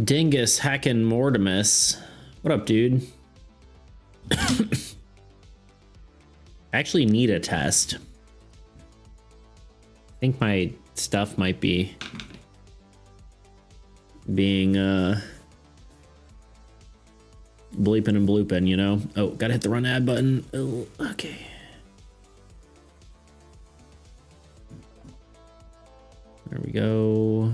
Dingus heckin' Mortimus. What up, dude? I actually need a test. I think my stuff might be being bleeping and blooping, you know? Oh, gotta hit the run ad button. Oh, okay. There we go.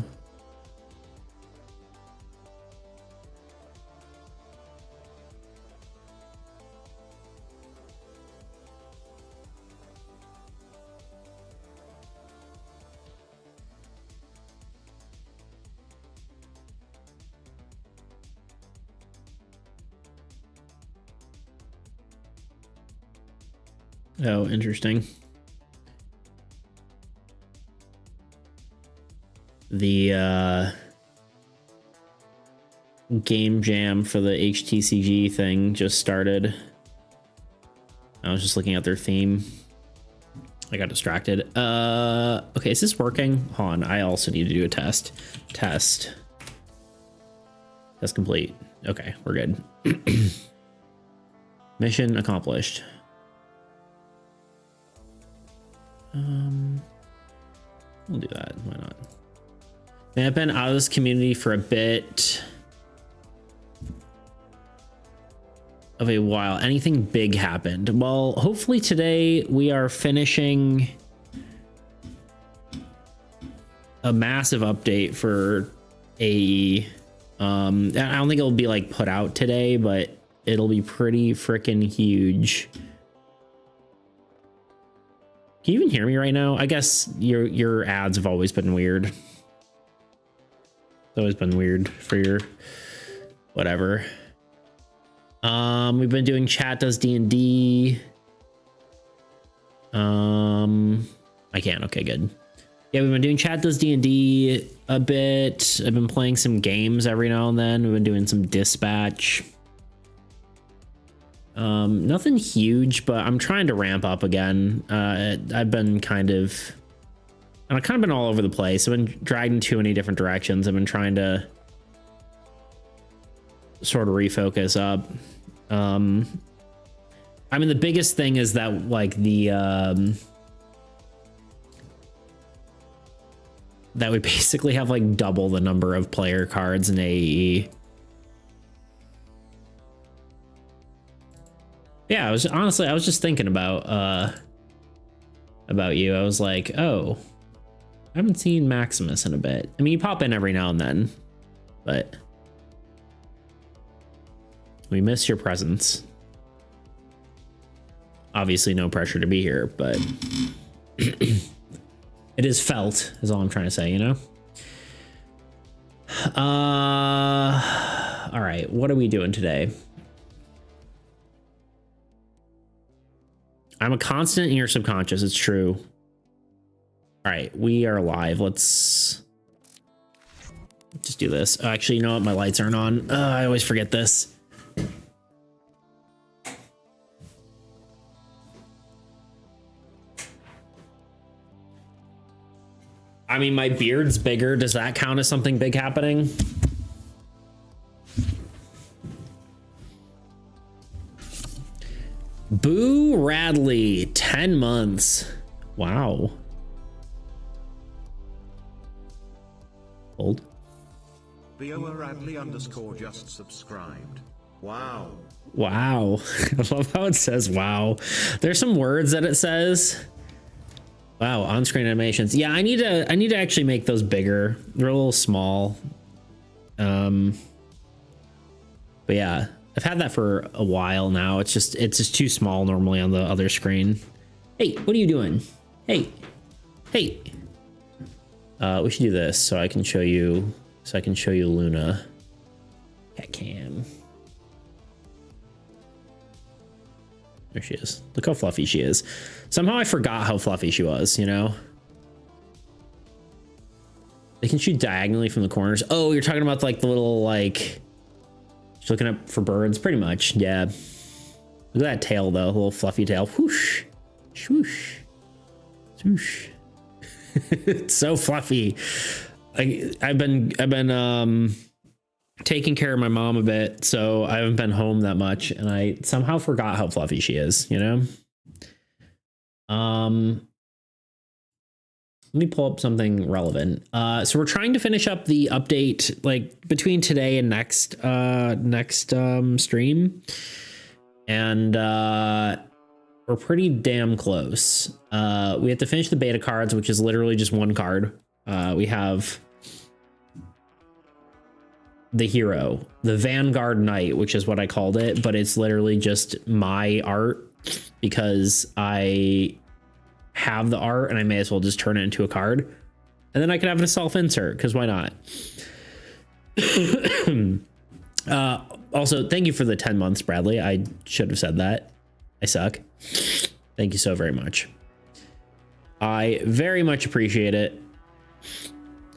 Oh, interesting. The game jam for the HTCG thing just started. I was just looking at their theme. I got distracted. Okay, is this working? Hold on, I also need to do a test. Test complete. Okay, we're good. Mission accomplished. We'll do that. Why not? Man, I've been out of this community for a bit of a while. Anything big happened? Well, hopefully today we are finishing a massive update for AAE. I don't think it'll be like put out today, but it'll be pretty freaking huge. Can you even hear me right now? I guess your ads have always been weird. It's always been weird for your whatever. We've been doing chat does D&D. I can't. Okay, good. Yeah, we've been doing chat does D&D a bit. I've been playing some games every now and then. We've been doing some dispatch. Nothing huge, but I'm trying to ramp up again. I've been I've kind of been all over the place. I've been dragged in too many different directions. I've been trying to sort of refocus up. I mean, the biggest thing is that like that we basically have like double the number of player cards in AAE. Yeah, I was just thinking about you. I was like, oh, I haven't seen Maximus in a bit. I mean, you pop in every now and then, but we miss your presence. Obviously, no pressure to be here, but it is felt, is all I'm trying to say, you know? All right, what are we doing today? I'm a constant in your subconscious. It's true. All right, we are live. Let's just do this. Oh, actually, you know what? My lights aren't on. I always forget this. I mean, my beard's bigger. Does that count as something big happening? Boo Radley, 10 months. Wow. Old. Viola Radley _ just subscribed. Wow. Wow. I love how it says wow. There's some words that it says. Wow, on-screen animations. Yeah, I need to actually make those bigger. They're a little small. But yeah, I've had that for a while now. It's just too small normally on the other screen. Hey, what are you doing? Hey. Hey. We should do this so I can show you Luna. Cat cam. There she is. Look how fluffy she is. Somehow I forgot how fluffy she was, you know? They can shoot diagonally from the corners. Oh, you're talking about like the little like... She's looking up for birds, pretty much. Yeah. Look at that tail though, a little fluffy tail. Whoosh. Swoosh. Swoosh. It's so fluffy. I've been taking care of my mom a bit, so I haven't been home that much, and I somehow forgot how fluffy she is, you know? Let me pull up something relevant. So we're trying to finish up the update like between today and next stream. And we're pretty damn close. We have to finish the beta cards, which is literally just one card. We have the hero, the Vanguard Knight, which is what I called it, but it's literally just my art because I have the art and I may as well just turn it into a card. And then I can have a self-insert because why not? Also, thank you for the 10 months, Bradley. I should have said that. I suck. Thank you so very much. I very much appreciate it.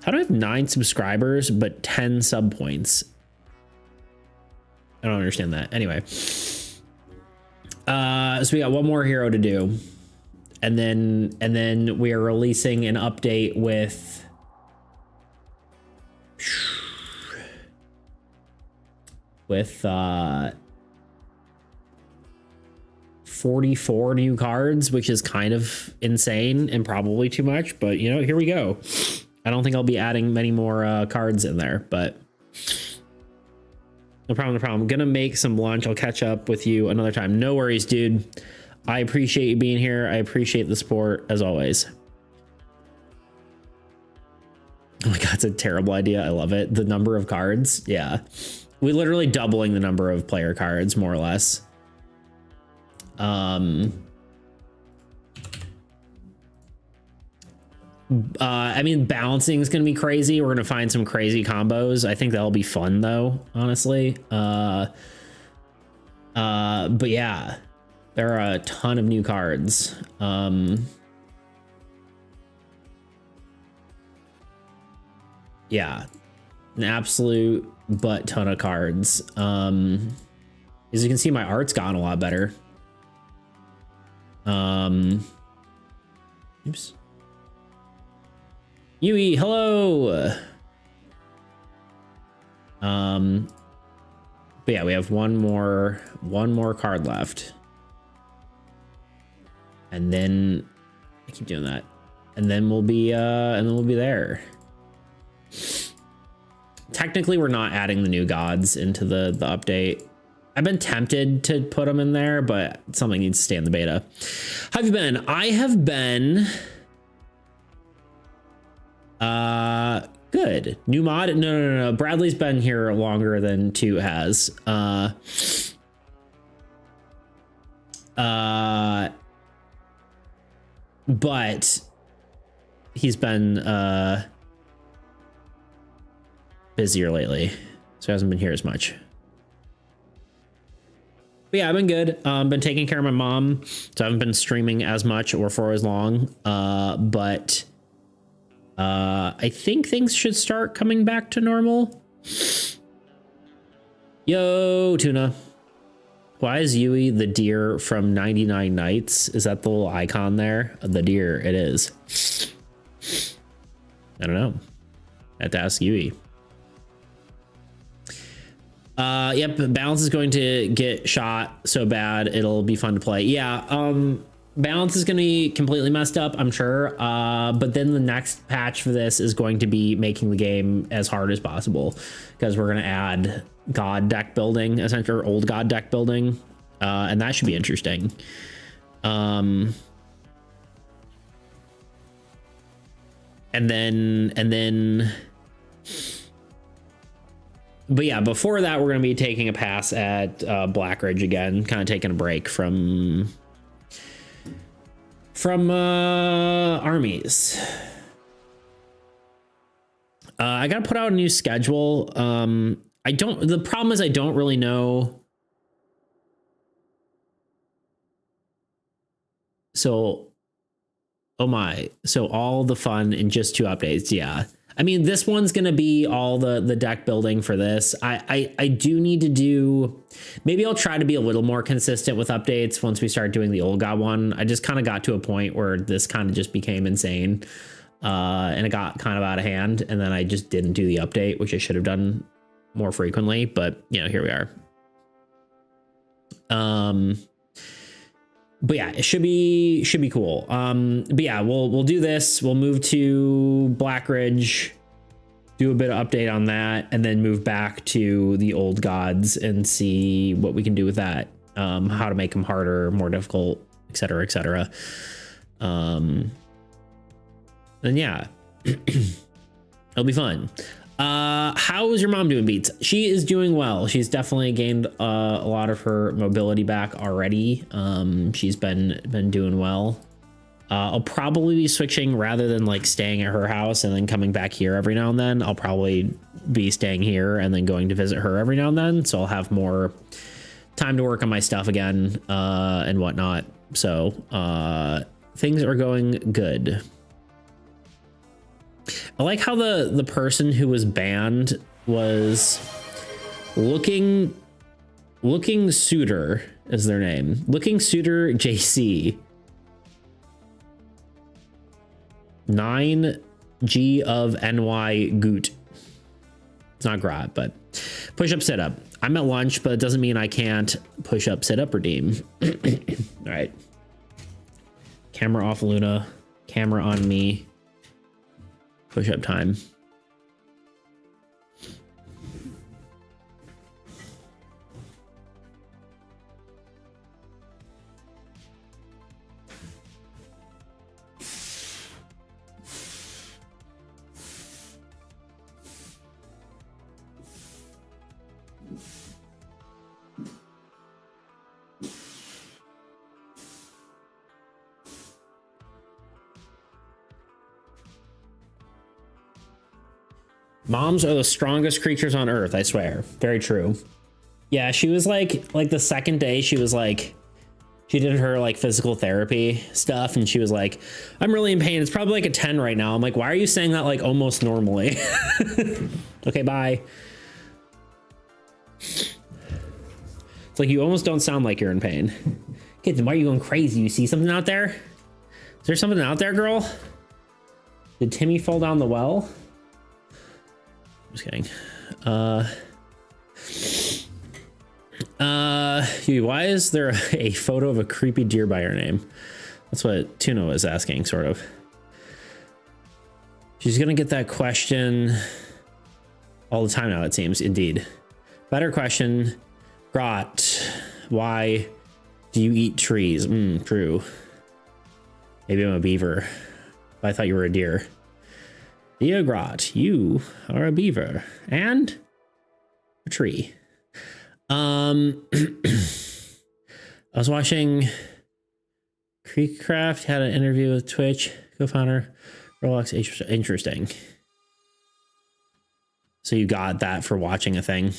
How do I have 9 subscribers but 10 sub points? I don't understand that. Anyway. So we got one more hero to do. And then we are releasing an update with 44 new cards, which is kind of insane and probably too much, but you know, here we go. I don't think I'll be adding many more cards in there, but no problem, no problem. I'm gonna make some lunch. I'll catch up with you another time. No worries, dude. I appreciate you being here. I appreciate the support as always. Oh my God, it's a terrible idea. I love it. The number of cards. Yeah. We literally doubling the number of player cards, more or less. I mean, balancing is going to be crazy. We're going to find some crazy combos. I think that'll be fun though, honestly. But yeah, there are a ton of new cards. Yeah, an absolute butt ton of cards. As you can see, my art's gotten a lot better. Oops. Yui, hello. But yeah, we have one more card left. And then I keep doing that. And then we'll be there. Technically, we're not adding the new gods into the update. I've been tempted to put them in there, but something needs to stay in the beta. How have you been? I have been good. New mod? No. Bradley's been here longer than 2 has. But he's been busier lately, so he hasn't been here as much. But yeah, I've been good. Been taking care of my mom, so I haven't been streaming as much or for as long. But I think things should start coming back to normal. Yo, Tuna. Why is Yui the deer from 99 Nights? Is that the little icon there? The deer, it is. I don't know. I have to ask Yui. Yep, balance is going to get shot so bad it'll be fun to play. Yeah, balance is going to be completely messed up, I'm sure. But then the next patch for this is going to be making the game as hard as possible, because we're going to add god deck building, essentially, or old god deck building, and that should be interesting. And then but yeah, before that, we're going to be taking a pass at Blackridge again, kind of taking a break from armies. I got to put out a new schedule. The problem is I don't really know. So, oh my, so all the fun in just 2 updates. Yeah. I mean, this one's going to be all the deck building for this. I do need to do, maybe I'll try to be a little more consistent with updates once we start doing the old god one. I just kind of got to a point where this kind of just became insane, and it got kind of out of hand. And then I just didn't do the update, which I should have done more frequently, but you know, here we are. But yeah, it should be cool. But yeah, we'll do this. We'll move to Blackridge, do a bit of update on that, and then move back to the old gods and see what we can do with that. How to make them harder, more difficult, etc., etc. And yeah, it'll be fun. How is your mom doing, Beats? She is doing well. She's definitely gained a lot of her mobility back already. She's been doing well. I'll probably be switching, rather than like staying at her house and then coming back here every now and then. I'll probably be staying here and then going to visit her every now and then. So I'll have more time to work on my stuff again, and whatnot. So things are going good. I like how the person who was banned was looking suitor is their name. Looking suitor JC. 9G of NY Goot. It's not Grot, but push up, sit up. I'm at lunch, but it doesn't mean I can't push up, sit up, redeem. All right. Camera off, Luna. Camera on me. Push up time. Moms are the strongest creatures on earth, I swear. Very true. Yeah, she was like the second day she was like, she did her like physical therapy stuff and she was like, I'm really in pain. It's probably like a 10 right now. I'm like, why are you saying that like almost normally? Okay, bye. It's like, you almost don't sound like you're in pain. Okay, then why are you going crazy? You see something out there? Is there something out there, girl? Did Timmy fall down the well? Just kidding. Why is there a photo of a creepy deer by your name? That's what Tuna was asking, sort of. She's gonna get that question all the time now, it seems. Indeed. Better question. Grot, why do you eat trees? True. Maybe I'm a beaver. But I thought you were a deer. Dear Grot, you are a beaver and a tree. I was watching Creekcraft had an interview with Twitch co-founder Roblox. Interesting. So you got that for watching a thing.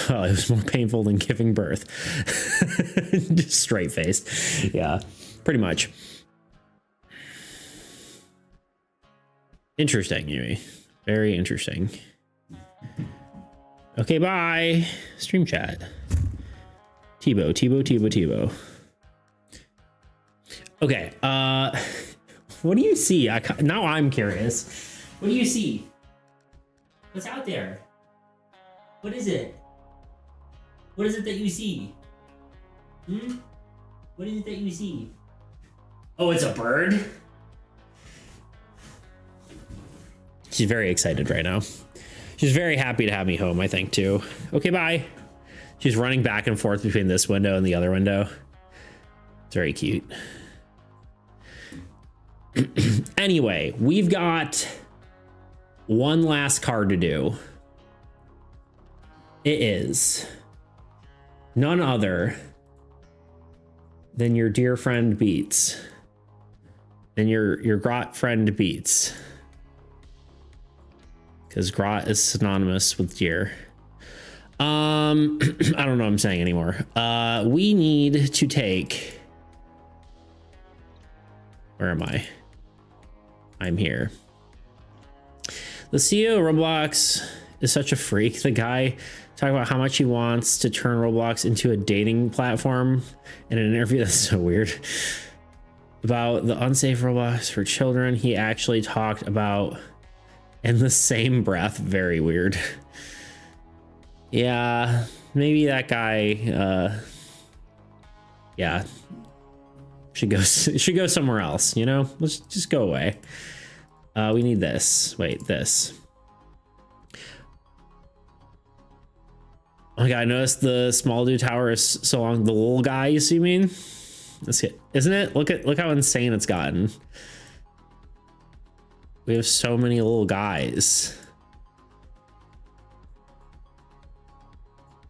Oh, it was more painful than giving birth. Just straight faced. Yeah, pretty much. Interesting, Yui. Very interesting. Okay, bye. Stream chat. Tebow. Okay, what do you see? Now I'm curious. What do you see? What's out there? What is it? What is it that you see? What is it that you see? Oh, it's a bird? She's very excited right now. She's very happy to have me home, I think, too. Okay, bye. She's running back and forth between this window and the other window. It's very cute. Anyway, we've got one last card to do. It is none other than your dear friend Beats. Than your Grot friend Beats. Because Grot is synonymous with deer. I don't know what I'm saying anymore. We need to take... Where am I? I'm here. The CEO of Roblox is such a freak. The guy talking about how much he wants to turn Roblox into a dating platform in an interview. That's so weird. About the unsafe Roblox for children. He actually talked about In the same breath, very weird. Yeah, maybe that guy, yeah, should go somewhere else, you know? Let's just go away. We need this. Wait, this. Oh my god, I noticed the small dude tower is so long. The little guys, you mean? That's it, isn't it? Look how insane it's gotten. We have so many little guys.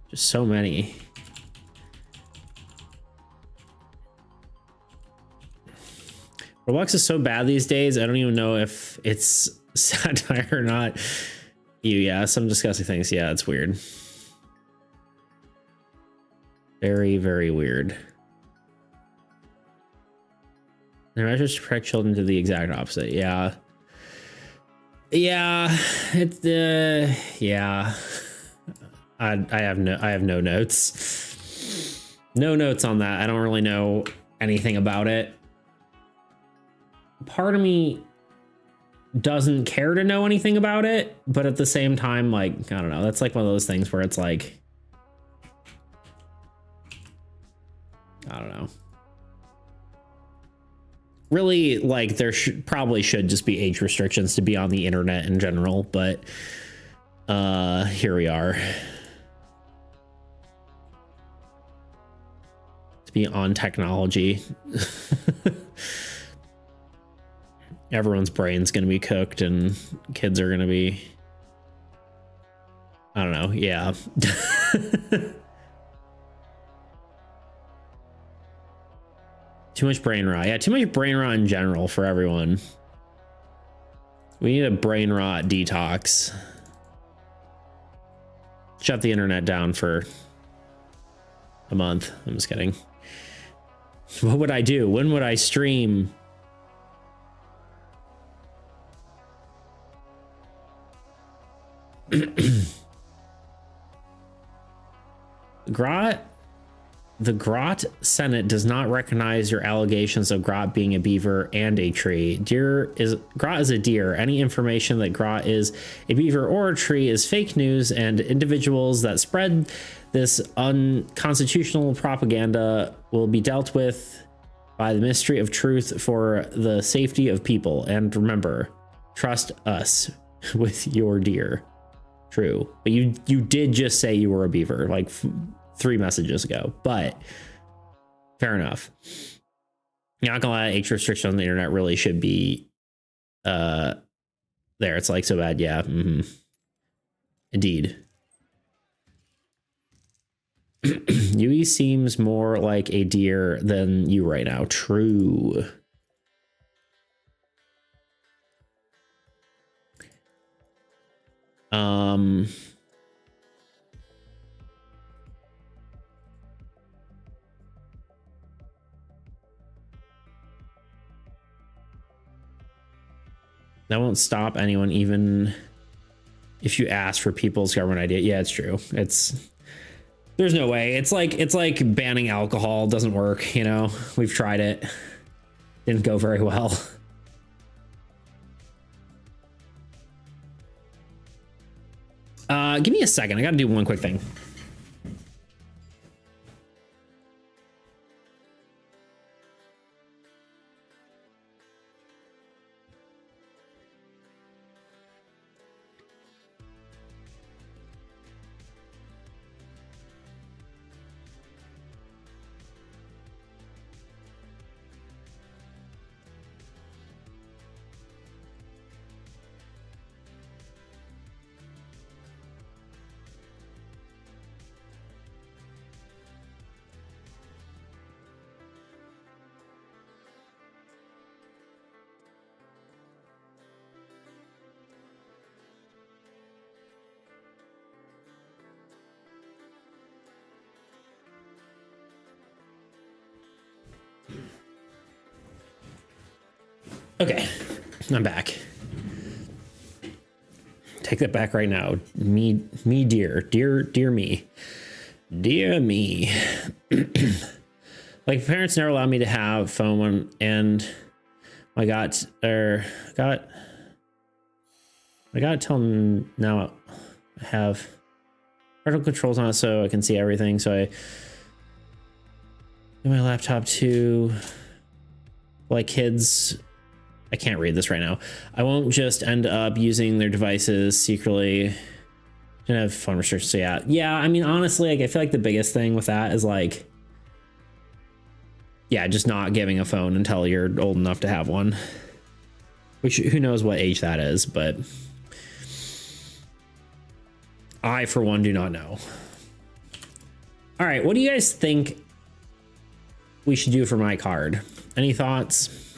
Just so many. Roblox is so bad these days, I don't even know if it's satire or not. Yeah, some disgusting things. Yeah, it's weird. Very, very weird. The measures to protect children to the exact opposite. Yeah. Yeah, it's yeah. I have no notes. No notes on that. I don't really know anything about it. Part of me doesn't care to know anything about it, but at the same time, like, I don't know. That's like one of those things where it's like, I don't know. Really, like, there probably should just be age restrictions to be on the internet in general, but here we are. To be on technology. Everyone's brain's gonna be cooked and kids are gonna be, I don't know, yeah. Too much brain rot. Yeah, too much brain rot in general for everyone. We need a brain rot detox. Shut the internet down for a month. I'm just kidding. What would I do? When would I stream? The Grot Senate does not recognize your allegations of Grot being a beaver and a tree. Grot is a deer. Any information that Grot is a beaver or a tree is fake news, and individuals that spread this unconstitutional propaganda will be dealt with by the Ministry of Truth for the safety of people. And remember, trust us with your deer. True. But you did just say you were a beaver, like 3 messages ago, but fair enough. You're not gonna lie, age restriction on the internet really should be there. It's like so bad. Yeah. Indeed. Yui seems more like a deer than you right now. True. That won't stop anyone, even if you ask for people's government idea. Yeah, it's true. There's no way. It's like banning alcohol doesn't work, you know. We've tried it. Didn't go very well. Give me a second. I got to do one quick thing. Okay, I'm back. Take that back right now. Me, dear me. Dear me. Like, parents never allowed me to have phone and I got I gotta tell him now I have parental controls on it so I can see everything. So I get my laptop too. Like kids, I can't read this right now. I won't just end up using their devices secretly. Gonna have phone restrictions. So yeah. I mean, honestly, like I feel like the biggest thing with that is like, yeah, just not giving a phone until you're old enough to have one. Which who knows what age that is, but I, for one, do not know. All right, what do you guys think we should do for my card? Any thoughts?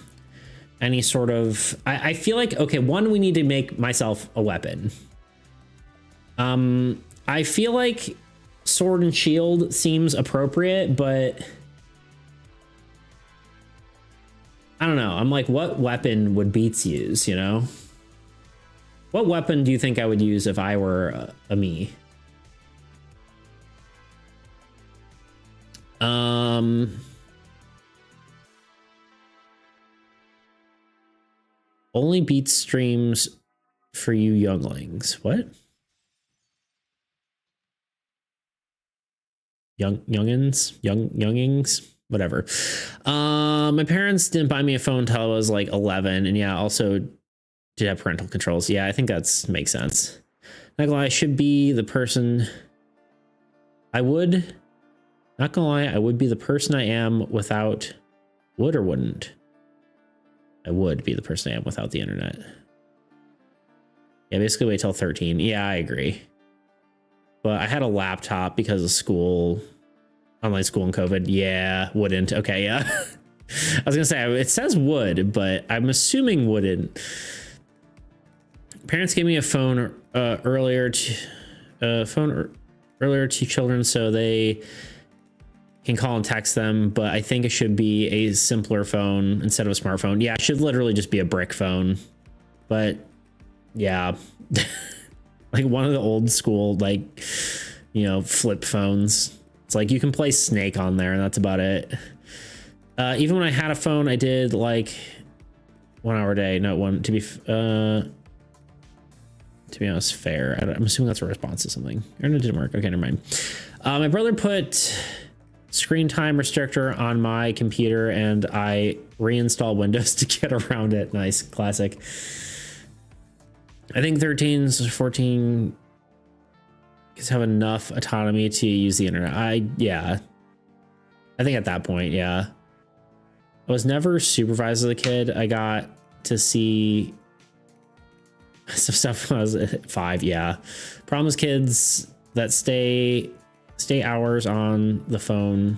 Any sort of... I feel like, okay, one, we need to make myself a weapon. I feel like sword and shield seems appropriate, but... I don't know. I'm like, what weapon would Beats use, you know? What weapon do you think I would use if I were a me? Only Beats streams for you younglings. What? Youngings? Whatever. My parents didn't buy me a phone until I was like 11, and yeah, also did have parental controls. Yeah, I think that's makes sense. Not gonna lie, I should be the person I would. Not gonna lie, I would be the person I am without. Would or wouldn't? I would be the person I am without the internet. Yeah, basically wait till 13. Yeah, I agree. But I had a laptop because of school. Online school and COVID. Yeah, wouldn't. Okay, yeah. I was gonna say, it says would, but I'm assuming wouldn't. Parents gave me a phone earlier to children so they can call and text them, but I think it should be a simpler phone instead of a smartphone. Yeah, it should literally just be a brick phone. But yeah, like one of the old school, like, you know, flip phones. It's like you can play Snake on there and that's about it. Even when I had a phone, I did like 1 hour a day. No, one to be honest, fair. I'm assuming that's a response to something. Or no, it didn't work. Okay, never mind. My brother put screen time restrictor on my computer and I reinstalled Windows to get around it. Nice, classic. I think 13s, 14 have enough autonomy to use the internet. Yeah. I think at that point, yeah. I was never supervised as a kid. I got to see some stuff when I was 5, yeah. Problem is kids that stay hours on the phone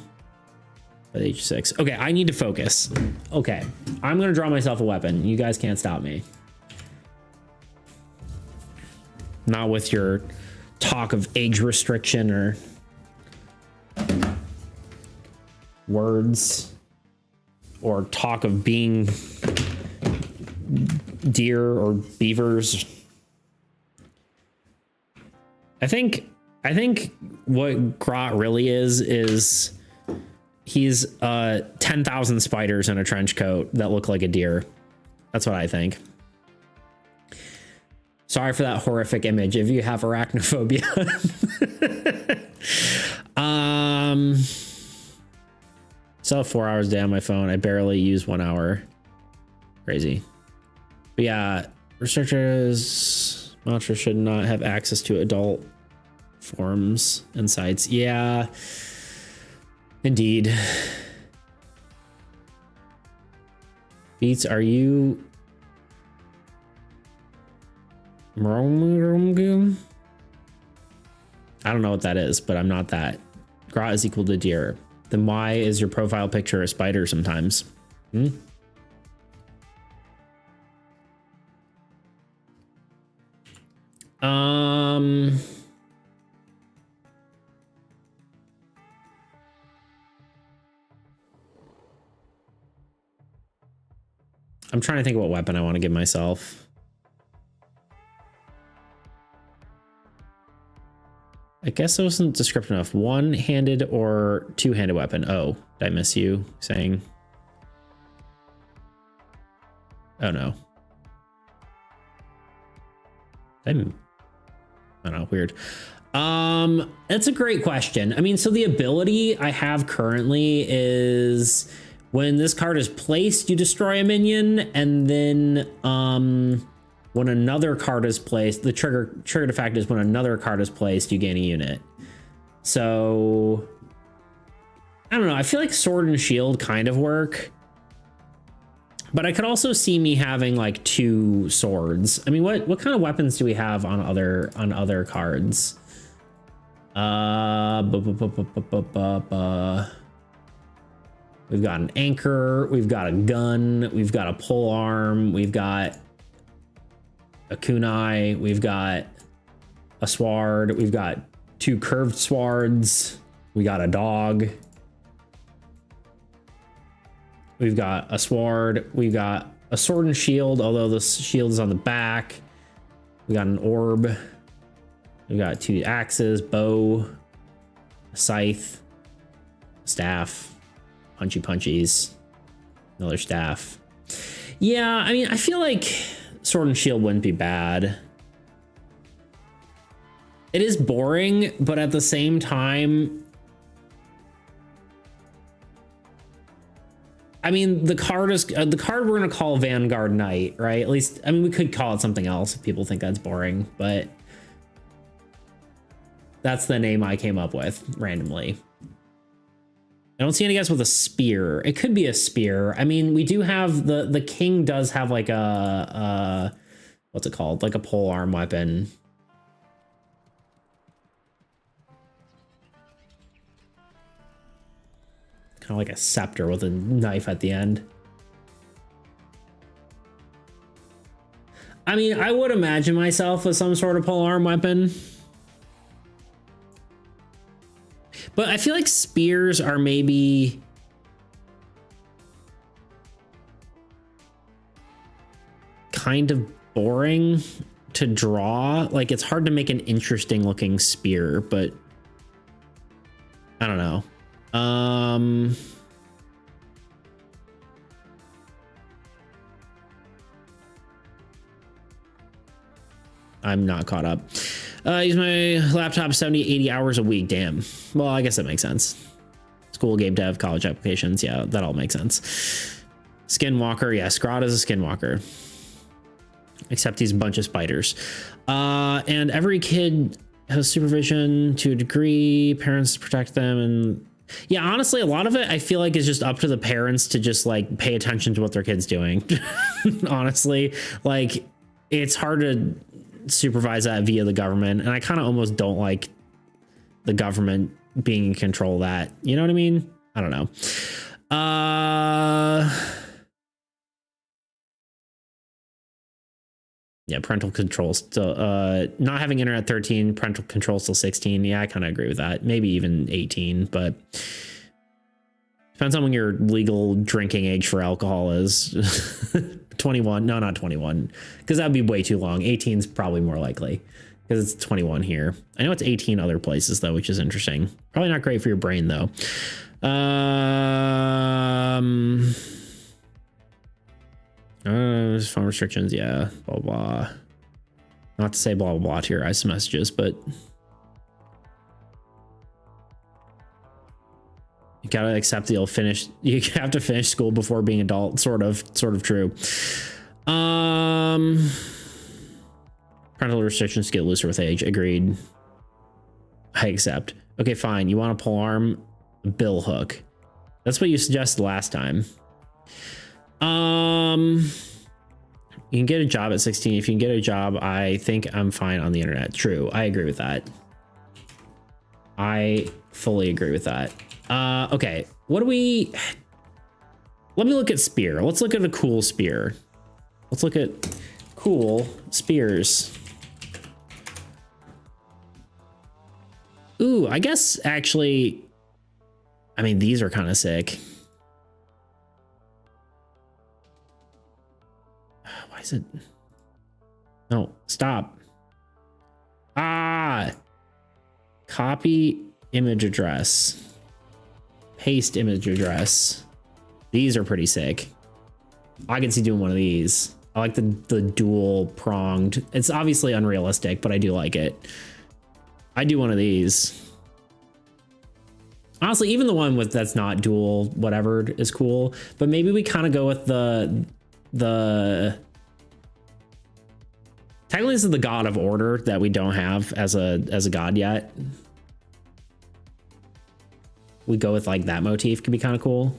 at age 6. Okay, I need to focus. Okay, I'm gonna draw myself a weapon. You guys can't stop me. Not with your talk of age restriction or words or talk of being deer or beavers. I think what Grot really is he's 10,000 spiders in a trench coat that look like a deer. That's what I think. Sorry for that horrific image if you have arachnophobia. Still have 4 hours a day on my phone. I barely use 1 hour. Crazy. But yeah, researchers, monsters should not have access to adult forums and sites. Yeah, indeed. Beats, are you... I don't know what that is, but I'm not that. Grot is equal to deer. Then why is your profile picture a spider sometimes? I'm trying to think of what weapon I want to give myself. I guess it wasn't descriptive enough. One-handed or two-handed weapon? Oh, did I miss you saying? Oh no. I don't know, weird. That's a great question. I mean, so the ability I have currently is when this card is placed, you destroy a minion, and then when another card is placed, the triggered effect is when another card is placed, you gain a unit. So I don't know. I feel like Sword and Shield kind of work, but I could also see me having like 2 swords. I mean, what kind of weapons do we have on other cards? We've got an anchor, we've got a gun, we've got a pole arm, we've got a kunai, we've got a sword, we've got 2 curved swords, we got a dog, we've got a sword, we've got a sword and shield, although the shield is on the back. We got an orb, we got 2 axes, bow, a scythe, staff, punchies, another staff. Yeah, I mean, I feel like Sword and Shield wouldn't be bad. It is boring, but at the same time, I mean, the card we're gonna call Vanguard Knight, right? At least, I mean, we could call it something else if people think that's boring, but that's the name I came up with randomly. I don't see any guys with a spear. It could be a spear. I mean, we do have the king does have like a what's it called? Like a pole arm weapon. Kind of like a scepter with a knife at the end. I mean, I would imagine myself with some sort of pole arm weapon. But I feel like spears are maybe kind of boring to draw. Like, it's hard to make an interesting looking spear, but I don't know. I'm not caught up. Use my laptop 70, 80 hours a week. Damn. Well, I guess that makes sense. School, game dev, college applications. Yeah, that all makes sense. Skinwalker. Yeah, Scrod is a skinwalker. Except he's a bunch of spiders. And every kid has supervision to a degree. Parents protect them. And yeah, honestly, a lot of it I feel like is just up to the parents to just like pay attention to what their kid's doing. Honestly, like it's hard to supervise that via the government, and I kind of almost don't like the government being in control of that. You know what I mean? I don't know. Yeah, parental control still not having internet 13, parental control still 16. Yeah, I kind of agree with that. Maybe even 18, but depends on when your legal drinking age for alcohol is. 21. No, not 21, because that'd be way too long. 18 is probably more likely because it's 21 here. I know it's 18 other places though, which is interesting. Probably not great for your brain though. There's phone restrictions. Yeah, blah blah. Not to say blah blah blah to your ICE messages, but you gotta accept that you'll finish. You have to finish school before being adult. Sort of true. Parental restrictions get looser with age. Agreed. I accept. Okay, fine. You want a polearm? Bill hook. That's what you suggested last time. You can get a job at 16. If you can get a job, I think I'm fine on the internet. True. I agree with that. I fully agree with that. Okay, what do we... Let me look at spear. Let's look at a cool spear. Let's look at cool spears. Ooh, I guess actually... I mean, these are kind of sick. Why is it... No, stop. Ah! Copy image address. Paste image address. These are pretty sick. I can see doing one of these. I like the dual pronged. It's obviously unrealistic, but I do like it. I do one of these. Honestly, even the one with that's not dual whatever is cool, but maybe we kind of go with the technically this is the God of Order that we don't have as a god yet. We go with like that motif, could be kind of cool.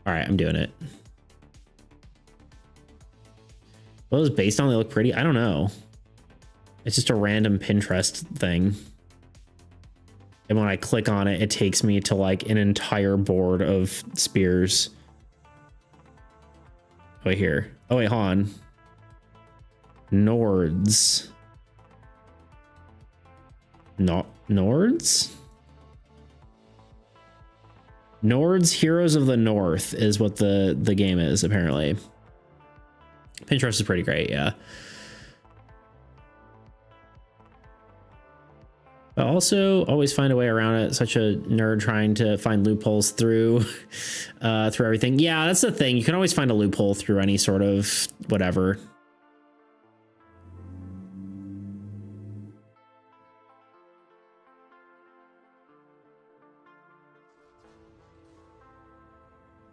All right, I'm doing it. What was based on? They look pretty. I don't know. It's just a random Pinterest thing. And when I click on it, it takes me to like an entire board of spears. Wait here. Oh wait, hold on. Nords. Nords? Nords Heroes of the North is what the game is, apparently. Pinterest is pretty great, yeah. But also always find a way around it. Such a nerd trying to find loopholes through through everything. Yeah, that's the thing. You can always find a loophole through any sort of whatever.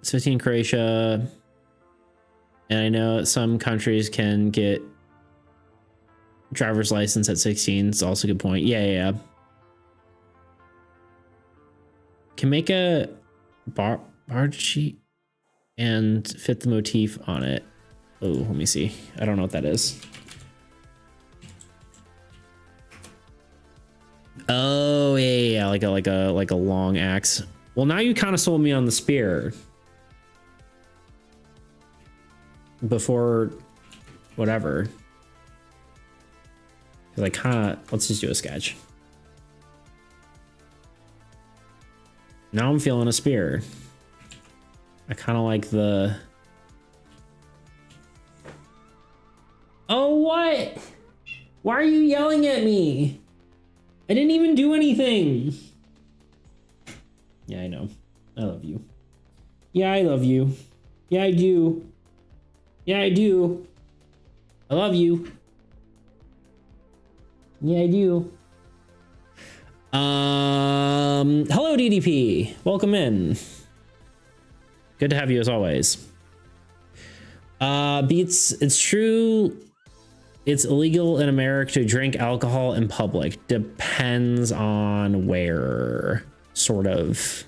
It's 15 Croatia. And I know some countries can get driver's license at 16. It's also a good point. Yeah. Can make a bar sheet and fit the motif on it. Oh, let me see. I don't know what that is. Oh yeah, like a long axe. Well, now you kind of sold me on the spear. Before whatever. Because I kind of, let's just do a sketch. Now I'm feeling a spear. I kind of like the... Oh, what? Why are you yelling at me? I didn't even do anything. Yeah, I know. I love you. Yeah, I love you. Yeah, I do. Yeah, I do. I love you. Yeah, I do. Hello, DDP. Welcome in. Good to have you as always. Beats, it's true. It's illegal in America to drink alcohol in public. Depends on where, sort of.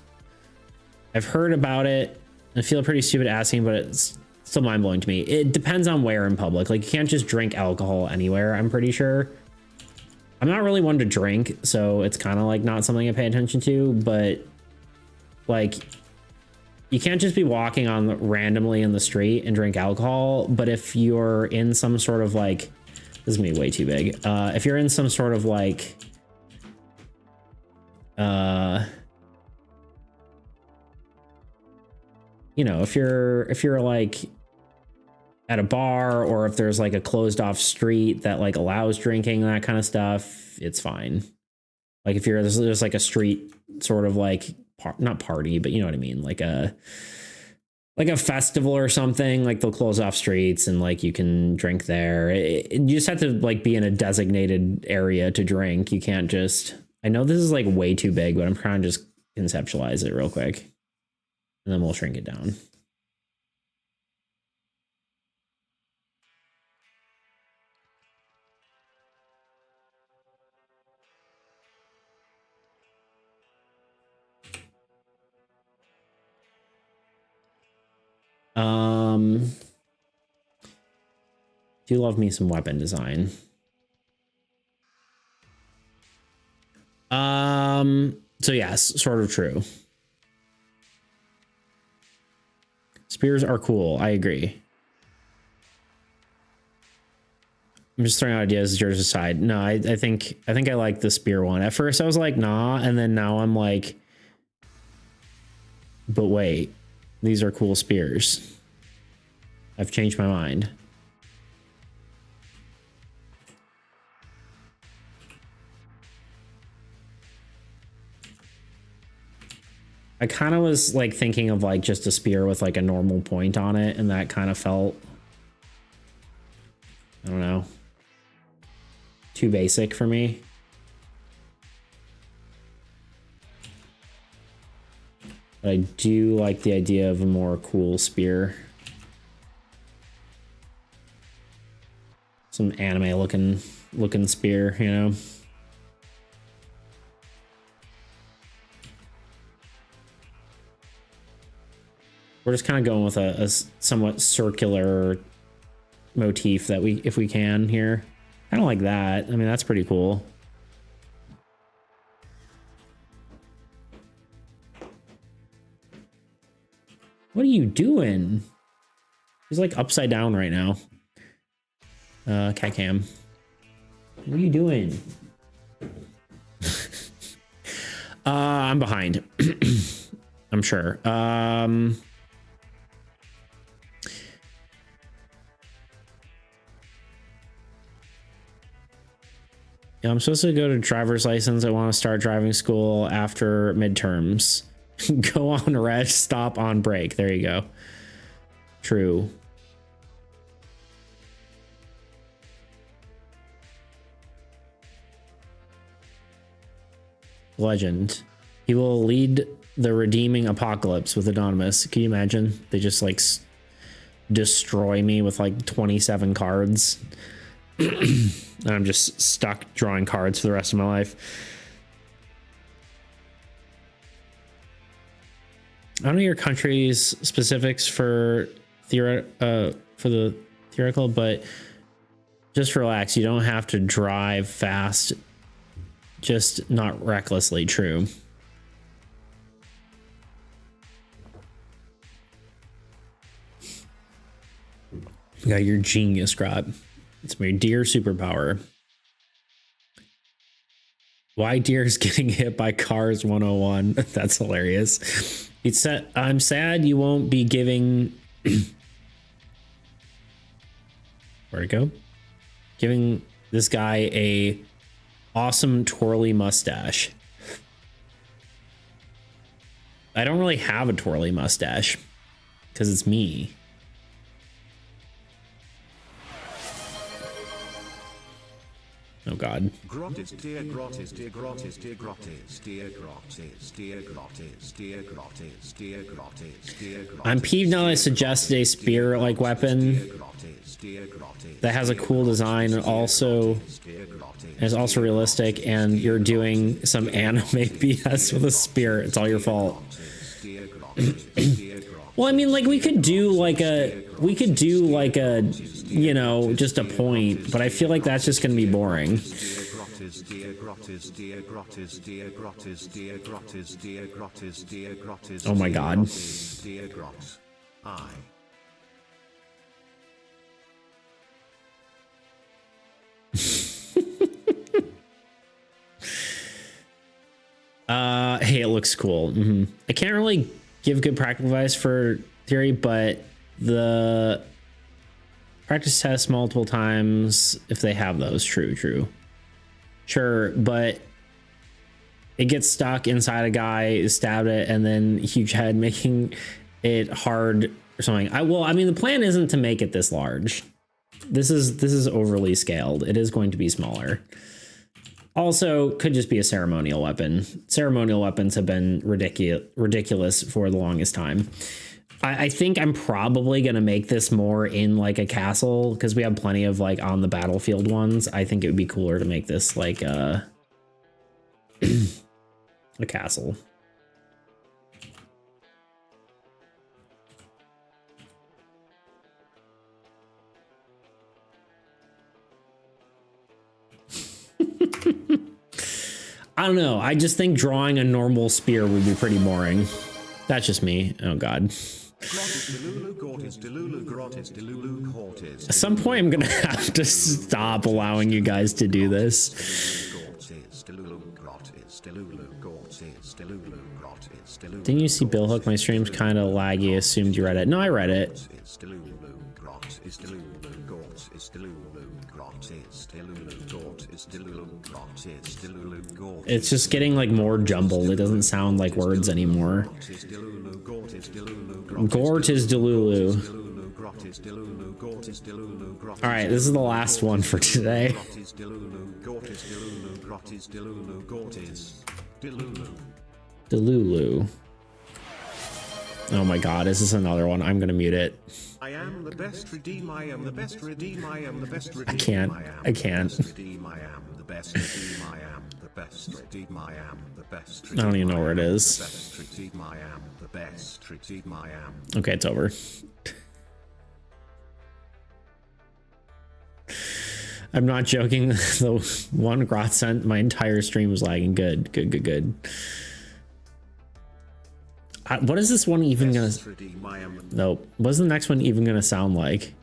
I've heard about it. I feel pretty stupid asking, but it's still mind-blowing to me. It depends on where in public. Like, you can't just drink alcohol anywhere, I'm pretty sure. I'm not really one to drink, so it's kind of like not something I pay attention to, but like, you can't just be walking on randomly in the street and drink alcohol. But if you're in some sort of like, this is gonna be way too big. If you're in some sort of like, you know, if you're like at a bar, or if there's like a closed off street that like allows drinking and that kind of stuff, it's fine. Like if there's like a street sort of like, not party, but you know what I mean? Like a festival or something, like they'll close off streets and like you can drink there. You just have to like be in a designated area to drink. You can't just, I know this is like way too big, but I'm trying to just conceptualize it real quick and then we'll shrink it down. Do love me some weapon design. So yes, sort of true. Spears are cool. I agree. I'm just throwing out ideas, yours aside. No, I think I like the spear one. At first I was like, nah, and then now I'm like, but wait, these are cool spears. I've changed my mind. I kind of was like thinking of like just a spear with like a normal point on it, and that kind of felt, I don't know, too basic for me. But I do like the idea of a more cool spear. Some anime looking spear, you know. We're just kind of going with a somewhat circular motif that if we can here. I don't like that. I mean, that's pretty cool. What are you doing? He's like upside down right now. Cat cam. What are you doing? I'm behind. I'm sure. Yeah, I'm supposed to go to driver's license. I want to start driving school after midterms. Go on rest, stop on break. There you go. True. Legend. He will lead the redeeming apocalypse with Anonymous. Can you imagine? They just like destroy me with like 27 cards. And I'm just stuck drawing cards for the rest of my life. I don't know your country's specifics for the theoretical, but just relax. You don't have to drive fast, just not recklessly. True. You got your genius, Grob. It's my dear superpower. Why deer's getting hit by cars 101? That's hilarious. It's I'm sad you won't be giving where'd it go? Giving this guy a awesome twirly mustache. I don't really have a twirly mustache because it's me. Oh God. Gratis, dear gratis, dear gratis, dear gratis, dear gratis, dear gratis, dear gratis, dear gratis, dear gratis. I'm peeved now that I suggested a spear-like weapon that has a cool design and also is also realistic, and you're doing some anime BS with a spear. It's all your fault. Well, I mean, like we could do like a, you know, just a point, but I feel like that's just going to be boring. Oh my God. Hey, it looks cool. I can't really give good practical advice for theory, but the practice test multiple times if they have those. True. Sure, but it gets stuck inside a guy, stabbed it, and then huge head, making it hard or something. I mean, the plan isn't to make it this large. This is overly scaled. It is going to be smaller. Also, could just be a ceremonial weapon. Ceremonial weapons have been ridiculous for the longest time. I think I'm probably going to make this more in like a castle because we have plenty of like on the battlefield ones. I think it would be cooler to make this like a castle. I don't know. I just think drawing a normal spear would be pretty boring. That's just me. Oh God. At some point, I'm gonna have to stop allowing you guys to do this. Didn't you see Bill Hook? My stream's kind of laggy. Assumed you read it. No, I read it. It's just getting like more jumbled. It doesn't sound like words anymore. Gort is Delulu. All right, this is the last one for today. Delulu. Oh my god, is this another one? I'm gonna mute it. I am the best redeem, I am the best redeem, I am the best redeem. I can't. I can't. I am the best redeem, I am the best redeem, I am the best. I don't even know where it is. Best redeem, I am the best redeem, I am. Okay, it's over. I'm not joking. The one Groth sent, my entire stream was lagging. Good, good, good, good. What is this one even gonna? Nope. What's the next one even gonna sound like?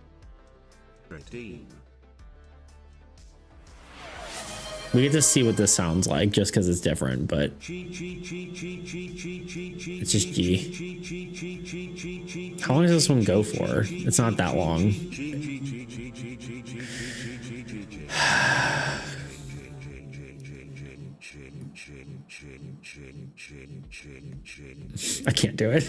We get to see what this sounds like just because it's different, but it's just G. How long does this one go for? It's not that long. I can't do it.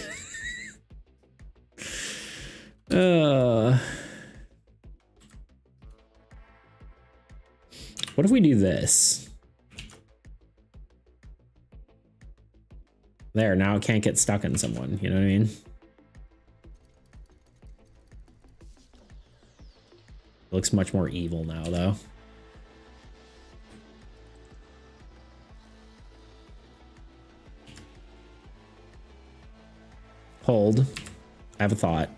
What if we do this? There, now it can't get stuck in someone, you know what I mean? It looks much more evil now, though. Hold. I have a thought.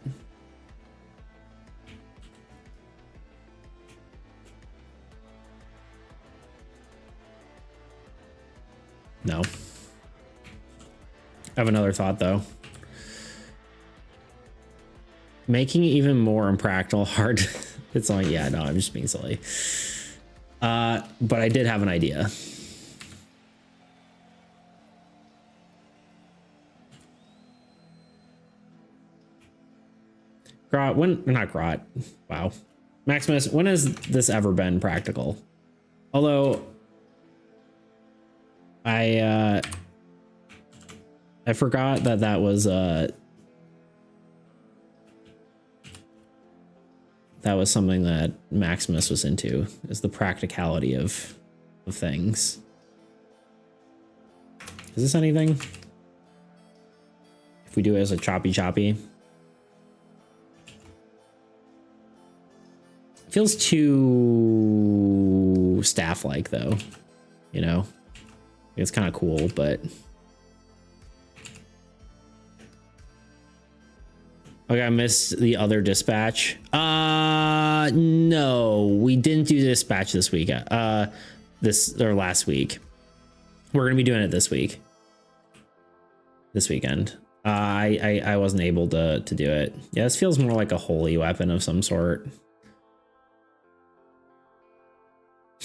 No. I have another thought, though. Making it even more impractical hard. It's like, yeah, no, I'm just being silly. But I did have an idea. Grot, not Grot. Wow. Maximus, when has this ever been practical? Although I forgot that was something that Maximus was into, is the practicality of things. Is this anything? If we do it as a choppy. Feels too staff-like, though. You know? It's kind of cool, but... Okay, I missed the other dispatch. No, we didn't do dispatch this week. Last week. We're gonna be doing it this week. This weekend. I wasn't able to do it. Yeah, this feels more like a holy weapon of some sort.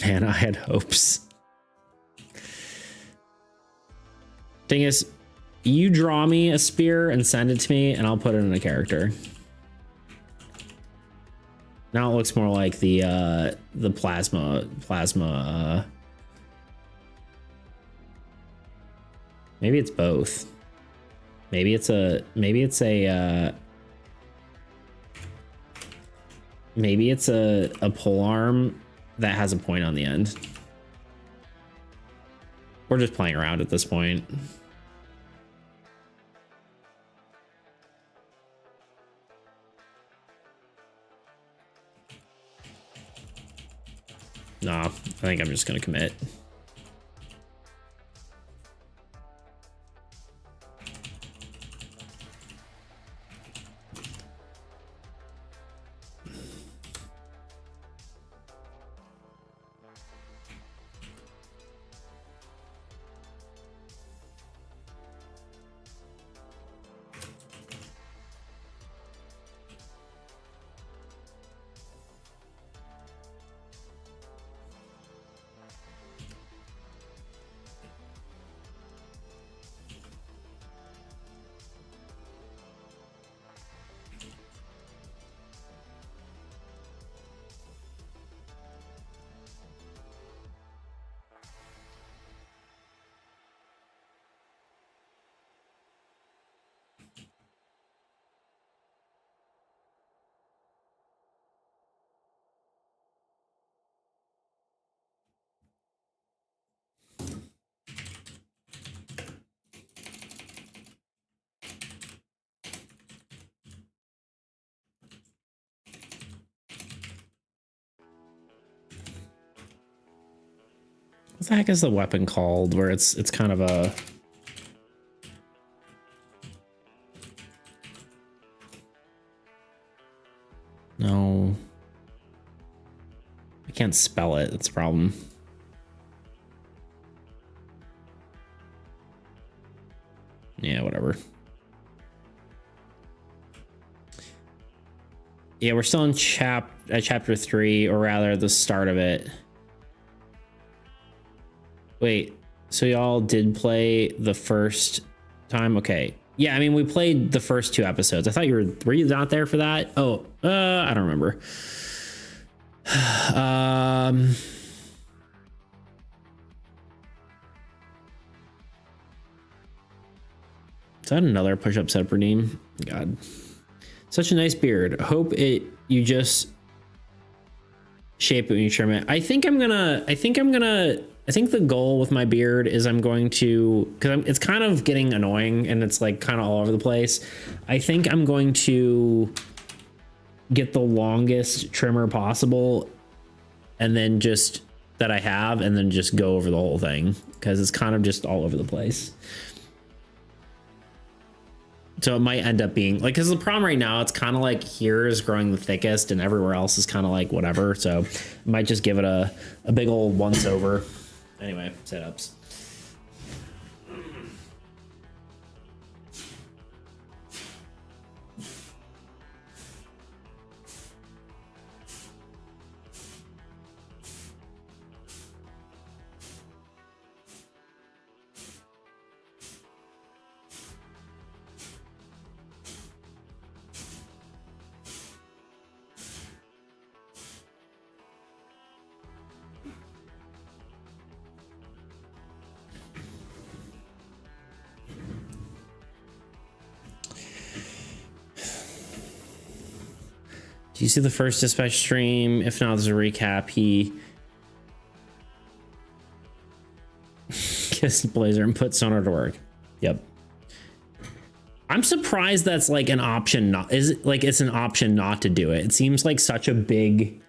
Man, I had hopes. Thing is, you draw me a spear and send it to me, and I'll put it in a character. Now it looks more like the plasma. Maybe it's both. Maybe it's a pole arm that has a point on the end. We're just playing around at this point. Nah, I think I'm just gonna commit. What the heck is the weapon called? Where it's kind of a... No. I can't spell it. That's a problem. Yeah, whatever. Yeah, we're still in chapter 3, or rather the start of it. Wait, so y'all did play the first time? Okay. Yeah, I mean, we played the first 2 episodes. I thought were you not there for that? Oh, I don't remember. Is that another push-up set redeem? God. Such a nice beard. Hope you just shape it when you trim it. I think the goal with my beard is I'm going to, because it's kind of getting annoying and it's like kind of all over the place. I think I'm going to get the longest trimmer possible and then just that I have, and then just go over the whole thing because it's kind of just all over the place. So it might end up being like, because the problem right now, it's kind of like here is growing the thickest and everywhere else is kind of like whatever. So I might just give it a big old once over. Anyway, setups. Do you see the first dispatch stream? If not, there's a recap. He kissed Blazer and put Sonar to work. Yep. I'm surprised that's like an option. Not is it like it's an option not to do it. It seems like such a big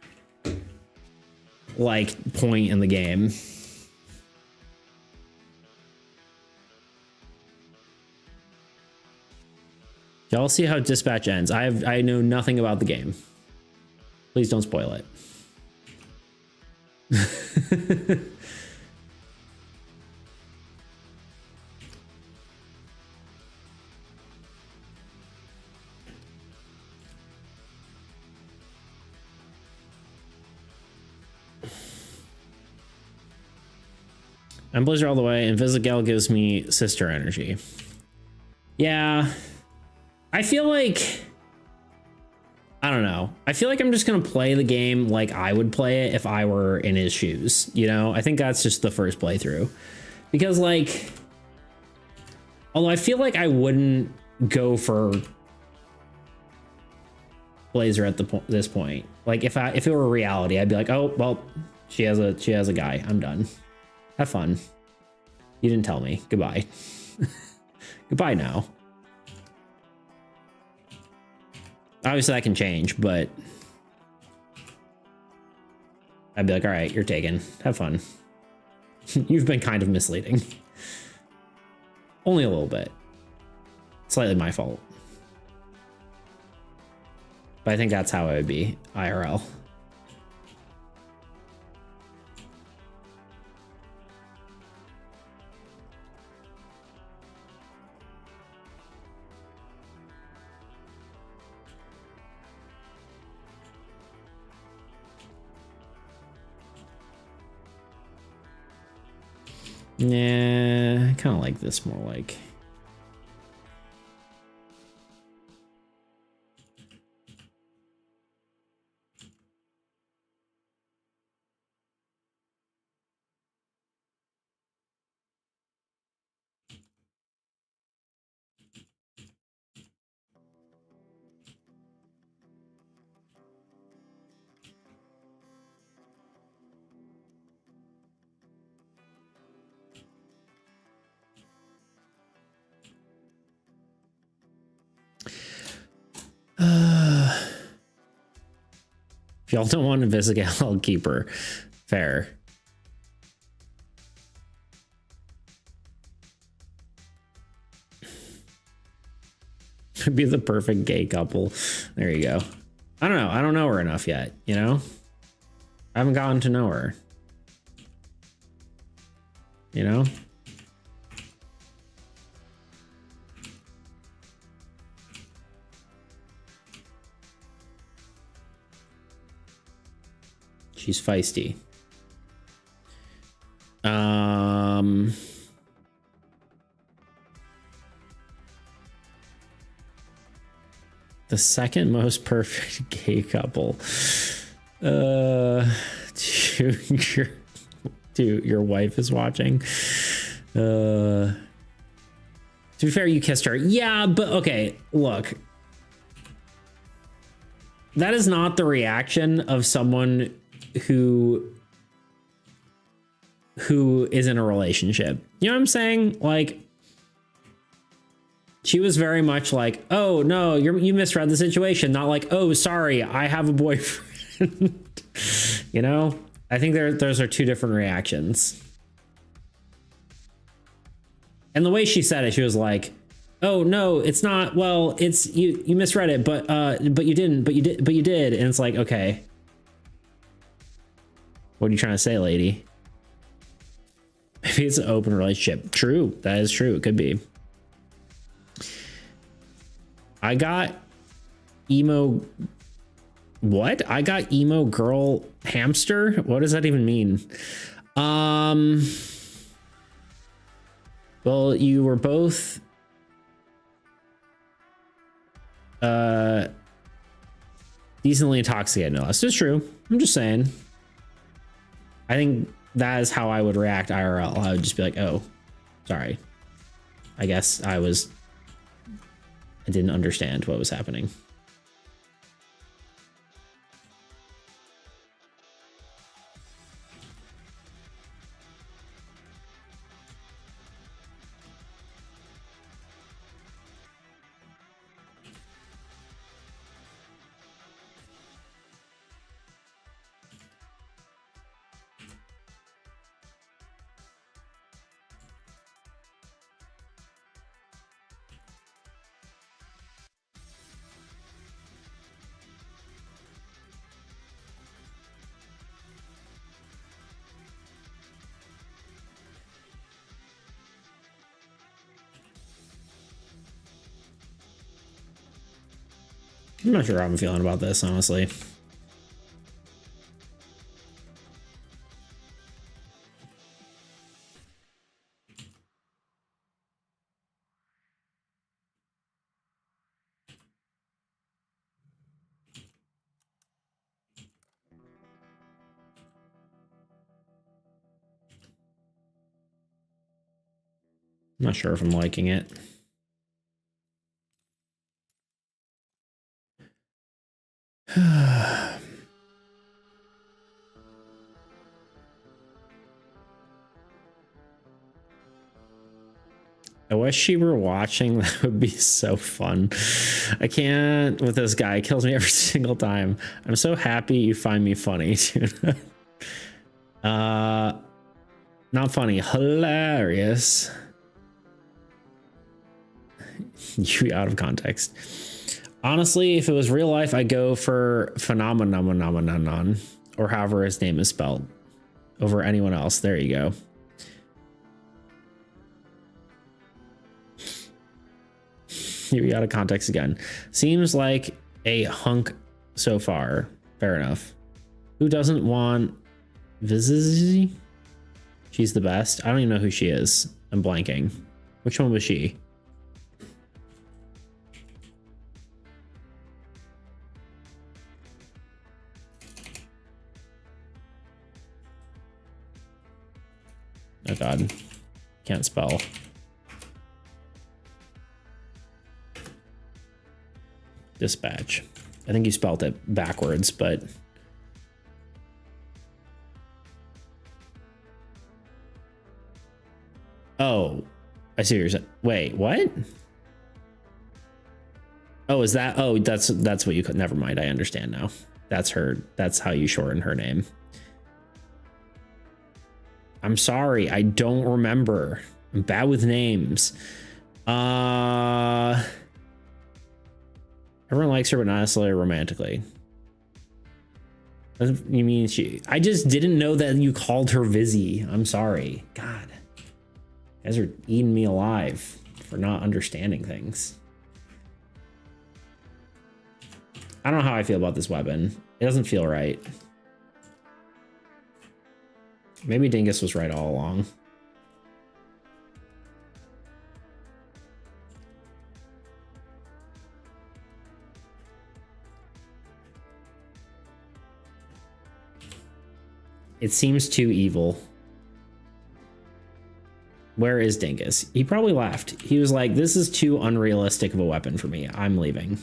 like point in the game. Y'all see how dispatch ends. I know nothing about the game. Please don't spoil it. I'm Blizzard all the way, and Visigal gives me sister energy. Yeah. I feel like... I don't know. I feel like I'm just going to play the game like I would play it if I were in his shoes. You know, I think that's just the first playthrough. Because, like... Although I feel like I wouldn't go for Blazer at this point. Like, if it were reality, I'd be like, oh, well, she has a guy. I'm done. Have fun. You didn't tell me. Goodbye. Goodbye now. Obviously, that can change, but I'd be like, all right, you're taken. Have fun. You've been kind of misleading. Only a little bit. Slightly my fault. But I think that's how it would be, IRL. Yeah, I kind of like this more like. If y'all don't want to visit, I'll keep her. Fair. would be the perfect gay couple. There you go. I don't know. I don't know her enough yet, you know? I haven't gotten to know her. You know? She's feisty. The second most perfect gay couple. To your wife is watching. To be fair, you kissed her. Yeah, but okay, look. That is not the reaction of someone who is in a relationship. You know what I'm saying? Like, she was very much like, oh no, you misread the situation, not like, oh sorry, I have a boyfriend. You know, I think those are two different reactions. And the way she said it, she was like, oh no, it's not, well, it's you misread it, but you didn't, but you did. And it's like, okay, what are you trying to say, lady? Maybe it's an open relationship. True, that is true. It could be. I got emo. What? I got emo girl hamster? What does that even mean? Well, you were both decently intoxicated. No, that's just true. I'm just saying. I think that is how I would react IRL. I would just be like, oh, sorry. I guess I didn't understand what was happening. I'm not sure how I'm feeling about this, honestly. I'm not sure if I'm liking it. I wish she were watching. That would be so fun. I can't with this guy. It kills me every single time. I'm so happy you find me funny, dude. Not funny, hilarious. You out of context. Honestly, if it was real life, I'd go for phenomenon, or however his name is spelled, over anyone else. There you go. You out of context again. Seems like a hunk so far. Fair enough. Who doesn't want Vizizi? She's the best. I don't even know who she is. I'm blanking. Which one was she? Oh god. Can't spell. Dispatch. I think you spelled it backwards, but oh, I see what you're saying. Wait, what? Oh, is that? Oh, that's what you could. Never mind. I understand now. That's her. That's how you shorten her name. I'm sorry. I don't remember. I'm bad with names. Everyone likes her, but not necessarily romantically. You mean she? I just didn't know that you called her Vizzy. I'm sorry. God, you guys are eating me alive for not understanding things. I don't know how I feel about this weapon. It doesn't feel right. Maybe Dingus was right all along. It seems too evil. Where is Dingus? He probably left. He was like, this is too unrealistic of a weapon for me. I'm leaving.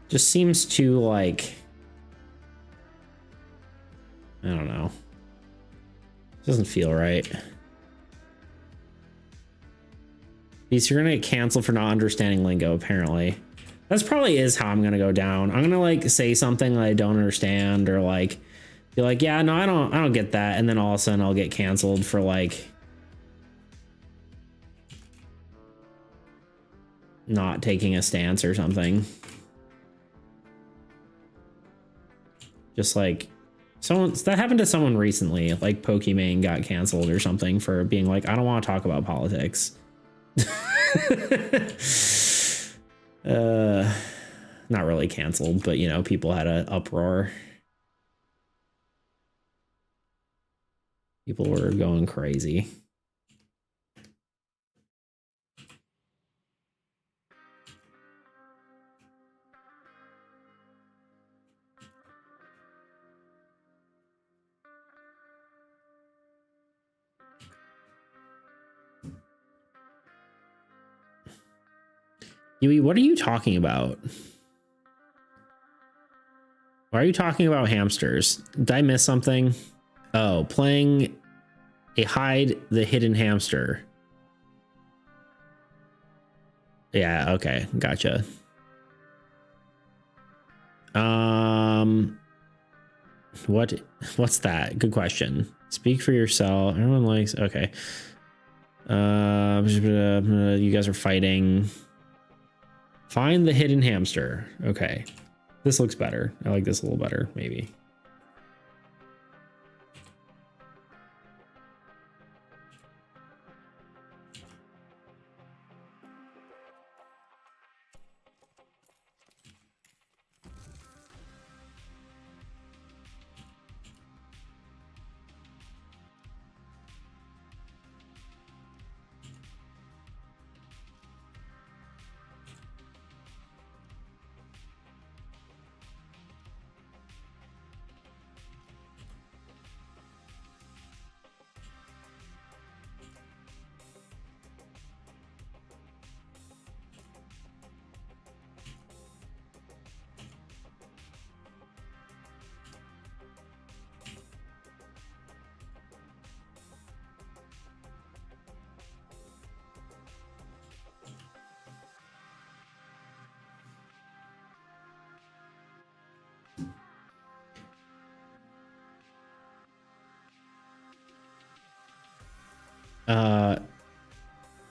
Just seems too like, I don't know. Doesn't feel right. Beast, you're gonna get canceled for not understanding lingo, apparently. That's probably is how I'm gonna go down. I'm gonna like say something that I don't understand, or like be like, yeah, no, I don't get that, and then all of a sudden I'll get canceled for like not taking a stance or something. Just like that happened to someone recently, like Pokimane got canceled or something for being like, I don't want to talk about politics. Not really canceled, but you know, people had an uproar. People were going crazy. Yui, what are you talking about? Why are you talking about hamsters? Did I miss something? Oh, playing a hide the hidden hamster. Yeah, okay, gotcha. What's that? Good question. Speak for yourself. Everyone likes, okay. You guys are fighting. Find the hidden hamster. Okay. This looks better. I like this a little better, maybe.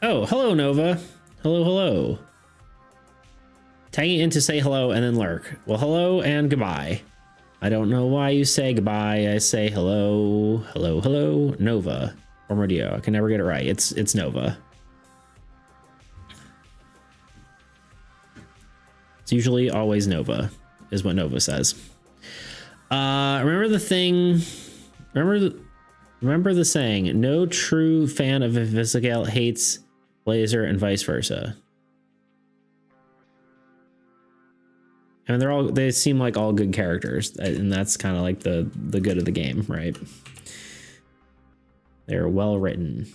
Oh, hello, Nova. Hello, hello. Tagging in to say hello and then lurk. Well, hello and goodbye. I don't know why you say goodbye. I say hello, hello, hello, Nova. Or Mordio. I can never get it right. It's Nova. It's usually always Nova, is what Nova says. Remember the thing. Remember the saying, no true fan of Invisigal hates Blazer and vice versa. I mean, they seem like all good characters, and that's kind of like the good of the game, right? They're well written.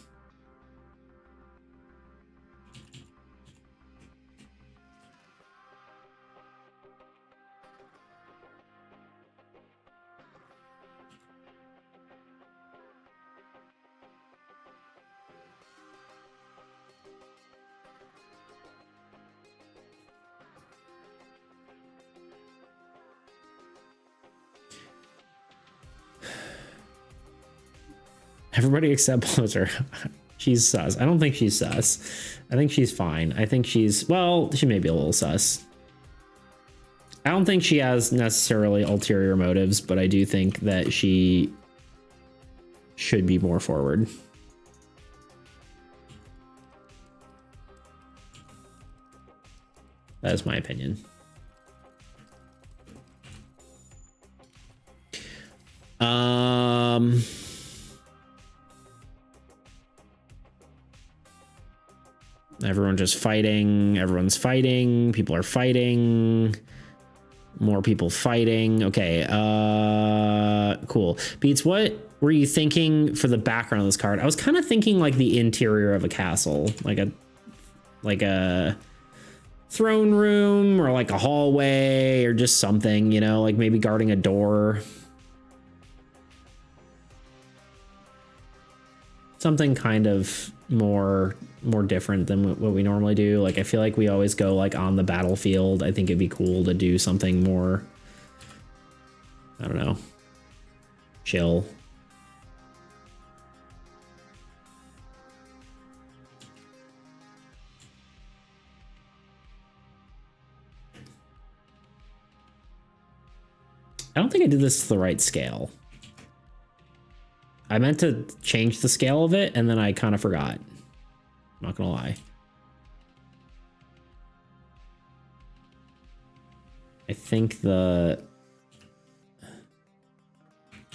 Everybody except Blizzard. She's sus. I don't think she's sus. I think she's fine. I think she's, well, she may be a little sus. I don't think she has necessarily ulterior motives, but I do think that she should be more forward. That is my opinion. Everyone just fighting. Everyone's fighting. People are fighting. More people fighting. Okay. Cool. Beats, what were you thinking for the background of this card? I was kind of thinking like the interior of a castle, like a throne room or like a hallway or just something, you know, like maybe guarding a door. Something kind of more different than what we normally do. Like I feel like we always go like on the battlefield. I think it'd be cool to do something more, I don't know, chill. I don't think I did this to the right scale. I meant to change the scale of it and then I kind of forgot. I'm not gonna lie. I think I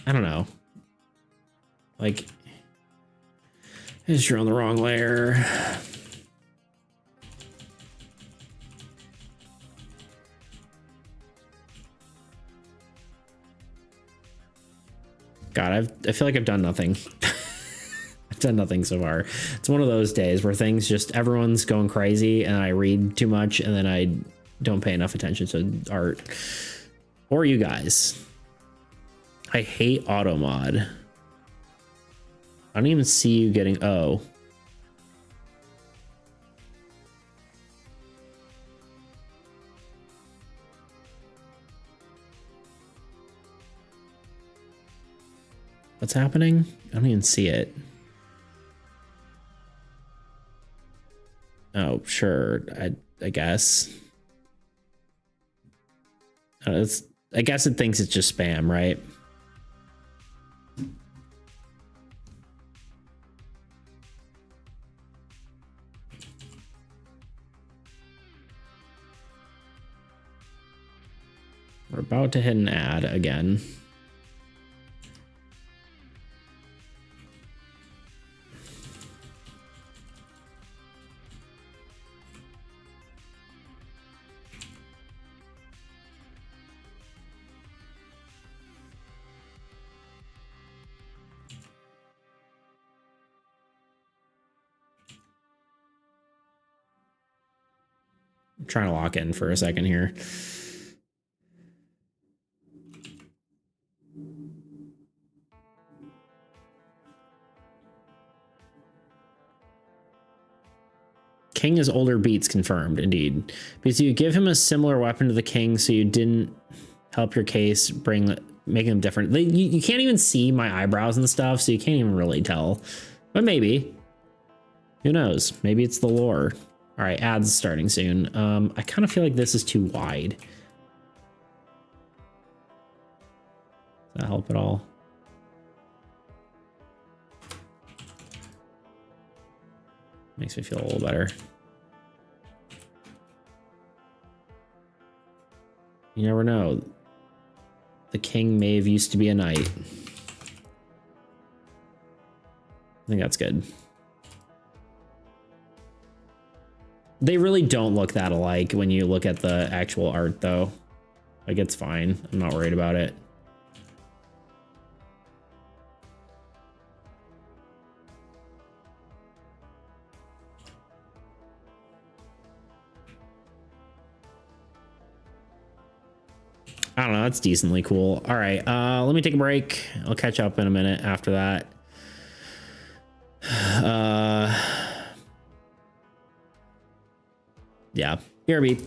don't know. Like, I just drew on the wrong layer. God, I feel like I've done nothing. I've done nothing so far. It's one of those days where things just, everyone's going crazy and I read too much and then I don't pay enough attention to art. Or you guys. I hate auto mod. I don't even see you getting, oh. What's happening? I don't even see it. Oh, sure. I guess. I guess it thinks it's just spam, right? We're about to hit an ad again. I'm trying to lock in for a second here. King is older Beats confirmed, indeed. Because you give him a similar weapon to the king, so you didn't help your case making them different. You can't even see my eyebrows and stuff, so you can't even really tell. But maybe. Who knows? Maybe it's the lore. All right, ads starting soon. I kind of feel like this is too wide. Does that help at all? Makes me feel a little better. You never know. The king may have used to be a knight. I think that's good. They really don't look that alike when you look at the actual art, though. Like, it's fine. I'm not worried about it. I don't know. That's decently cool. All right. Let me take a break. I'll catch up in a minute after that. Yeah. BRB.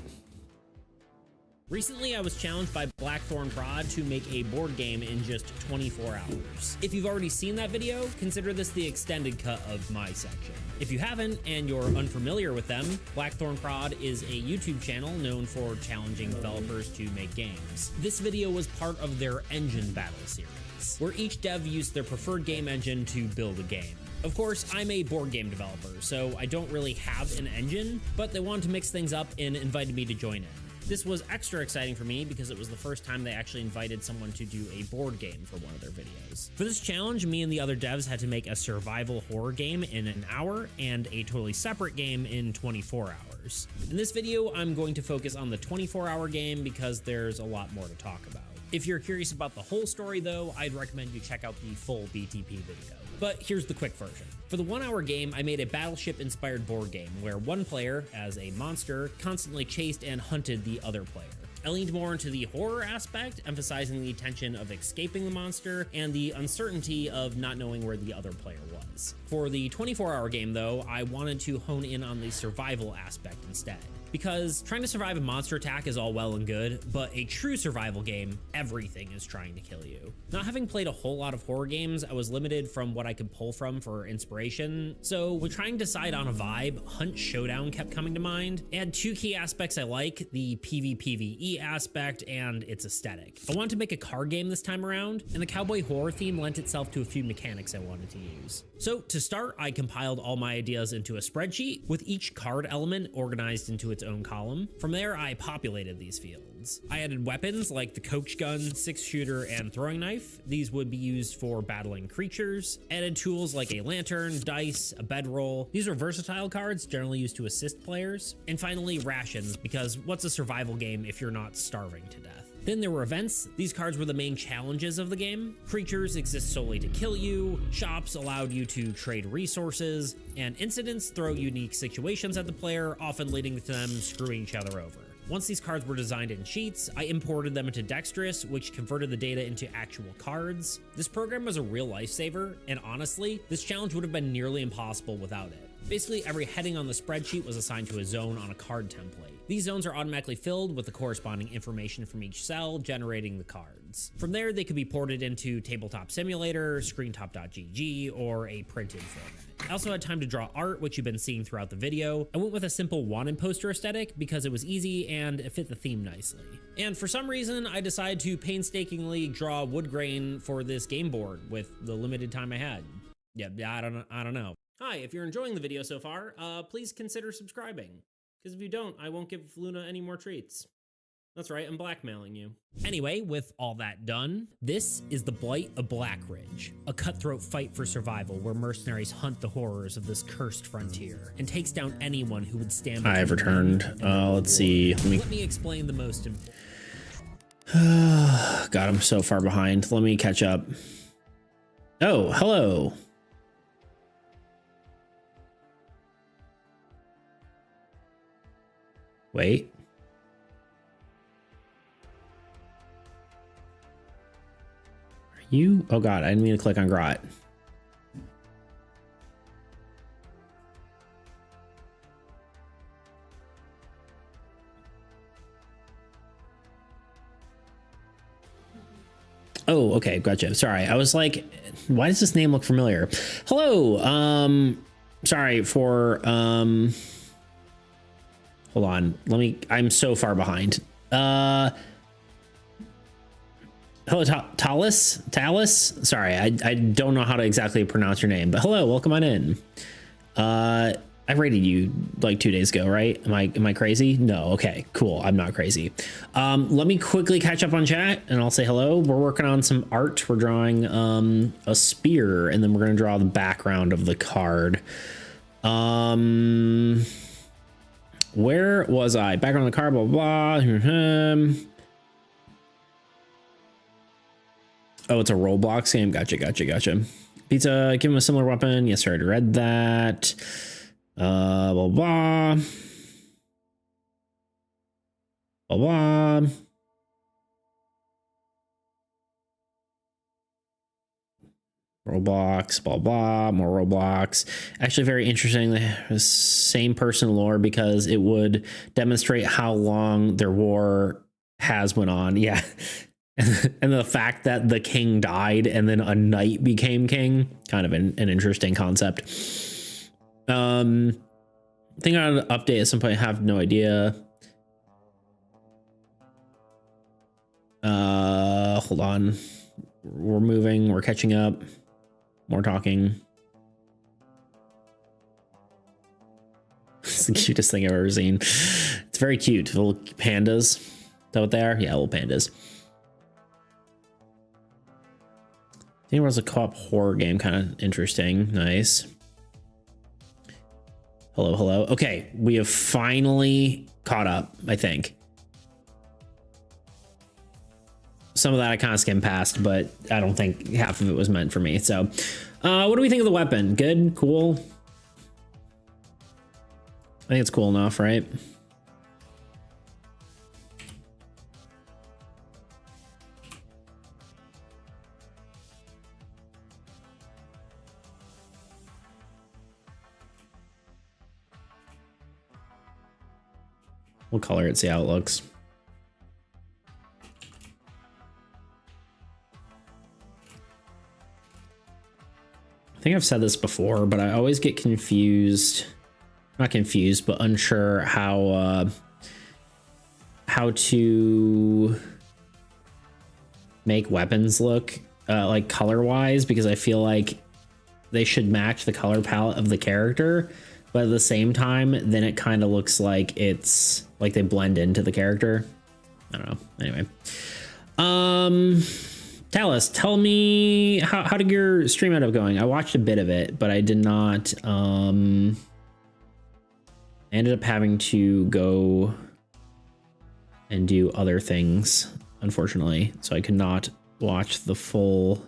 Recently, I was challenged by Blackthorn Prod to make a board game in just 24 hours. If you've already seen that video, consider this the extended cut of my section. If you haven't and you're unfamiliar with them, Blackthorn Prod is a YouTube channel known for challenging developers to make games. This video was part of their engine battle series, where each dev used their preferred game engine to build a game. Of course, I'm a board game developer, so I don't really have an engine, but they wanted to mix things up and invited me to join in. This was extra exciting for me because it was the first time they actually invited someone to do a board game for one of their videos. For this challenge, me and the other devs had to make a survival horror game in an hour and a totally separate game in 24 hours. In this video, I'm going to focus on the 24-hour game because there's a lot more to talk about. If you're curious about the whole story though, I'd recommend you check out the full BTP video. But here's the quick version. For the 1 hour game, I made a battleship-inspired board game where one player, as a monster, constantly chased and hunted the other player. I leaned more into the horror aspect, emphasizing the tension of escaping the monster and the uncertainty of not knowing where the other player was. For the 24-hour game though, I wanted to hone in on the survival aspect instead. Because trying to survive a monster attack is all well and good, but a true survival game, everything is trying to kill you. Not having played a whole lot of horror games, I was limited from what I could pull from for inspiration, so when trying to decide on a vibe, Hunt Showdown kept coming to mind. It had two key aspects I like, the PvPvE aspect and its aesthetic. I wanted to make a card game this time around, and the cowboy horror theme lent itself to a few mechanics I wanted to use. So to start, I compiled all my ideas into a spreadsheet, with each card element organized into its own column. From there, I populated these fields. I added weapons like the coach gun, 6-shooter, and throwing knife. These would be used for battling creatures. Added tools like a lantern, dice, a bedroll. These are versatile cards, generally used to assist players. And finally, rations, because what's a survival game if you're not starving to death? Then there were events. These cards were the main challenges of the game. Creatures exist solely to kill you, shops allowed you to trade resources, and incidents throw unique situations at the player, often leading to them screwing each other over. Once these cards were designed in sheets, I imported them into Dexterous, which converted the data into actual cards. This program was a real lifesaver, and honestly, this challenge would have been nearly impossible without it. Basically, every heading on the spreadsheet was assigned to a zone on a card template. These zones are automatically filled with the corresponding information from each cell, generating the cards. From there, they could be ported into Tabletop Simulator, ScreenTop.gg, or a printed format. I also had time to draw art, which you've been seeing throughout the video. I went with a simple wanted poster aesthetic because it was easy and it fit the theme nicely. And for some reason, I decided to painstakingly draw wood grain for this game board with the limited time I had. Yeah, I don't know. Hi, if you're enjoying the video so far, please consider subscribing. Because if you don't, I won't give Luna any more treats. That's right, I'm blackmailing you. Anyway, with all that done, this is the Blight of Blackridge, a cutthroat fight for survival where mercenaries hunt the horrors of this cursed frontier and takes down anyone who would stand. I've returned. Let's see. Let me explain the most. God, I'm so far behind. Let me catch up. Oh, hello. Wait. You? Oh God, I didn't mean to click on Grot. Oh, okay, gotcha. Sorry, I was like, why does this name look familiar? Hello. Sorry for hold on. I'm so far behind. Hello, Talus. Sorry, I don't know how to exactly pronounce your name, but hello, welcome on in. I rated you like 2 days ago, right? Am I crazy? No. Okay, cool. I'm not crazy. Let me quickly catch up on chat and I'll say hello. We're working on some art. We're drawing a spear and then we're gonna draw the background of the card. Where was I? Background of the card, blah, blah, blah. Oh, it's a Roblox game. Gotcha. Pizza, give him a similar weapon. Yes, I already read that. Blah, blah. Blah, blah. Roblox, blah, blah, more Roblox. Actually, very interesting. The same person lore because it would demonstrate how long their war has went on. Yeah. And the fact that the king died and then a knight became king, kind of an interesting concept. I think I'll update at some point. I have no idea. Hold on. We're moving. We're catching up. More talking. It's the cutest thing I've ever seen. It's very cute. Little pandas. Is that what they are? Yeah, little pandas. It was a co-op horror game, kind of interesting. Nice. Hello, hello. Okay, we have finally caught up, I think. Some of that I kind of skimmed past, but I don't think half of it was meant for me. So, what do we think of the weapon? Good? Cool? I think it's cool enough, right? We'll color it, see how it looks. I think I've said this before, but I always get confused. Not confused, but unsure how to make weapons look like color-wise, because I feel like they should match the color palette of the character, but at the same time, then it kind of looks like it's like they blend into the character. I don't know. Anyway, Talus, tell me how did your stream end up going? I watched a bit of it, but I did not. I ended up having to go and do other things, unfortunately, so I could not watch the full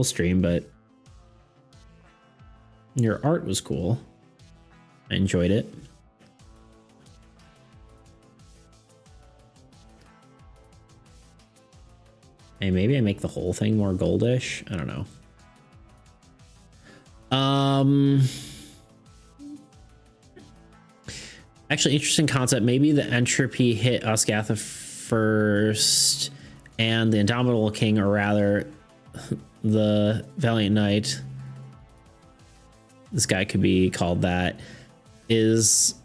stream. But your art was cool. I enjoyed it. Hey, maybe I make the whole thing more goldish. I don't know. Actually, interesting concept. Maybe the entropy hit Osgatha first, and the Indomitable King, or rather, the Valiant Knight. This guy could be called that. Is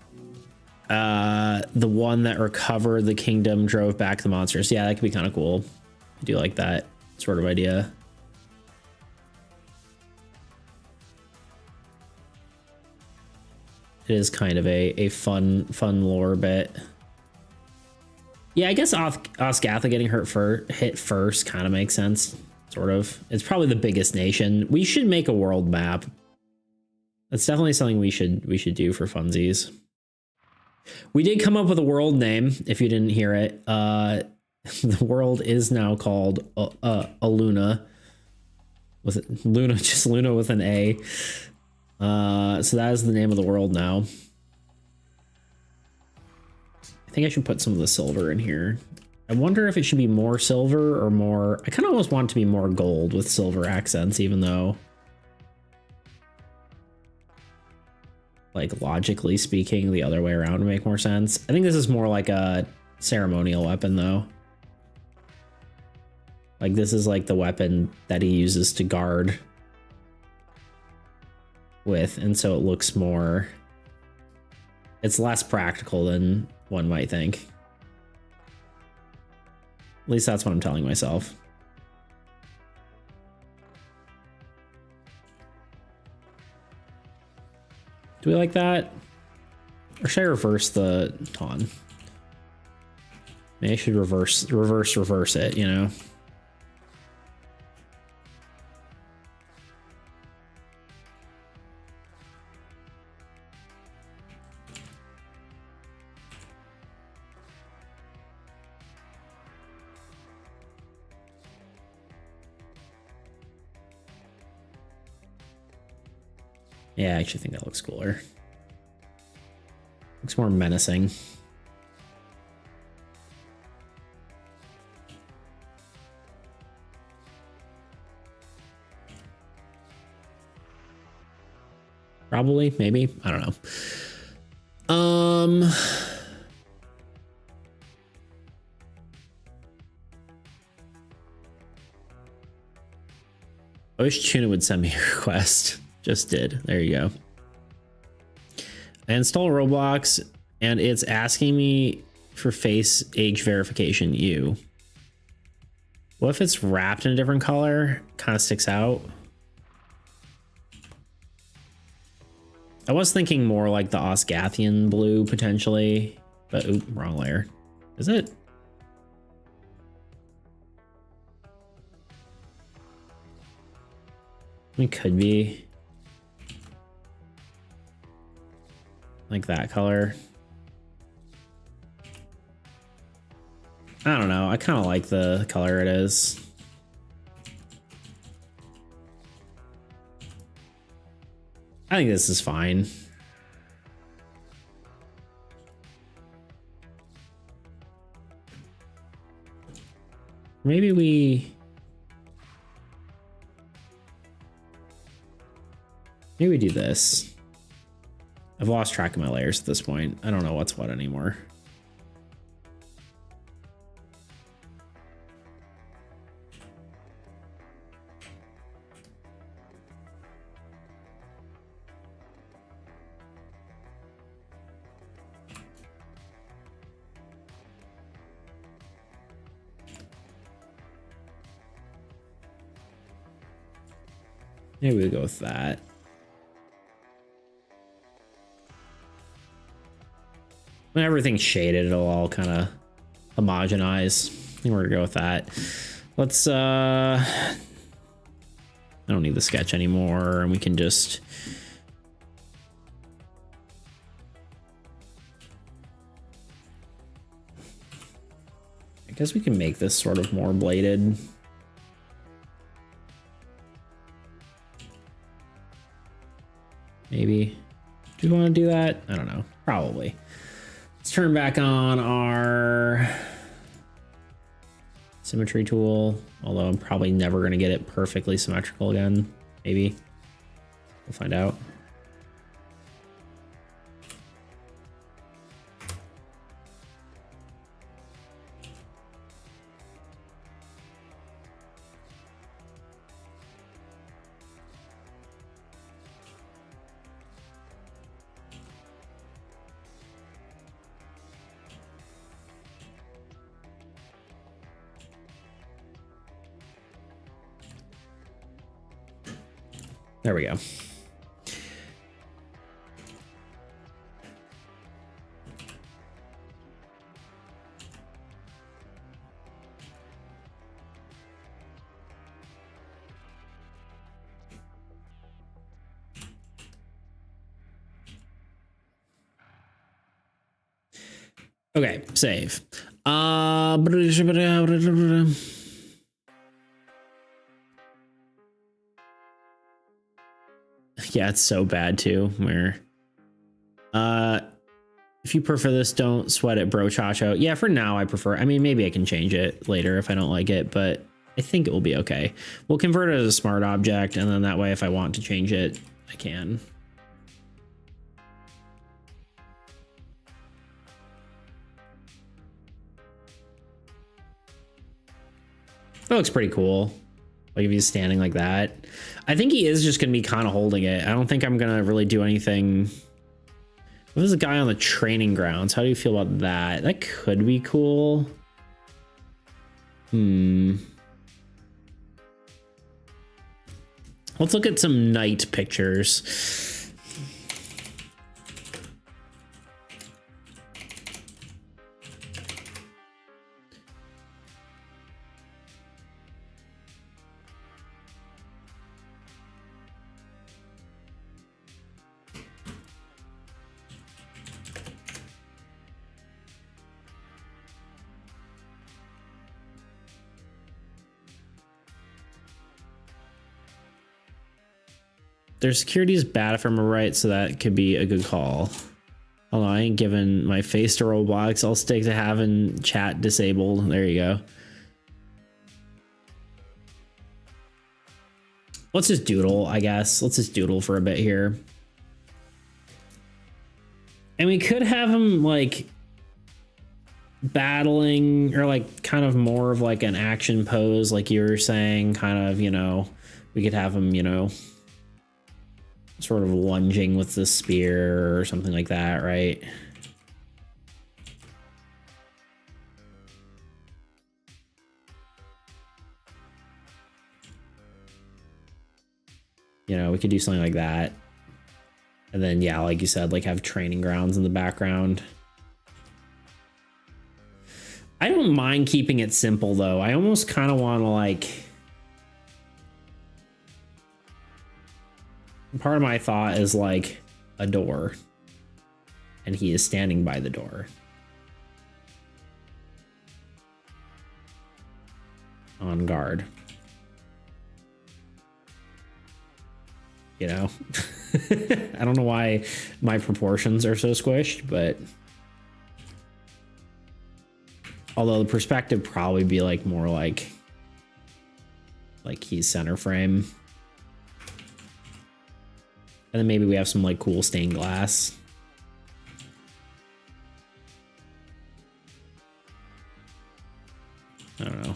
the one that recovered the kingdom, drove back the monsters. Yeah, that could be kind of cool. I do like that sort of idea. It is kind of a fun lore bit. Yeah, I guess Osgatha getting hit first kind of makes sense. Sort of. It's probably the biggest nation. We should make a world map. That's definitely something we should do for funsies. We did come up with a world name, if you didn't hear it. The world is now called Aluna. With Luna, just Luna with an A. So that is the name of the world now. I think I should put some of the silver in here. I wonder if it should be more silver or more... I kind of almost want it to be more gold with silver accents, even though... like, logically speaking, the other way around would make more sense. I think this is more like a ceremonial weapon, though. Like, this is like the weapon that he uses to guard with, and so it looks more... it's less practical than one might think. At least that's what I'm telling myself. Do we like that? Or should I reverse the ton? Maybe I should reverse it, you know? Yeah, I actually think that looks cooler. Looks more menacing. Probably, maybe, I don't know. I wish Tuna would send me a request. Just did. There you go. I install Roblox and it's asking me for face age verification. What if it's wrapped in a different color? Kind of sticks out. I was thinking more like the Osgathian blue potentially, but oop, wrong layer. Is it? It could be like that color. I don't know. I kind of like the color it is. I think this is fine. Maybe we do this. I've lost track of my layers at this point. I don't know what's what anymore. Maybe we'll go with that. When everything's shaded, it'll all kind of homogenize. I think we're gonna go with that. Let's I don't need the sketch anymore, and we can just I guess we can make this sort of more bladed. Maybe. Do we want to do that? I don't know. Probably. Let's turn back on our symmetry tool, although I'm probably never going to get it perfectly symmetrical again. Maybe. We'll find out. There we go. Okay, save. Yeah, it's so bad too. Where if you prefer this, don't sweat it, bro, Chacho. Yeah, for now I prefer. I mean, maybe I can change it later if I don't like it, but I think it will be okay. We'll convert it as a smart object, and then that way if I want to change it, I can. That looks pretty cool. Like if he's standing like that. I think he is just going to be kind of holding it. I don't think I'm going to really do anything. What is a guy on the training grounds? How do you feel about that? That could be cool. Let's look at some night pictures. Their security is bad if I'm right, so that could be a good call. Hold on, I ain't giving my face to Roblox. I'll stick to having chat disabled. There you go. Let's just doodle, I guess. Let's just doodle for a bit here. And we could have him like battling, or like kind of more of like an action pose, like you were saying, kind of, you know, We could have him, you know, sort of lunging with the spear or something like that, right? You know, we could do something like that. And then, yeah, like you said, like have training grounds in the background. I don't mind keeping it simple, though. I almost kind of want to, like... Part of my thought is, like, a door. And he is standing by the door. On guard. You know? I don't know why my proportions are so squished, but... Although the perspective probably be like more like he's center frame. And then maybe we have some like cool stained glass. I don't know.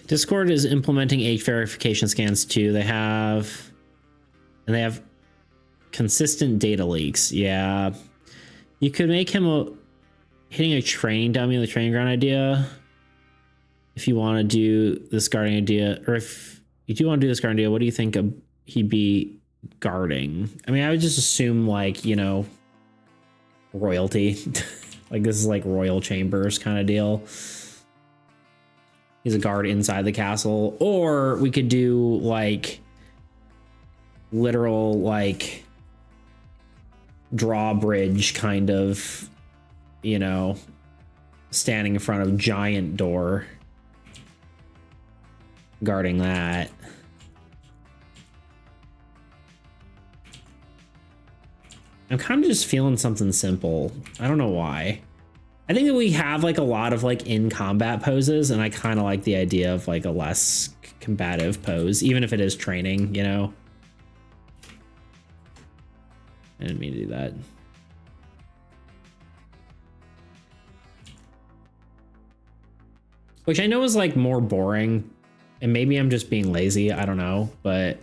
Discord is implementing age verification scans too. They have consistent data leaks. Yeah. You could make him hitting a training dummy in the training ground idea. If you want to do this guarding idea, or if you do want to do this guarding idea, what do you think he'd be guarding? I mean, I would just assume like, you know, royalty. Like this is like royal chambers kind of deal. He's a guard inside the castle. Or we could do like literal like drawbridge kind of, you know, standing in front of giant door, guarding that. I'm kind of just feeling something simple. I don't know why. I think that we have like a lot of like in combat poses, and I kind of like the idea of like a less combative pose, even if it is training, you know. I didn't mean to do that. Which I know is like more boring, and maybe I'm just being lazy, I don't know, but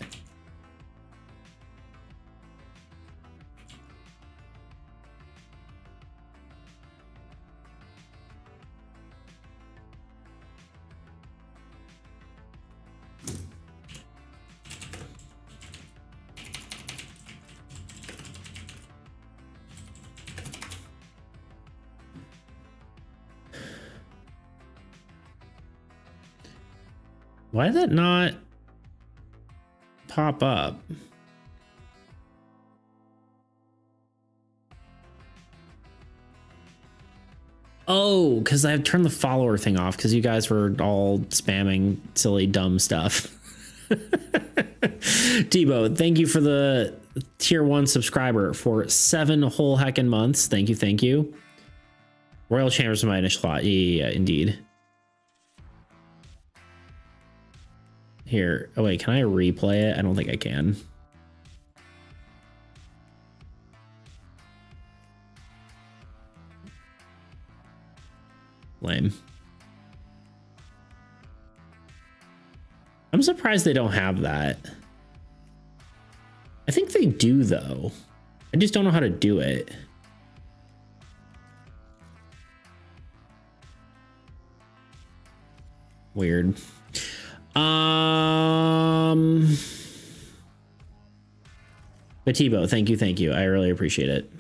why did that not pop up? Oh, because I've turned the follower thing off because you guys were all spamming silly, dumb stuff. Debo, thank you for the tier 1 subscriber for 7 whole heckin' months. Thank you, thank you. Royal Chambers is my initial thought. Yeah, indeed. Here. Oh, wait, can I replay it? I don't think I can. Lame. I'm surprised they don't have that. I think they do, though. I just don't know how to do it. Weird. But Tebow, thank you. I really appreciate it.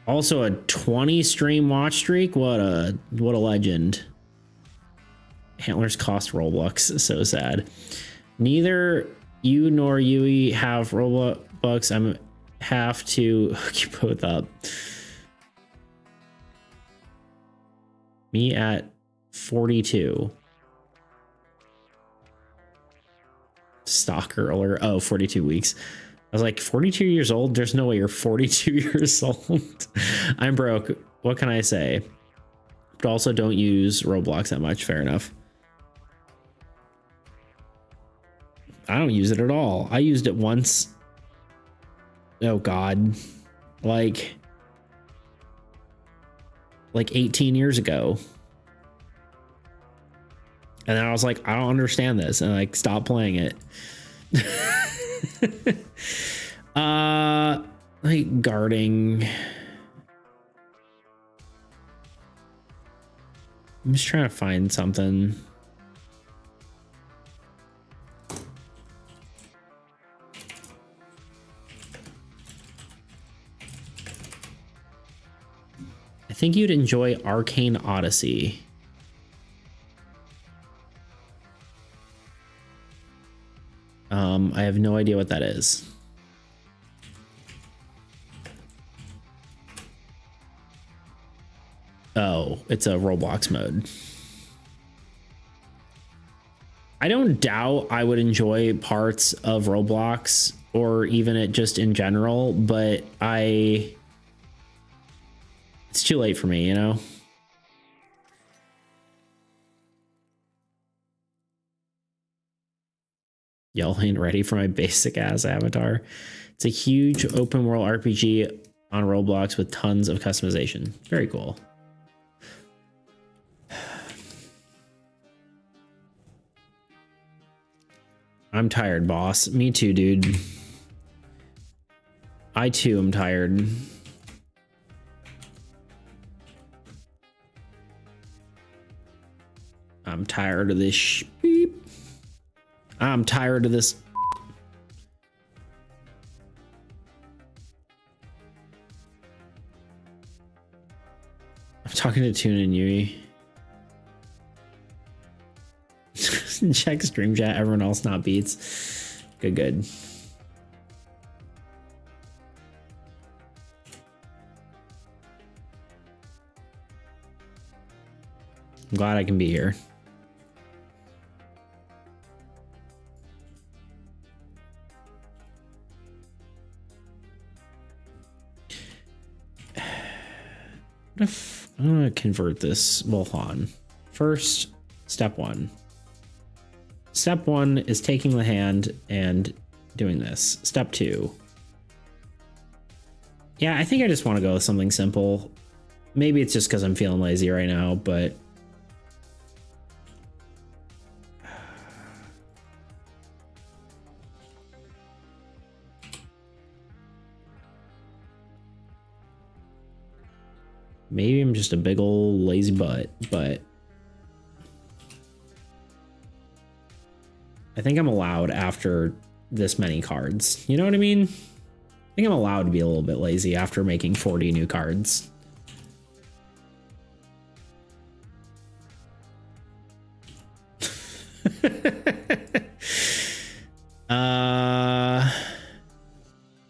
Also a 20 stream watch streak. What a legend. Handlers cost Robux. So sad. Neither you nor Yui have Robux. I'm have to hook you both up. Me at 42. Stalker alert. Oh, 42 weeks. I was like, 42 years old? There's no way you're 42 years old. I'm broke. What can I say? but also don't use Roblox that much. Fair enough. I don't use it at all. I used it once. Oh God. Like 18 years ago. And then I was like, I don't understand this. And like, stop playing it. Like guarding. I'm just trying to find something. I think you'd enjoy Arcane Odyssey. I have no idea what that is. Oh, it's a Roblox mode. I don't doubt I would enjoy parts of Roblox or even it just in general, but it's too late for me, you know? Y'all ain't ready for my basic ass avatar. It's a huge open world RPG on Roblox with tons of customization. Very cool. I'm tired, boss. Me too, dude. I too am tired. I'm tired of this beep. I'm tired of this. I'm talking to Tune and Yui. Check stream chat. Everyone else not beats. Good, good. I'm glad I can be here. What if I'm gonna convert this? Well, hold on. First, step one. Step one is taking the hand and doing this. Step two. Yeah, I think I just want to go with something simple. Maybe it's just because I'm feeling lazy right now, but maybe I'm just a big old lazy butt, but I think I'm allowed after this many cards. You know what I mean? I think I'm allowed to be a little bit lazy after making 40 new cards.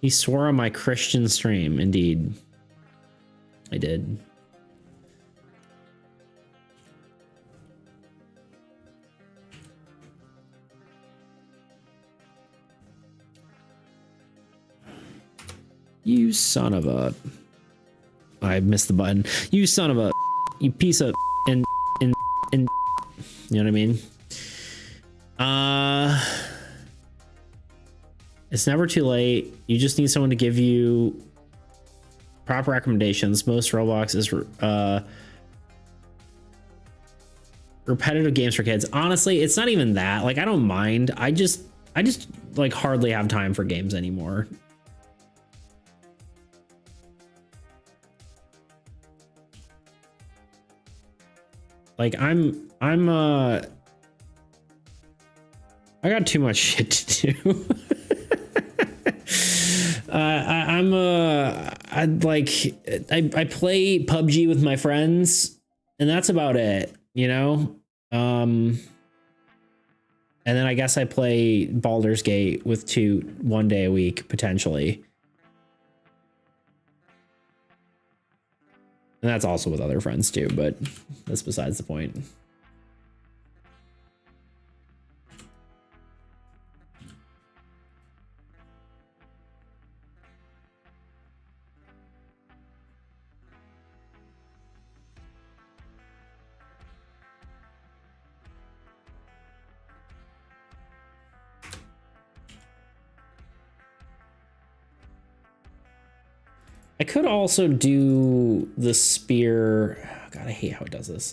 He swore on my Christian stream. Indeed, I did. You son of a... I missed the button. You son of a... You piece of... And... You know what I mean? It's never too late. You just need someone to give you proper recommendations. Most Roblox is repetitive games for kids. Honestly, it's not even that. Like, I don't mind. I just like hardly have time for games anymore. Like I got too much shit to do. I play PUBG with my friends and that's about it, you know? And then I guess I play Baldur's Gate with one day a week, potentially. And that's also with other friends too, but that's besides the point. I could also do the spear. Oh, God, I hate how it does this.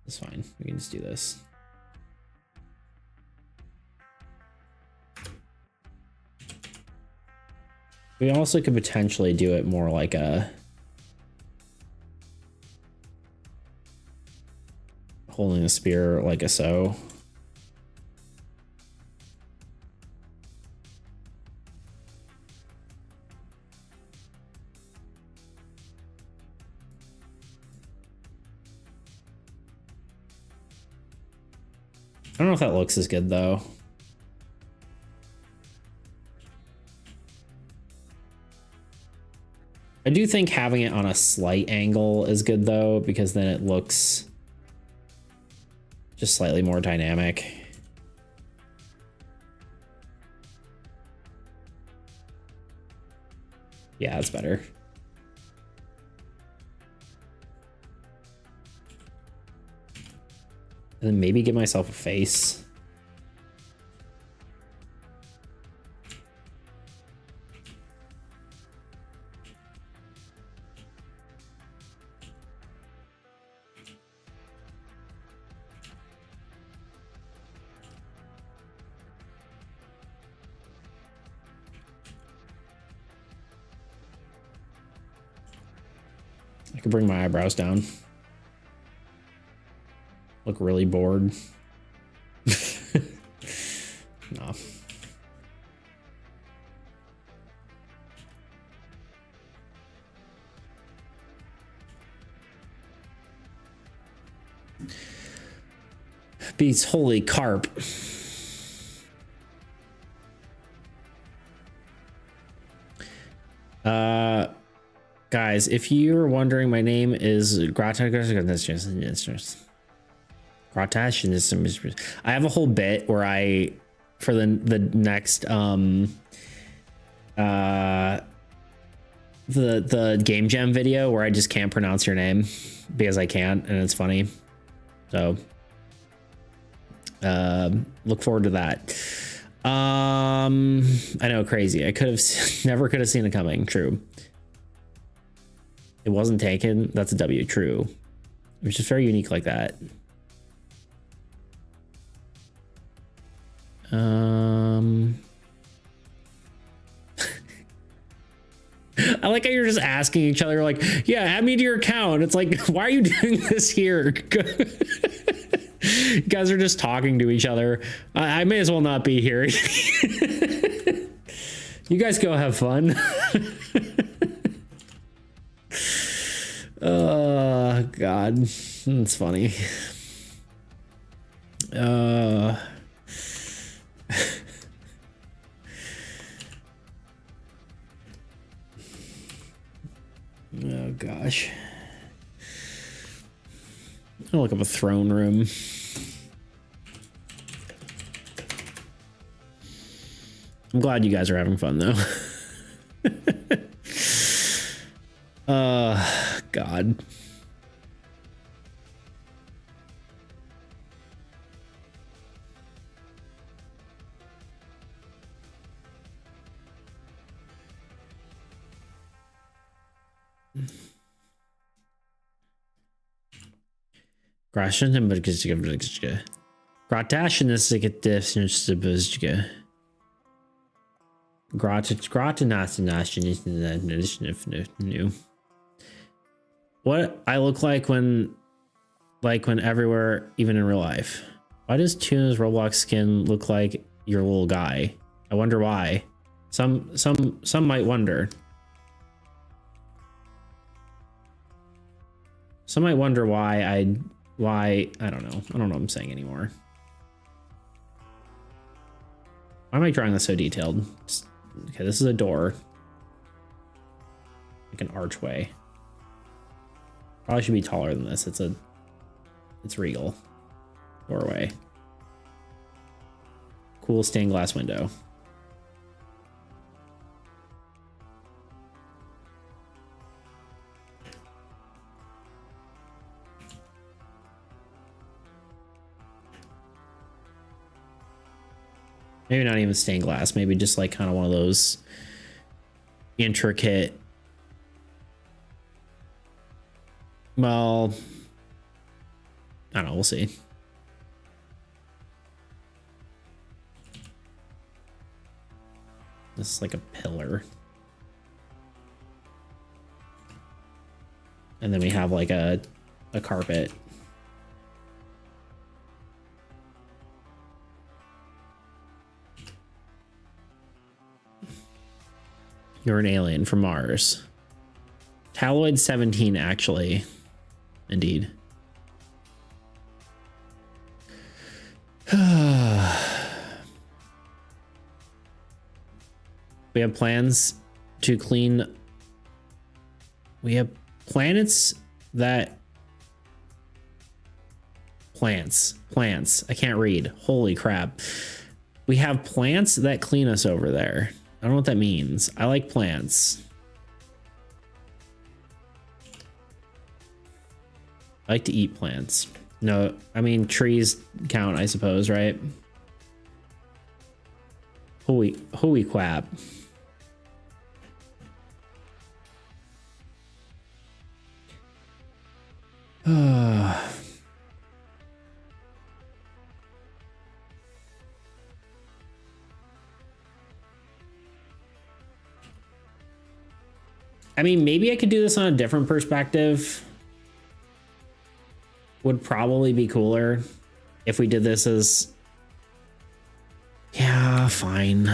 It's fine. We can just do this. We also could potentially do it more like a holding the spear like a so. I don't know if that looks as good though. I do think having it on a slight angle is good though, because then it looks just slightly more dynamic. Yeah, that's better. And then maybe give myself a face. I could bring my eyebrows down. Look really bored. No. Beats holy carp. Guys, if you're wondering, my name is Gratash. I have a whole bit where I, for the next the game jam video where I just can't pronounce your name because I can't, and it's funny. So look forward to that. I know, crazy. I could have never could have seen it coming. True. It wasn't taken. That's a W. True. It was just very unique like that. I like how you're just asking each other, like, yeah, add me to your account. It's like, why are you doing this here? You guys are just talking to each other. I may as well not be here. You guys go have fun. Oh, God. That's funny. Oh, gosh. I'll look up a throne room. I'm glad you guys are having fun, though. God. What I look like when everywhere, even in real life. Why does Tuna's Roblox skin look like your little guy? I wonder why. Some might wonder. Some might wonder why I don't know. I don't know what I'm saying anymore. Why am I drawing this so detailed? Okay, this is a door. Like an archway. Probably should be taller than this. It's regal. Doorway. Cool stained glass window. Maybe not even stained glass. Maybe just like kind of one of those intricate. Well, I don't know. We'll see. This is like a pillar. And then we have like a carpet. You're an alien from Mars. Taloid 17, actually. Indeed. We have plans to clean. We have planets that. Plants. I can't read. Holy crap. We have plants that clean us over there. I don't know what that means. I like plants. I like to eat plants. No, I mean, trees count, I suppose, right? Holy crap. I mean, maybe I could do this on a different perspective. Would probably be cooler if we did this as... Yeah, fine.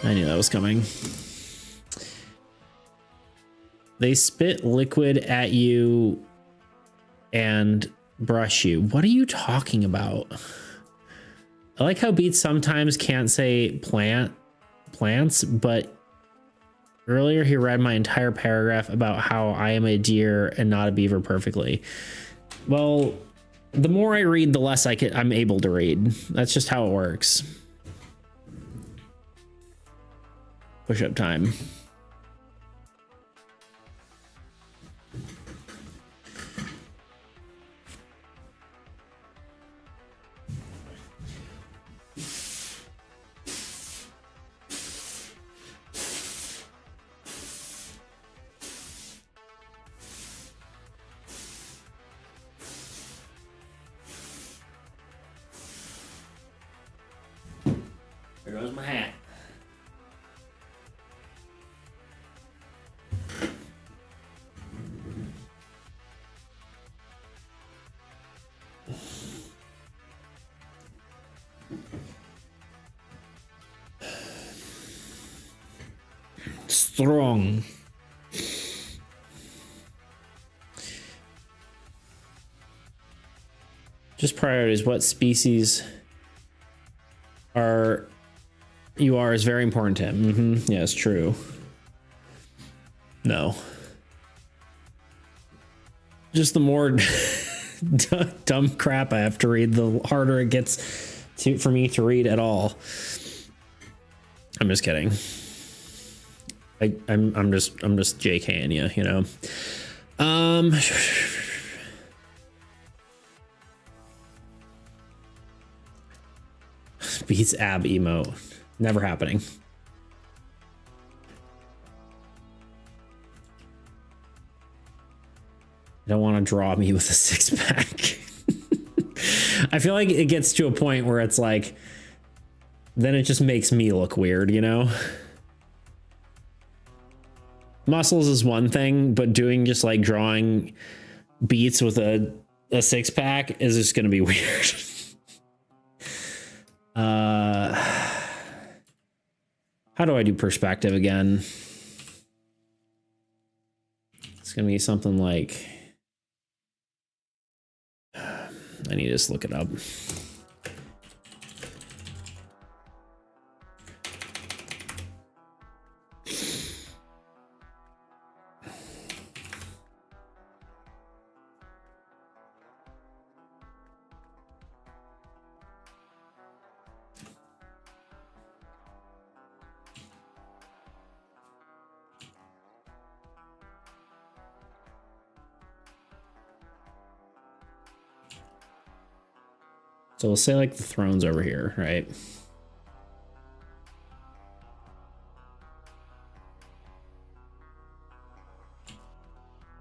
I knew that was coming. They spit liquid at you and brush you. What are you talking about? I like how Beats sometimes can't say plants, but earlier he read my entire paragraph about how I am a deer and not a beaver perfectly. Well, the more I read, the less I'm able to read. That's just how it works. Push-up time. There goes my hat. Strong. Just priorities. What species you are is very important to him. Yeah, it's true. No. Just the more dumb crap I have to read, the harder it gets for me to read at all. I'm just kidding. I'm just JKing you know. Beats ab emote. Never happening. I don't want to draw me with a six-pack. I feel like it gets to a point where it's like, then it just makes me look weird, you know? Muscles is one thing, but doing just like drawing Beats with a six-pack is just going to be weird. How do I do perspective again? It's gonna be something like, I need to just look it up. So we'll say like the throne's over here, right?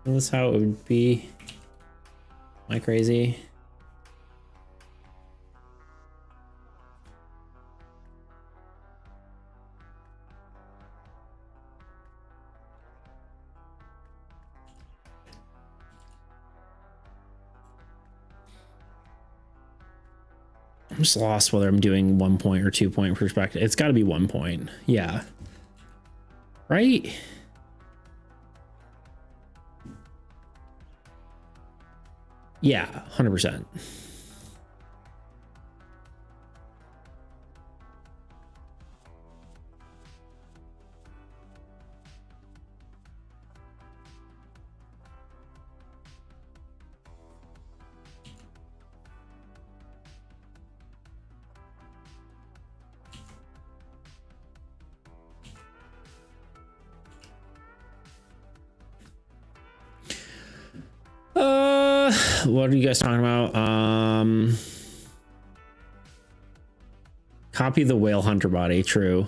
Isn't this how it would be? Am I crazy? I'm just lost whether I'm doing 1 point or 2 point perspective. It's got to be 1 point. Yeah. Right? Yeah, 100%. What are you guys talking about? Copy the whale hunter body. True.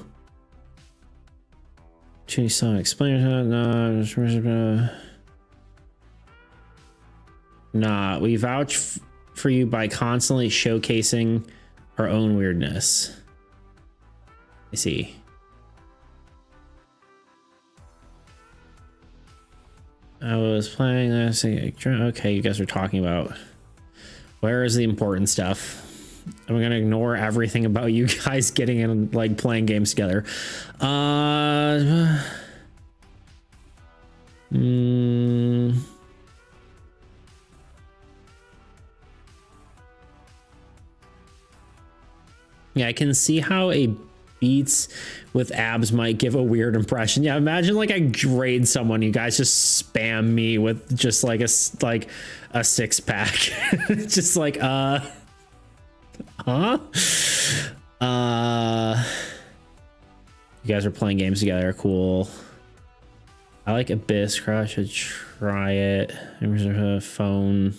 Change song. Explain that. No. Nah. We vouch for you by constantly showcasing our own weirdness. I see. I was playing this. Okay, you guys are talking about where is the important stuff. I'm gonna ignore everything about you guys getting in, like, playing games together. Yeah, I can see how a beats with abs might give a weird impression. Yeah, imagine like I grade someone, you guys just spam me with just like a 6-pack. Just like huh? You guys are playing games together, cool. I like Abyss Crush, should try it. There's a phone.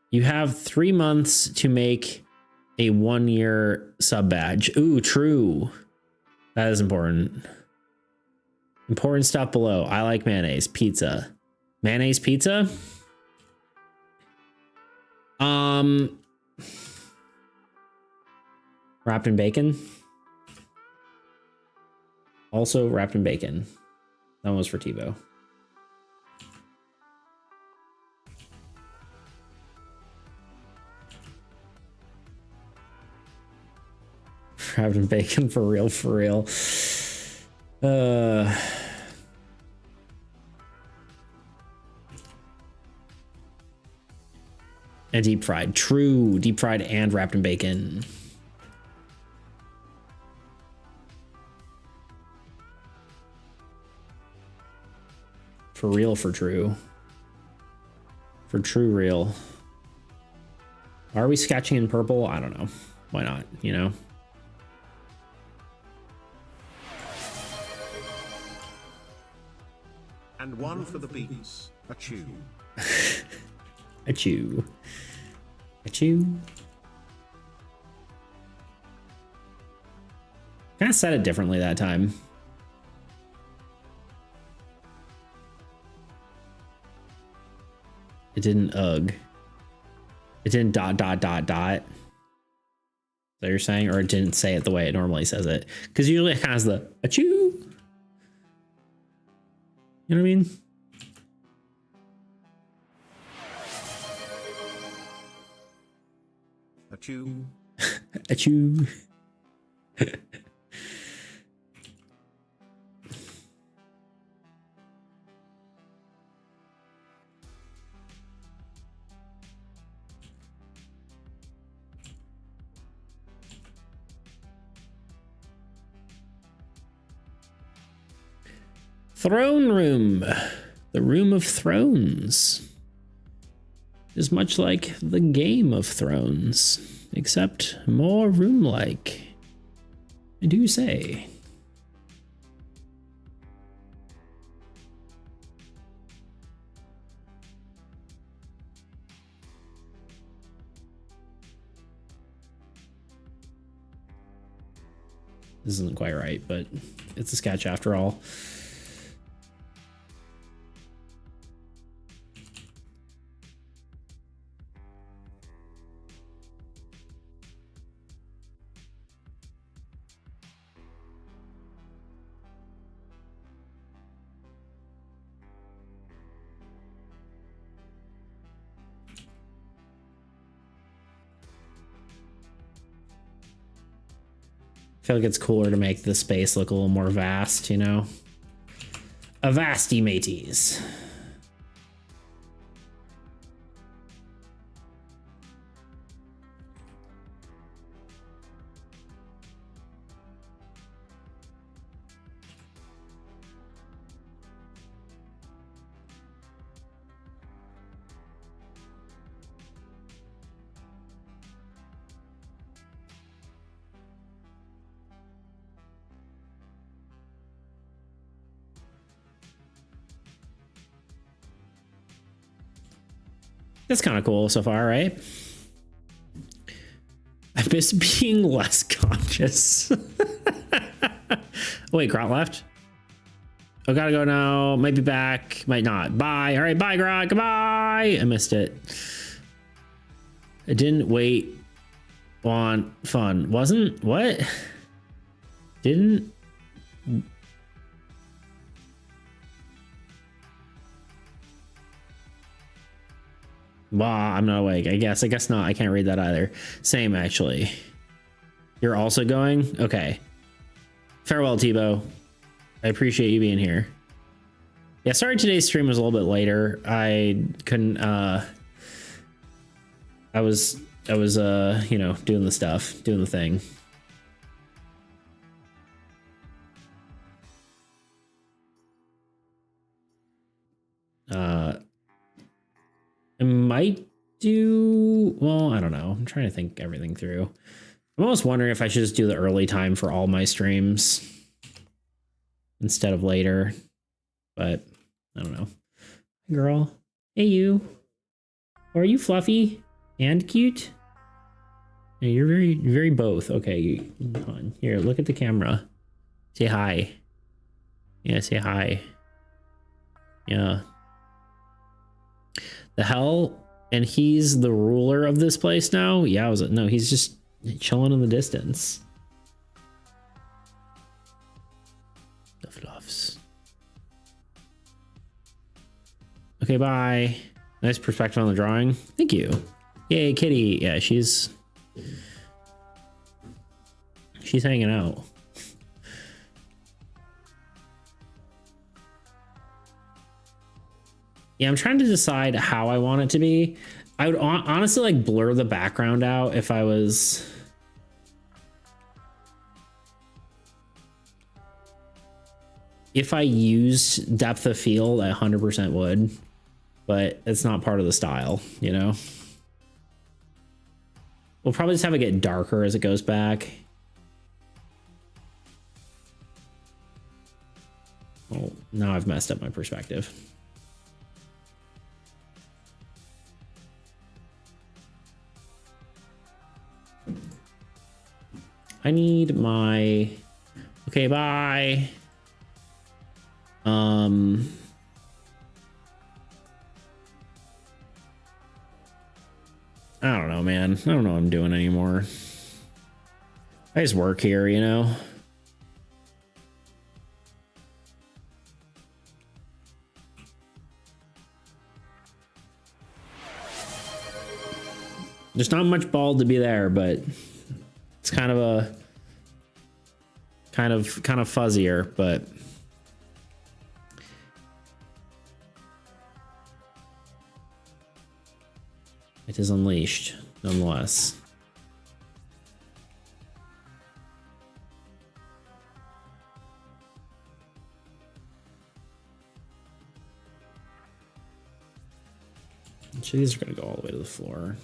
You have 3 months to make a 1-year sub badge. Ooh, true. That is important. Important stuff below. I like mayonnaise pizza. Mayonnaise pizza? Wrapped in bacon. Also wrapped in bacon. That one was for TiVo. Wrapped in bacon for real, for real. And deep fried. True. Deep fried and wrapped in bacon. For real, for true. For true real. Are we sketching in purple? I don't know. Why not, you know? And one for the beats. Achoo. Achoo. Achoo. Kind of said it differently that time. It didn't ugh. It didn't ... Is that what you're saying? Or it didn't say it the way it normally says it? Because usually it kind of has the achoo. You know what I mean? Achoo. Achoo. Throne room. The Room of Thrones is much like the Game of Thrones, except more room-like. I do say. This isn't quite right, but it's a sketch after all. feel like it's cooler to make the space look a little more vast, you know? Avasti mateys. That's kind of cool so far, right? I miss being less conscious. Wait, Grot left? Oh, gotta go now. Might be back, might not. Bye. All right, bye, Grot. Goodbye. I missed it. I didn't wait on fun. Wasn't? What? Didn't? Well, I'm not awake. I guess not. I can't read that either. Same, actually. You're also going? Okay. Farewell, Tebow. I appreciate you being here. Yeah, sorry today's stream was a little bit later. I couldn't, I was, you know, doing the stuff, doing the thing. I might do, well, I don't know. I'm trying to think everything through. I'm almost wondering if I should just do the early time for all my streams instead of later, but I don't know. Girl, hey you. Are you fluffy and cute? Yeah, you're very both. Okay, hold on. Here, look at the camera. Say hi. Yeah, say hi. Yeah. The hell? And he's the ruler of this place now? Yeah, no, he's just chilling in the distance. The fluffs. Okay, bye. Nice perspective on the drawing. Thank you. Yay, kitty. Yeah, she's hanging out. Yeah, I'm trying to decide how I want it to be. I would honestly like blur the background out if I was... If I used depth of field, I 100% would. But it's not part of the style, you know? We'll probably just have it get darker as it goes back. Well, now I've messed up my perspective. I need my... Okay, bye. I don't know, man. I don't know what I'm doing anymore. I just work here, you know? There's not much bald to be there, but it's kind of a kind of fuzzier, but it is unleashed nonetheless. So these are going to go all the way to the floor.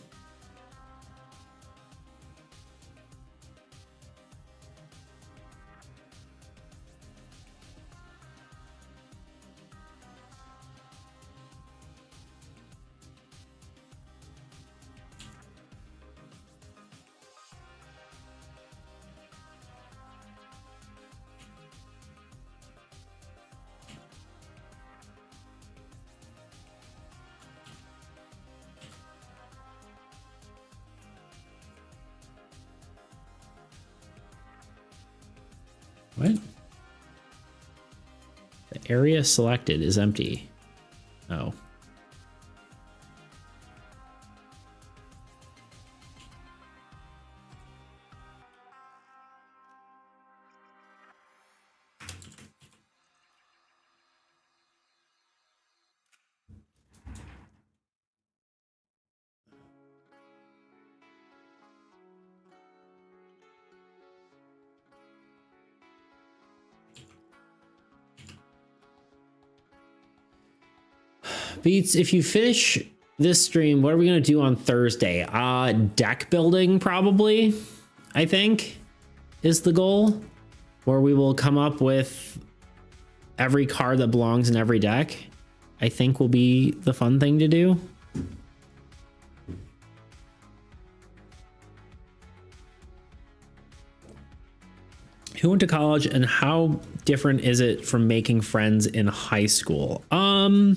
What? The area selected is empty. Oh. Beats, if you finish this stream, what are we gonna do on Thursday? Deck building, probably, I think, is the goal. Where we will come up with every card that belongs in every deck. I think will be the fun thing to do. Who went to college and how different is it from making friends in high school? I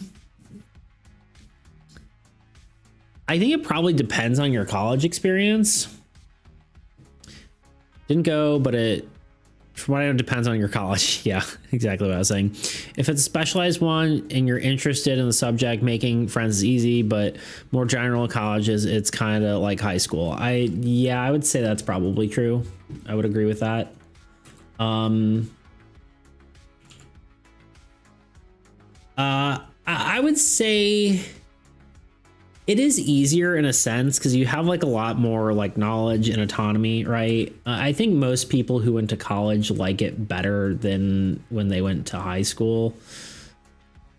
think it probably depends on your college experience. Didn't go, but it, from what I know, depends on your college. Yeah, exactly what I was saying. If it's a specialized one and you're interested in the subject, making friends is easy, but more general colleges, it's kind of like high school. Yeah, I would say that's probably true. I would agree with that. I would say it is easier in a sense because you have like a lot more like knowledge and autonomy, right? I think most people who went to college like it better than when they went to high school.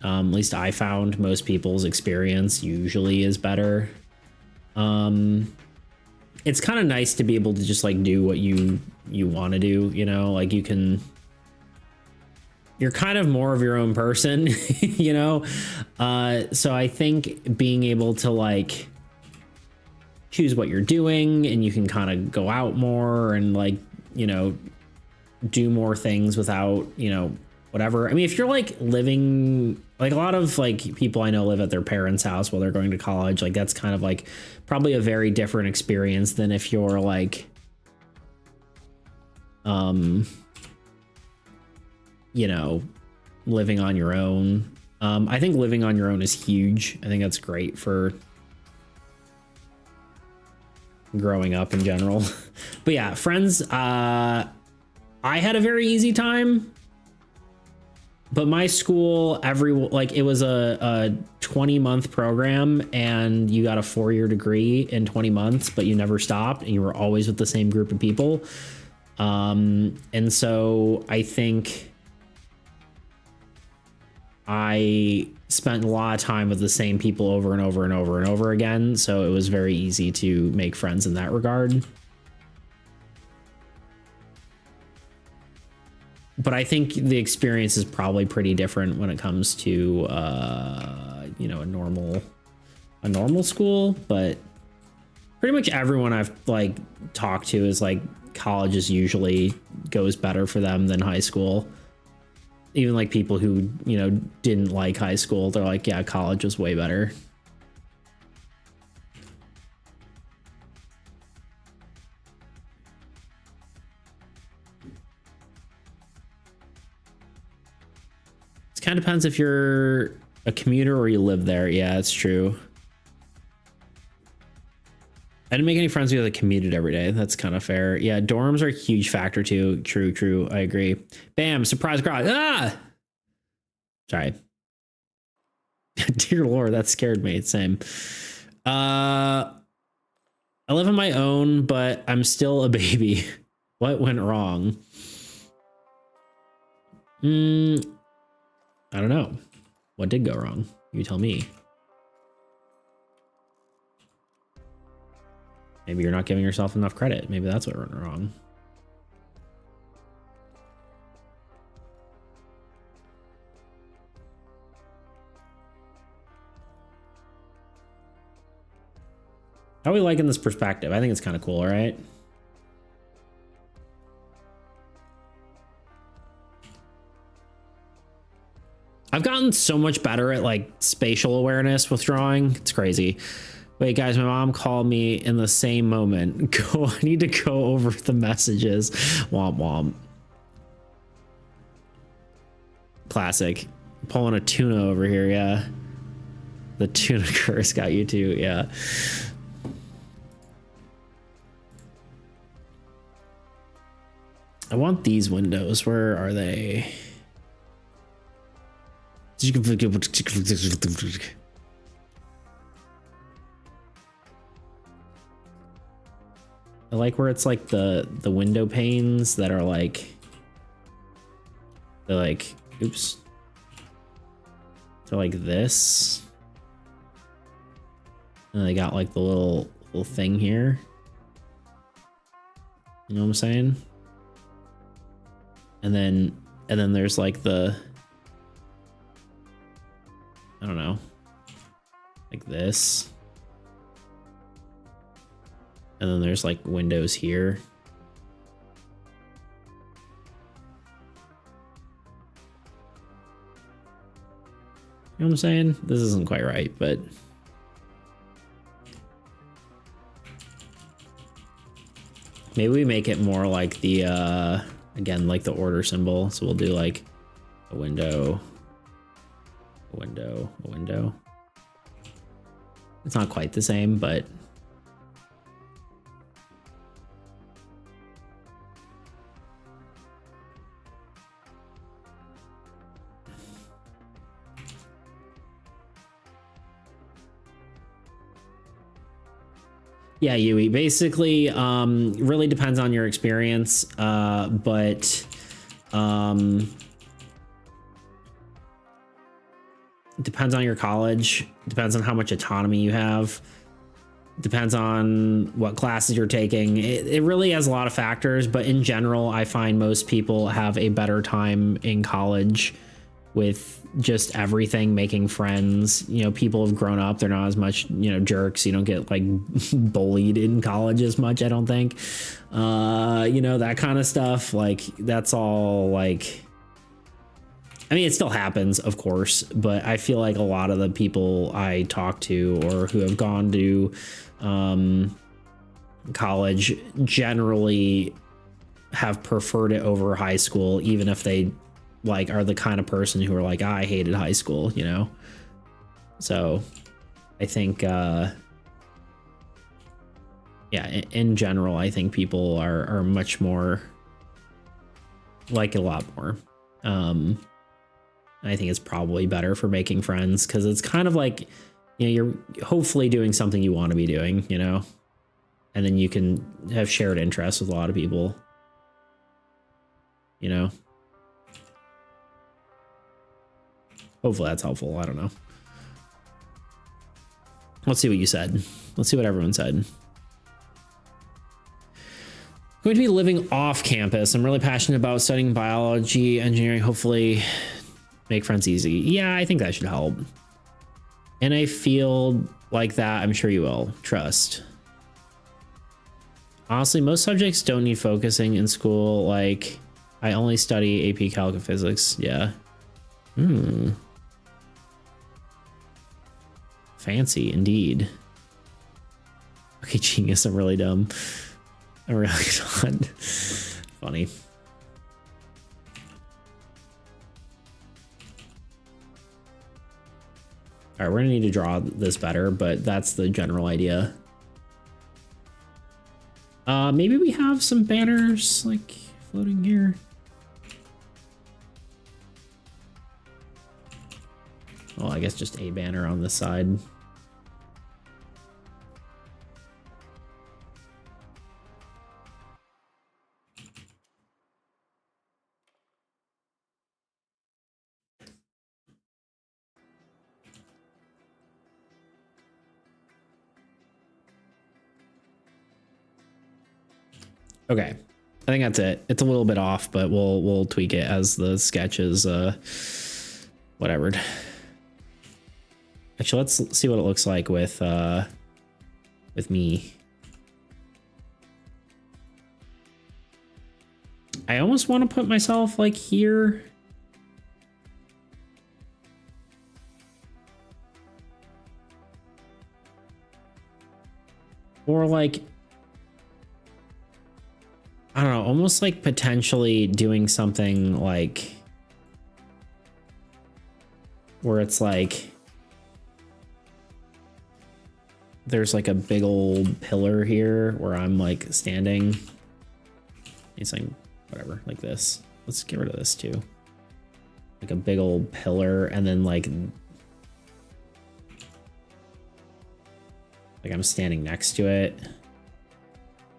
At least I found most people's experience usually is better. It's kind of nice to be able to just like do what you want to do, you know, like you're kind of more of your own person, you know? So I think being able to like choose what you're doing and you can kind of go out more and like, you know, do more things without, you know, whatever. I mean, if you're like living, like a lot of like people I know live at their parents' house while they're going to college, like that's kind of like probably a very different experience than if you're like, you know, living on your own. I think living on your own is huge. I think that's great for growing up in general. But yeah, friends, I had a very easy time, but my school, it was a 20-month program and you got a 4-year degree in 20 months, but you never stopped and you were always with the same group of people. And so I think I spent a lot of time with the same people over and over and over and over again. So it was very easy to make friends in that regard. But I think the experience is probably pretty different when it comes to, you know, a normal school. But pretty much everyone I've like talked to is like college is usually goes better for them than high school. Even like people who, you know, didn't like high school, they're like, yeah, college was way better. It kind of depends if you're a commuter or you live there. Yeah, it's true. I didn't make any friends because I commuted every day. That's kind of fair. Yeah, dorms are a huge factor too. True. I agree. Bam, surprise crowd. Ah! Sorry. Dear Lord, that scared me. Same. I live on my own, but I'm still a baby. What went wrong? I don't know. What did go wrong? You tell me. Maybe you're not giving yourself enough credit. Maybe that's what went wrong. How are we liking this perspective? I think it's kind of cool, right? I've gotten so much better at like spatial awareness with drawing. It's crazy. Wait, guys, my mom called me in the same moment. I need to go over the messages. Womp womp. Classic. Pulling a tuna over here, yeah. The tuna curse got you too, yeah. I want these windows. Where are they? I like where it's like the window panes that are like, they're like, oops. They're like this. And they got like the little thing here. You know what I'm saying? And then there's like the, I don't know, like this. And then there's like windows here. You know what I'm saying? This isn't quite right, but maybe we make it more like the, again, like the order symbol. So we'll do like a window, a window, a window. It's not quite the same, but yeah, Yui. Basically, really depends on your experience, but depends on your college, depends on how much autonomy you have, depends on what classes you're taking. It really has a lot of factors, but in general, I find most people have a better time in college with just everything, making friends. You know, people have grown up, they're not as much, you know, jerks. You don't get like bullied in college as much, I don't think. You know, that kind of stuff. Like, that's all like, I mean, it still happens, of course, but I feel like a lot of the people I talk to or who have gone to college generally have preferred it over high school, even if they like are the kind of person who are like, I hated high school, you know? So I think, yeah, in general, I think people are much more, like it a lot more. I think it's probably better for making friends because it's kind of like, you know, you're hopefully doing something you want to be doing, you know, and then you can have shared interests with a lot of people, you know. Hopefully that's helpful. I don't know. Let's see what you said. Let's see what everyone said. Going to be living off campus. I'm really passionate about studying biology, engineering, hopefully make friends easy. Yeah, I think that should help. In a field like that, I'm sure you will. Trust. Honestly, most subjects don't need focusing in school. Like, I only study AP Calc and Physics. Yeah. Fancy indeed. Okay, genius. I'm really dumb. I'm really not. Funny. All right, we're gonna need to draw this better, but that's the general idea. Maybe we have some banners like floating here. Well, I guess just a banner on this side. Okay, I think that's it. It's a little bit off, but we'll tweak it as the sketch is whatever. Actually, let's see what it looks like with me. I almost want to put myself like here. Or like, I don't know, almost like potentially doing something like where it's like there's like a big old pillar here where I'm like standing. It's like whatever, like this. Let's get rid of this too. Like a big old pillar, and then like I'm standing next to it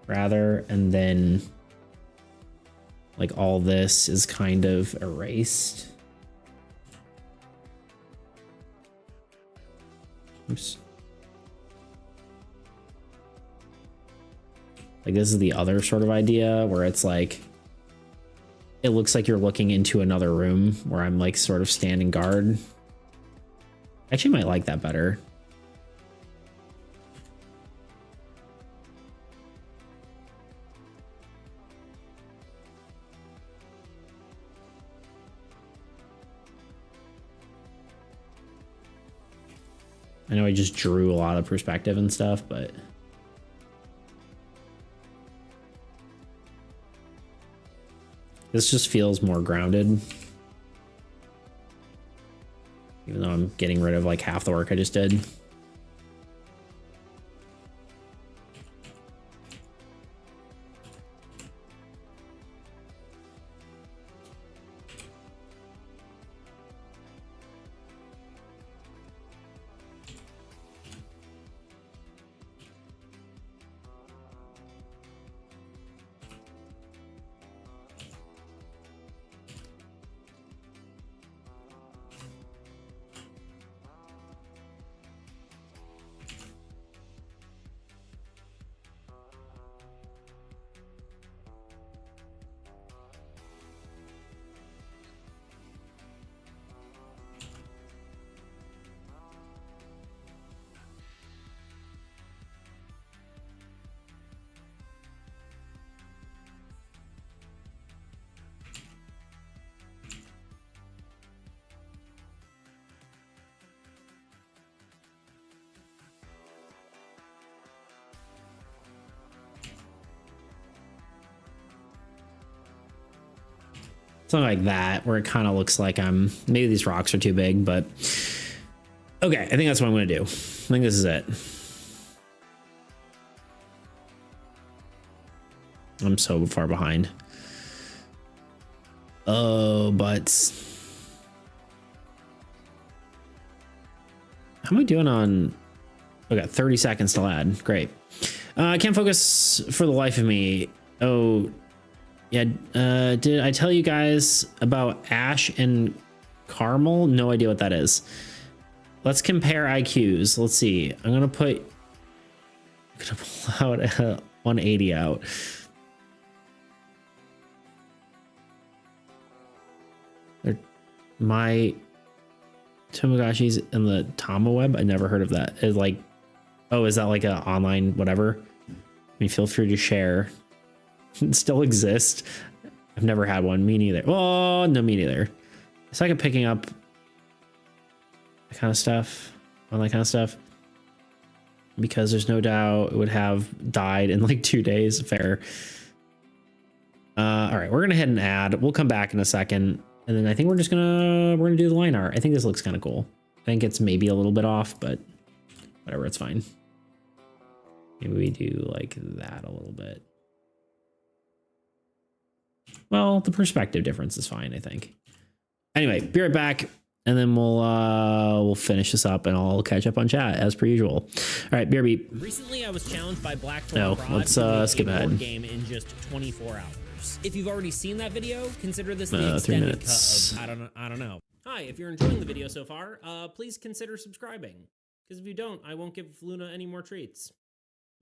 rather, and then like all this is kind of erased. Oops. Like this is the other sort of idea where it's like, it looks like you're looking into another room where I'm like sort of standing guard. I actually might like that better. I know I just drew a lot of perspective and stuff, but this just feels more grounded. Even though I'm getting rid of like half the work I just did. Something like that, where it kind of looks like maybe these rocks are too big, but okay, I think that's what I'm gonna do. I think this is it. I'm so far behind. Oh, but how am I doing on? I got 30 seconds to add. Great. I can't focus for the life of me. Oh. Yeah, did I tell you guys about Ash and Caramel? No idea what that is. Let's compare IQs. Let's see. I'm gonna pull out a 180 out. My Tamagotchi's in the Tamaweb. I never heard of that. It's like, oh, is that like an online whatever? I mean, feel free to share. Still exist. I've never had one. Me neither. Oh, no, me neither. It's like I'm picking up that kind of stuff, all that kind of stuff, because there's no doubt it would have died in like 2 days. Fair. All right, we're gonna head and add. We'll come back in a second, and then I think we're gonna do the line art. I think this looks kind of cool. I think it's maybe a little bit off, but whatever, it's fine. Maybe we do like that a little bit. Well, the perspective difference is fine, I think. Anyway, be right back, and then we'll finish this up, and I'll catch up on chat as per usual. All right, BRB. Recently, I was challenged by Black No, let's skip ahead. Game in just 24 hours. If you've already seen that video, consider this the 3 extended minutes. cut of I don't know. Hi, if you're enjoying the video so far, please consider subscribing. Because if you don't, I won't give Luna any more treats.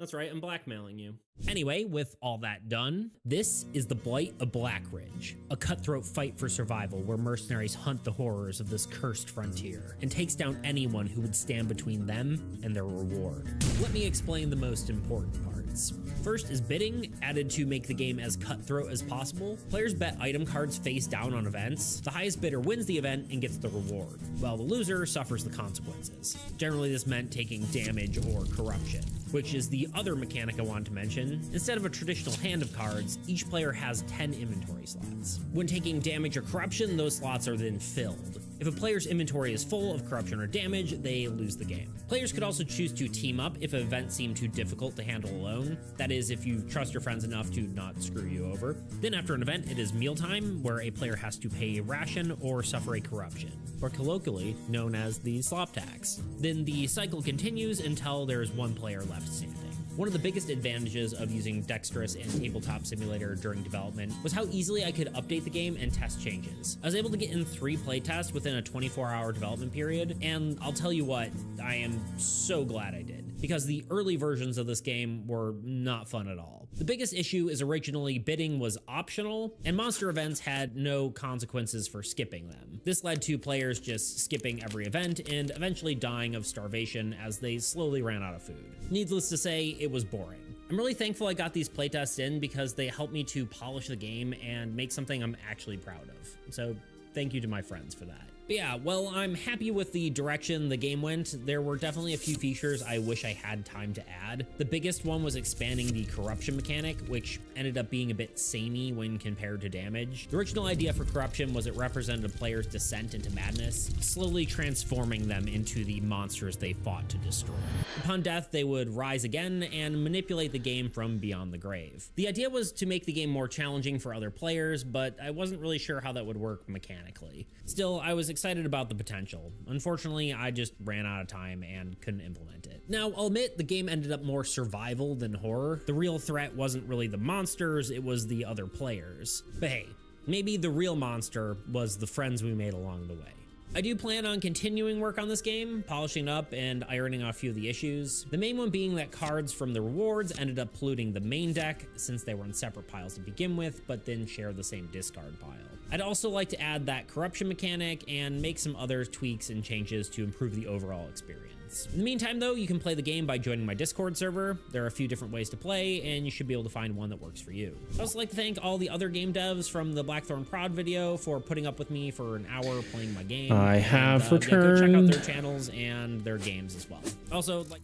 That's right, I'm blackmailing you. Anyway, with all that done, this is the Blight of Blackridge, a cutthroat fight for survival where mercenaries hunt the horrors of this cursed frontier and takes down anyone who would stand between them and their reward. Let me explain the most important parts. First is bidding, added to make the game as cutthroat as possible. Players bet item cards face down on events. The highest bidder wins the event and gets the reward, while the loser suffers the consequences. Generally, this meant taking damage or corruption, which is the other mechanic I wanted to mention. Instead of a traditional hand of cards, each player has 10 inventory slots. When taking damage or corruption, those slots are then filled. If a player's inventory is full of corruption or damage, they lose the game. Players could also choose to team up if an event seemed too difficult to handle alone. That is, if you trust your friends enough to not screw you over. Then after an event, it is mealtime, where a player has to pay a ration or suffer a corruption, or colloquially known as the slop tax. Then the cycle continues until there is one player left standing. One of the biggest advantages of using Dexterous and Tabletop Simulator during development was how easily I could update the game and test changes. I was able to get in 3 playtests within a 24-hour development period, and I'll tell you what, I am so glad I did, because the early versions of this game were not fun at all. The biggest issue is originally bidding was optional, and monster events had no consequences for skipping them. This led to players just skipping every event and eventually dying of starvation as they slowly ran out of food. Needless to say, it was boring. I'm really thankful I got these playtests in because they helped me to polish the game and make something I'm actually proud of. So thank you to my friends for that. But yeah, well, I'm happy with the direction the game went. There were definitely a few features I wish I had time to add. The biggest one was expanding the corruption mechanic, which ended up being a bit samey when compared to damage. The original idea for corruption was it represented a player's descent into madness, slowly transforming them into the monsters they fought to destroy. Upon death, they would rise again and manipulate the game from beyond the grave. The idea was to make the game more challenging for other players, but I wasn't really sure how that would work mechanically. Still, I was excited about the potential. Unfortunately, I just ran out of time and couldn't implement it. Now, I'll admit the game ended up more survival than horror. The real threat wasn't really the monsters, it was the other players. But hey, maybe the real monster was the friends we made along the way. I do plan on continuing work on this game, polishing up and ironing out a few of the issues. The main one being that cards from the rewards ended up polluting the main deck since they were in separate piles to begin with, but then share the same discard pile. I'd also like to add that corruption mechanic and make some other tweaks and changes to improve the overall experience. In the meantime though, you can play the game by joining my Discord server. There are a few different ways to play and you should be able to find one that works for you. I'd also like to thank all the other game devs from the Blackthorn Prod video for putting up with me for an hour playing my game. I have returned. Go check out returned. their channels and their games as well. Also, like,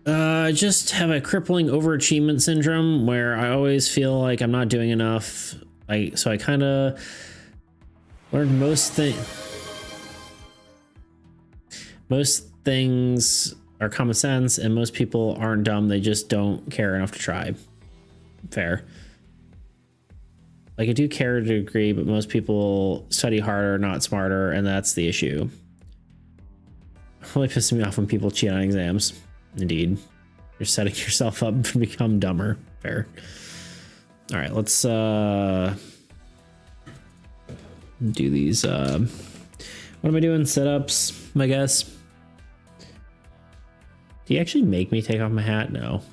I just have a crippling overachievement syndrome where I always feel like I'm not doing enough. So I kind of learned most things are common sense, and most people aren't dumb. They just don't care enough to try. Fair. Like, I do care to a degree, but most people study harder, not smarter, and that's the issue. It really pisses me off when people cheat on exams. Indeed. You're setting yourself up to become dumber. Fair. All right, let's do these. What am I doing? Setups, I guess. Do you actually make me take off my hat? No.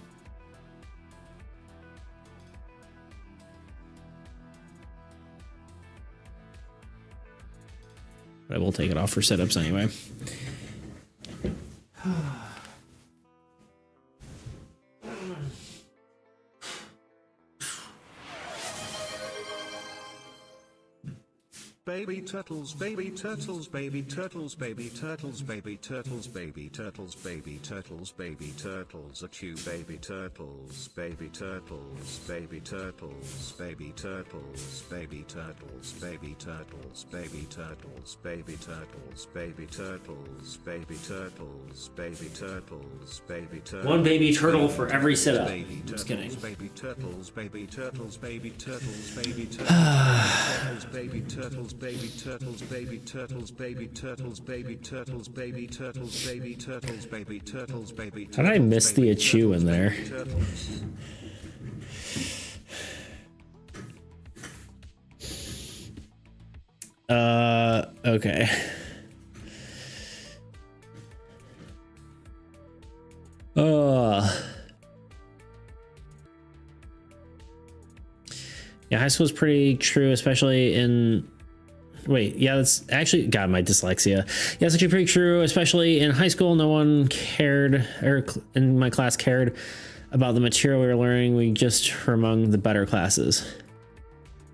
But I will take it off for setups anyway. Baby turtles, baby turtles, baby turtles, baby turtles, baby turtles, baby turtles, baby turtles, baby turtles, a chew, baby turtles, baby turtles, baby turtles, baby turtles, baby turtles, baby turtles, baby turtles, baby turtles, baby turtles, baby turtles, baby turtles, baby turtles. One baby turtle for every setup. Just kidding. Baby turtles, baby turtles, baby turtles, baby turtles, baby turtles, baby turtles, baby turtles, baby turtles, baby turtles, baby turtles, baby turtles, baby turtles, baby turtles. How did I miss the achoo in there? Okay. Yeah, high school is pretty true, especially in. Wait, yeah, that's actually, God, my dyslexia. Yeah, it's actually pretty true, especially in high school. No one cared, or in my class cared about the material we were learning. We just were among the better classes.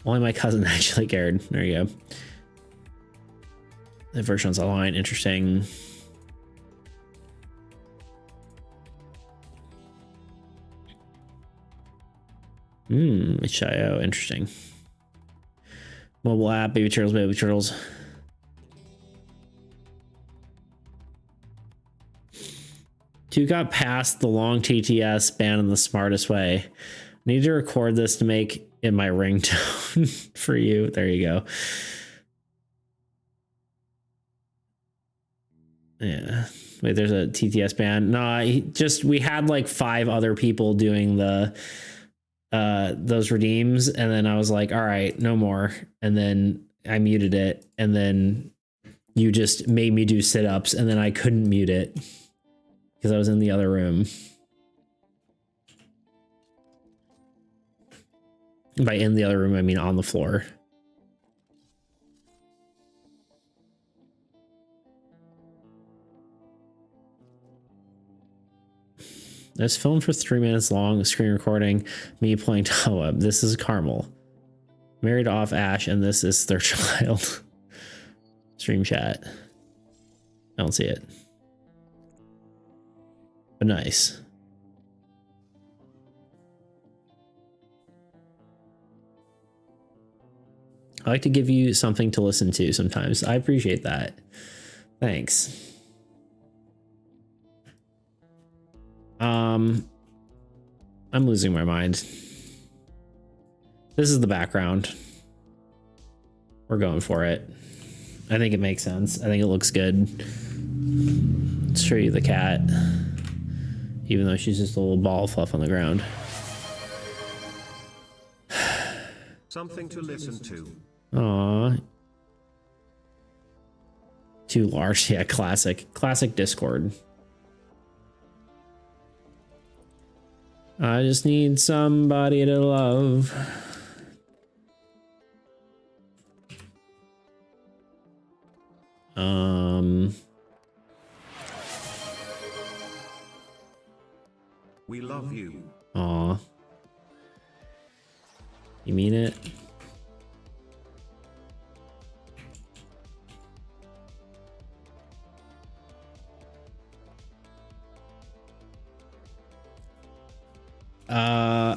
Only my cousin actually cared. There you go. The version's online. Interesting. HIO, interesting. Mobile app, baby turtles, baby turtles. Two got past the long TTS ban in the smartest way. Need to record this to make it my ringtone for you. There you go. Yeah. Wait, there's a TTS ban. No, we had like 5 other people doing the those redeems, and then I was like, all right, no more. And then I muted it, and then you just made me do sit-ups, and then I couldn't mute it because I was in the other room. By in the other room, I mean on the floor. It's filmed for 3 minutes long, screen recording, me playing Tawa. This is Carmel. Married off Ash, and this is their child. Stream chat. I don't see it. But nice. I like to give you something to listen to sometimes. I appreciate that. Thanks. I'm losing my mind. This is the background. We're going for it. I think it makes sense. I think it looks good. Let's show you the cat. Even though she's just a little ball of fluff on the ground. Something to listen to. Aw. Too large. Yeah, classic. Classic Discord. I just need somebody to love. We love you. Aw. You mean it?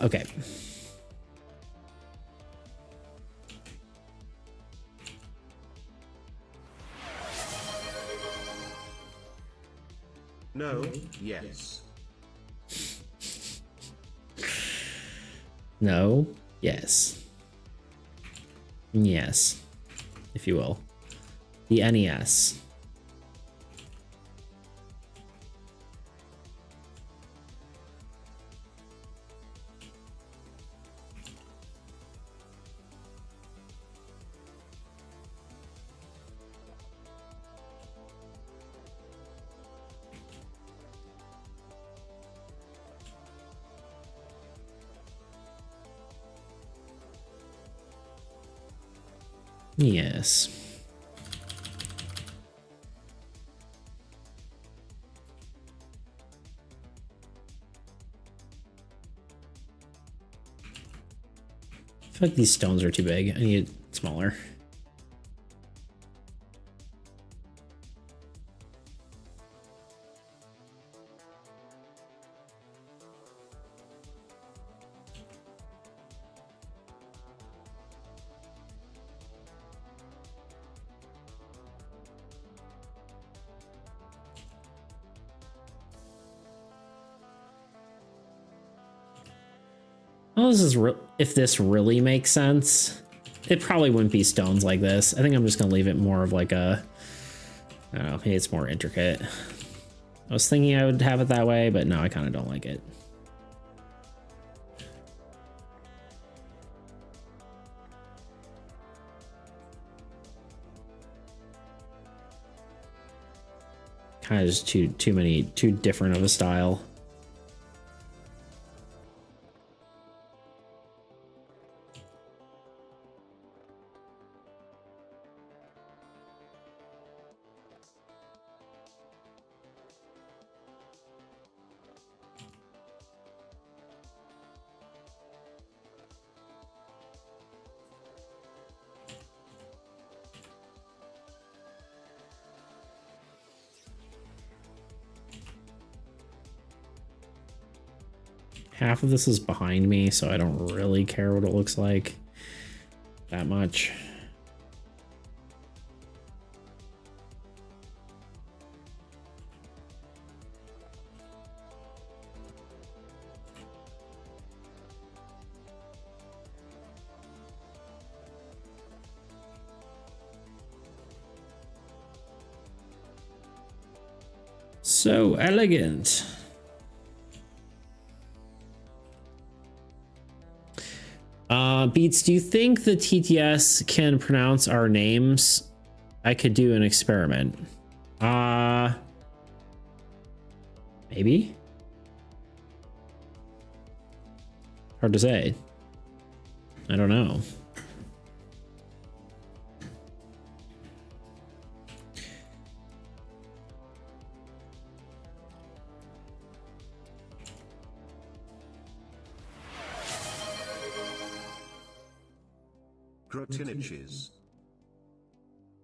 Okay. No, yes. No, yes. Yes, if you will. The NES. Yes. I feel like these stones are too big. I need it smaller. Well, this is if this really makes sense, it probably wouldn't be stones like this. I think I'm just gonna leave it more of like a, I don't know, maybe it's more intricate. I was thinking I would have it that way, but no, I kind of don't like it. Kind of just too different of a style. Half of this is behind me, so I don't really care what it looks like that much. So elegant. Beats, do you think the TTS can pronounce our names? I could do an experiment. Maybe? Hard to say. I don't know. Grow 10 inches.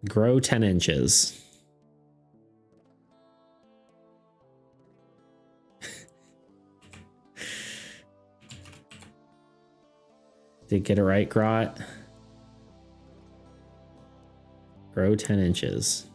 Grow 10 inches. Did get it right, Grot? Grow 10 inches.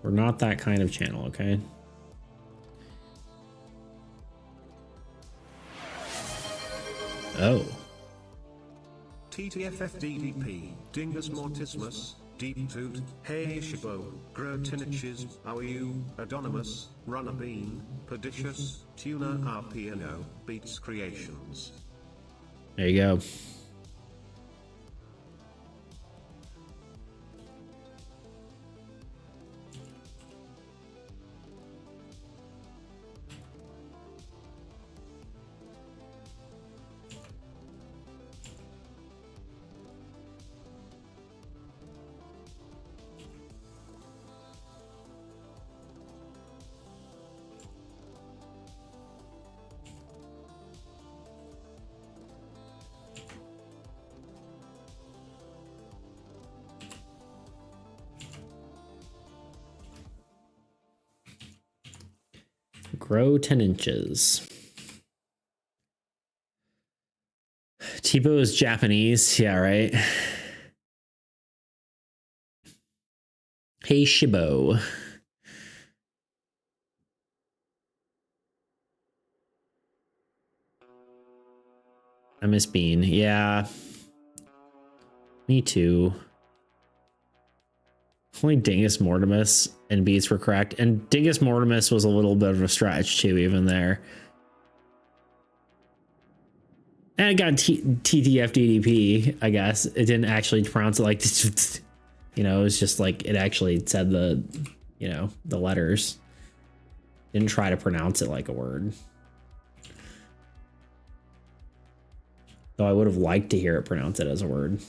We're not that kind of channel, okay? Oh. TTFFDDP, Dingus Mortismus, Deep Toot, Hey Shibo, Grow 10 inches, How are you, Adonymous, Runner Bean, Perdicious, Tuna RPNO, Beats Creations. There you go. Grow 10 inches. Tebow is Japanese. Yeah, right. Hey, Shibo. I miss Bean. Yeah. Me too. Only Dingus Mortimus and Beats were correct. And Dingus Mortimus was a little bit of a stretch too, even there. And it got TTFDDP, I guess. It didn't actually pronounce it like, you know, it was just like, it actually said the, you know, the letters. Didn't try to pronounce it like a word. Though I would have liked to hear it pronounce it as a word.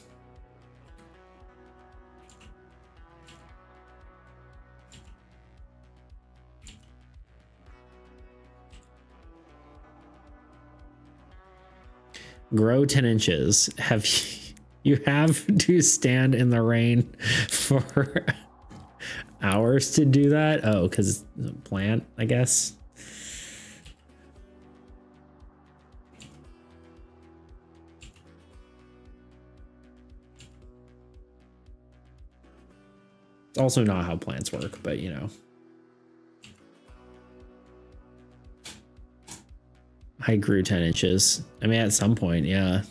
Grow 10 inches. Have you have to stand in the rain for hours to do that? Oh, because it's a plant, I guess. It's also not how plants work, but you know. I grew 10 inches. I mean, at some point, yeah.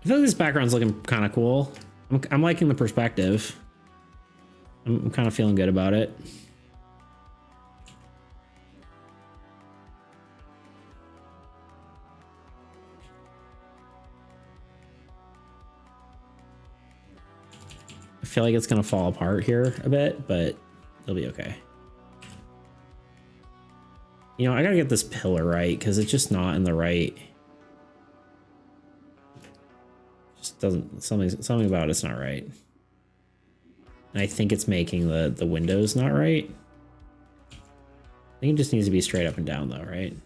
I feel like this background's looking kind of cool. I'm liking the perspective. I'm kind of feeling good about it. I feel like it's gonna fall apart here a bit, but it'll be okay. You know, I gotta get this pillar right because it's just not in the right. Just doesn't, something about it's not right. And I think it's making the windows not right. I think it just needs to be straight up and down though, right?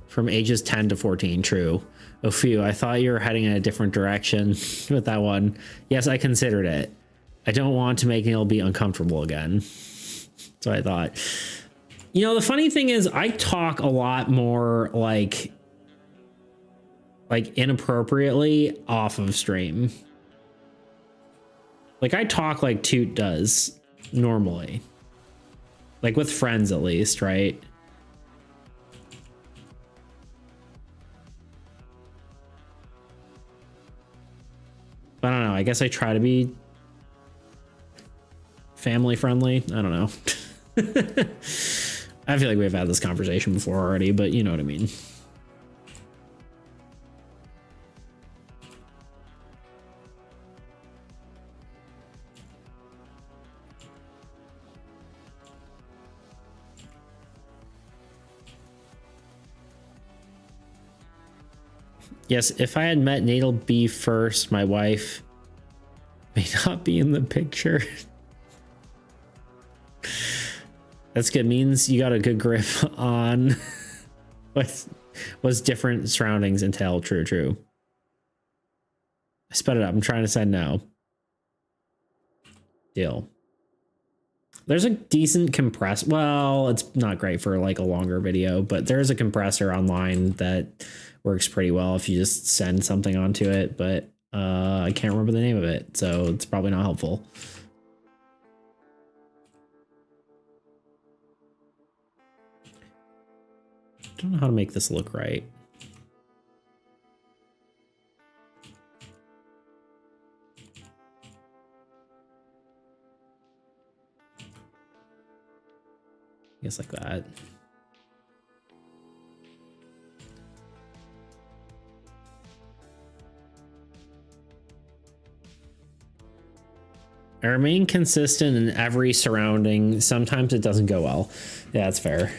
From ages 10 to 14, true. Oh, phew, I thought you were heading in a different direction with that one. Yes, I considered it. I don't want to make Neil be uncomfortable again. So I thought. You know, the funny thing is I talk a lot more like inappropriately off of stream. Like I talk like Toot does normally. Like with friends at least, right? I don't know. I guess I try to be family friendly. I don't know. I feel like we've had this conversation before already, but you know what I mean. Yes, if I had met Natal B first, my wife may not be in the picture. That's good. Means you got a good grip on what's different surroundings entail. True, true. I sped it up. I'm trying to say no. Deal. There's a decent compress. Well, it's not great for like a longer video, but there's a compressor online that works pretty well if you just send something onto it, but I can't remember the name of it, so it's probably not helpful. I don't know how to make this look right. I guess like that. I remain consistent in every surrounding. Sometimes it doesn't go well. Yeah, that's fair.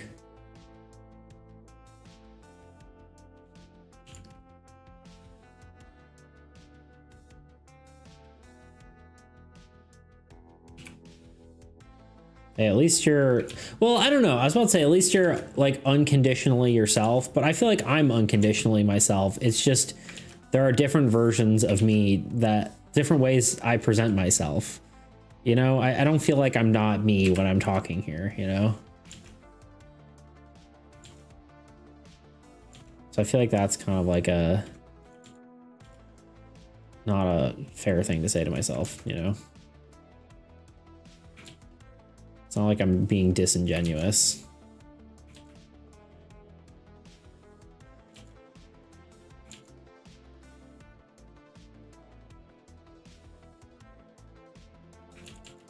Hey, at least you're, well, I don't know. I was about to say, at least you're like unconditionally yourself, but I feel like I'm unconditionally myself. It's just, there are different versions of me, that different ways I present myself. You know, I don't feel like I'm not me when I'm talking here, you know? So I feel like that's kind of like a, not a fair thing to say to myself, you know? It's not like I'm being disingenuous.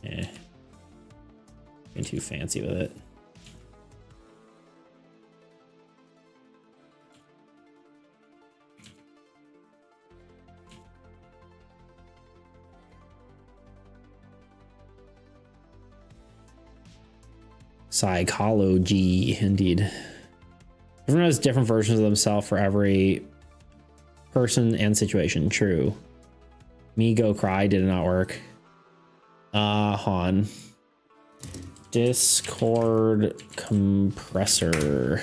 Eh. Getting too fancy with it. Psychology, indeed. Everyone has different versions of themselves for every person and situation. True. Me go cry did not work. Han. Discord compressor.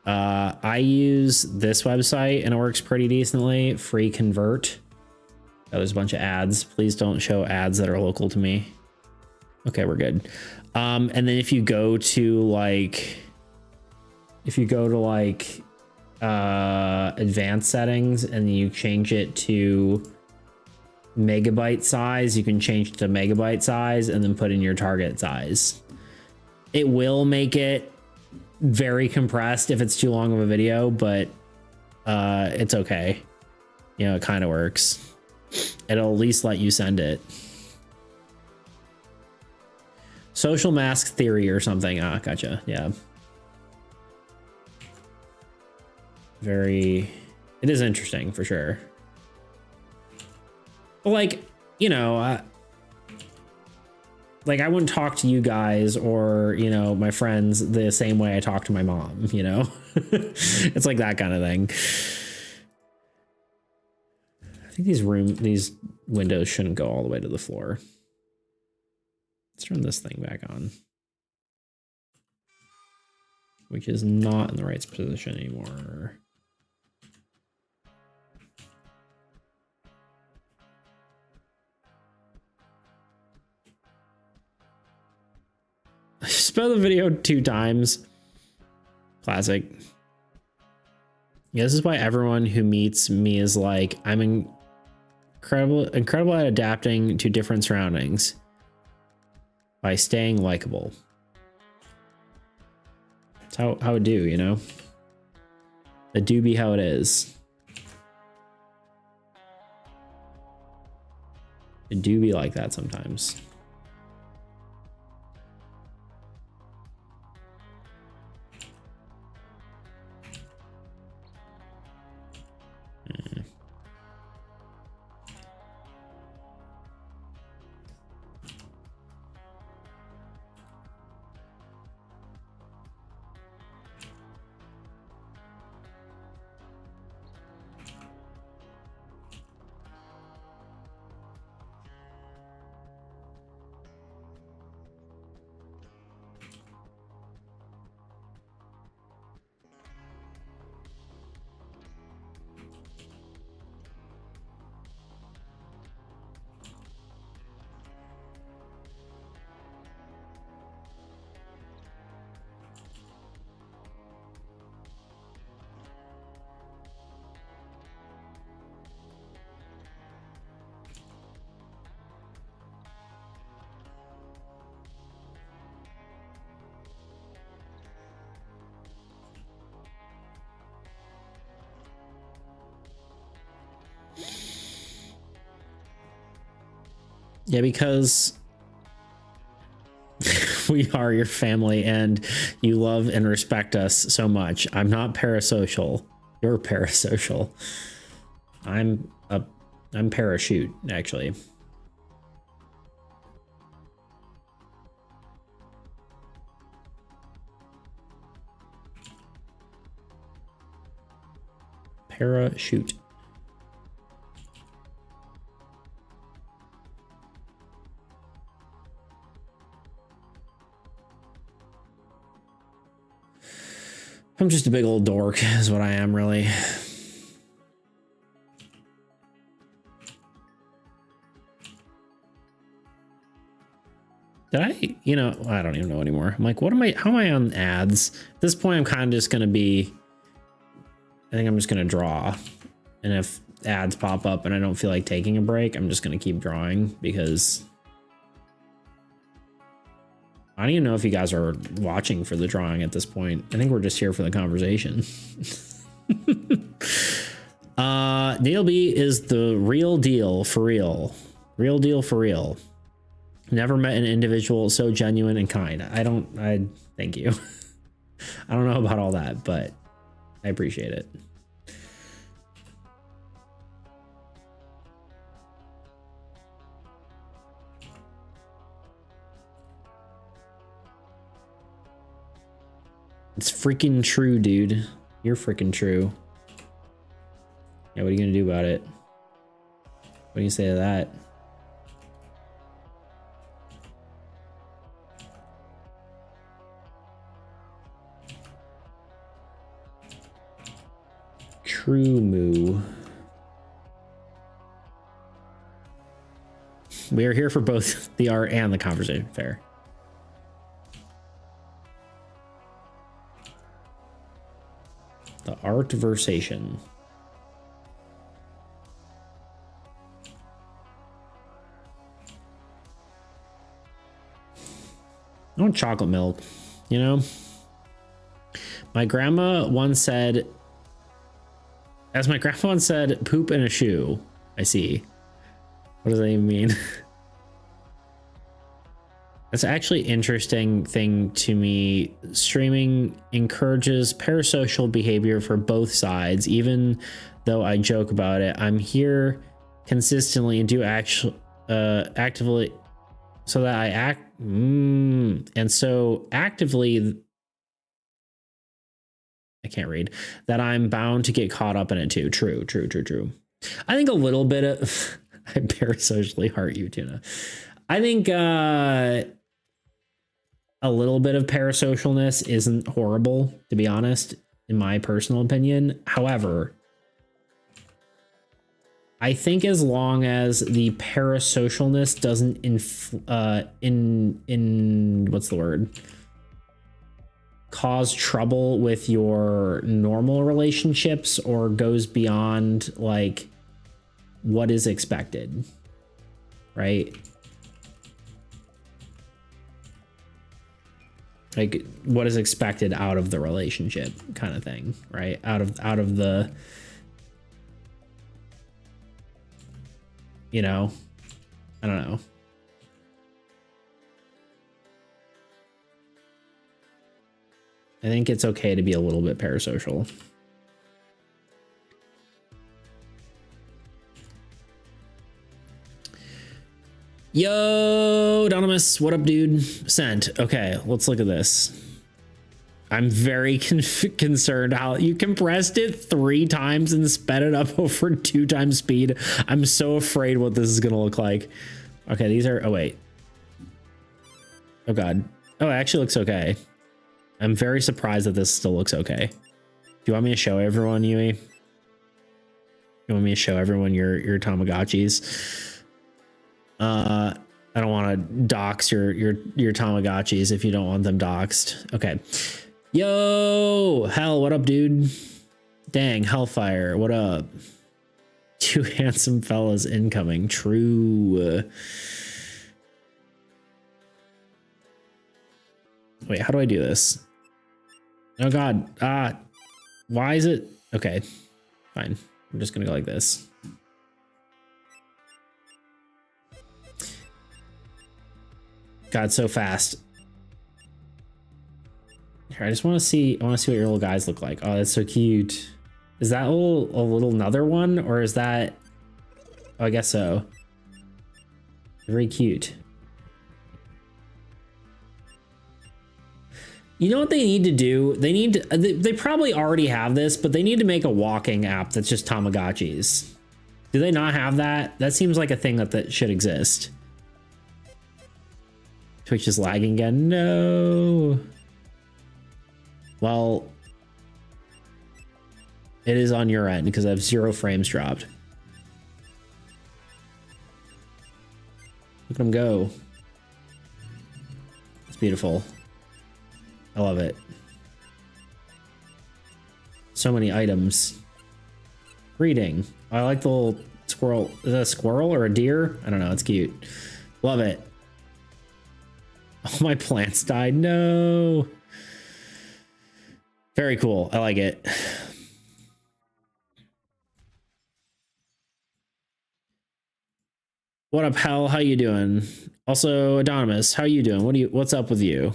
I use this website and it works pretty decently. Free convert. Oh, there's a bunch of ads. Please don't show ads that are local to me. Okay, we're good. And then if you go to like, advanced settings and you change it to megabyte size, you can change it to megabyte size and then put in your target size. It will make it very compressed if it's too long of a video, but it's okay. You know, it kind of works. It'll at least let you send it. Social mask theory or something. Ah, gotcha. Yeah. it is interesting for sure. But like, you know, like I wouldn't talk to you guys or, you know, my friends the same way I talk to my mom, you know. It's like that kind of thing. I think these windows shouldn't go all the way to the floor. Let's turn this thing back on, which is not in the right position anymore. I spelled the video 2 times. Classic. Yeah, this is why everyone who meets me is like, I'm incredible at adapting to different surroundings by staying likable. That's how it do, you know? It do be how it is. It do be like that sometimes. Yeah, because we are your family and you love and respect us so much. I'm not parasocial. You're parasocial. I'm parachute, actually. Parachute. I'm just a big old dork is what I am, really. Did I, you know, I don't even know anymore. I'm like, how am I on ads? At this point, I'm kind of just going to be, I think I'm just going to draw. And if ads pop up and I don't feel like taking a break, I'm just going to keep drawing because I don't even know if you guys are watching for the drawing at this point. I think we're just here for the conversation. Neil B is the real deal for real. Real deal for real. Never met an individual so genuine and kind. I thank you. I don't know about all that, but I appreciate it. It's freaking true, dude. You're freaking true. Yeah, what are you gonna do about it? What do you say to that? True moo. We are here for both the art and the conversation. Fair. The art-versation. I want chocolate milk, you know? My grandma once said, as my grandma once said, poop in a shoe. I see. What does that even mean? That's actually interesting thing to me. Streaming encourages parasocial behavior for both sides. Even though I joke about it, I'm here consistently and do actually actively so that I act and so actively I can't read that I'm bound to get caught up in it too. True. I think a little bit of I parasocially heart you, Tuna. I think a little bit of parasocialness isn't horrible, to be honest, in my personal opinion. However, I think as long as the parasocialness doesn't what's the word? Cause trouble with your normal relationships or goes beyond like what is expected, right? Like what is expected out of the relationship kind of thing, right? Out of the, you know, I don't know. I think it's okay to be a little bit parasocial. Yo, Donimus, what up, dude? Sent. Okay, let's look at this. I'm very concerned how you compressed it 3 times and sped it up over 2 times speed. I'm so afraid what this is gonna look like. Okay, these are, oh wait. Oh God. Oh, it actually looks okay. I'm very surprised that this still looks okay. Do you want me to show everyone, Yui? You want me to show everyone your Tamagotchis? I don't want to dox your Tamagotchis if you don't want them doxed. Okay. Yo, Hell, what up, dude? Dang, Hellfire, what up? 2 handsome fellas incoming. True. Wait, how do I do this? Oh God. Why is it? Okay, fine. I'm just gonna go like this. God, so fast. Here, I just want to see. I want to see what your little guys look like. Oh, that's so cute. Is that a little another one, or is that? Oh, I guess so. Very cute. You know what they need to do? They need to, they probably already have this, but they need to make a walking app that's just Tamagotchis. Do they not have that? That seems like a thing that should exist. Twitch is lagging again. No. Well, it is on your end because I have 0 frames dropped. Look at them go. It's beautiful. I love it. So many items. Breeding. I like the little squirrel. Is that a squirrel or a deer? I don't know. It's cute. Love it. All my plants died. No. Very cool. I like it. What up, Hal? How you doing? Also, Anonymous, how you doing? What's up with you?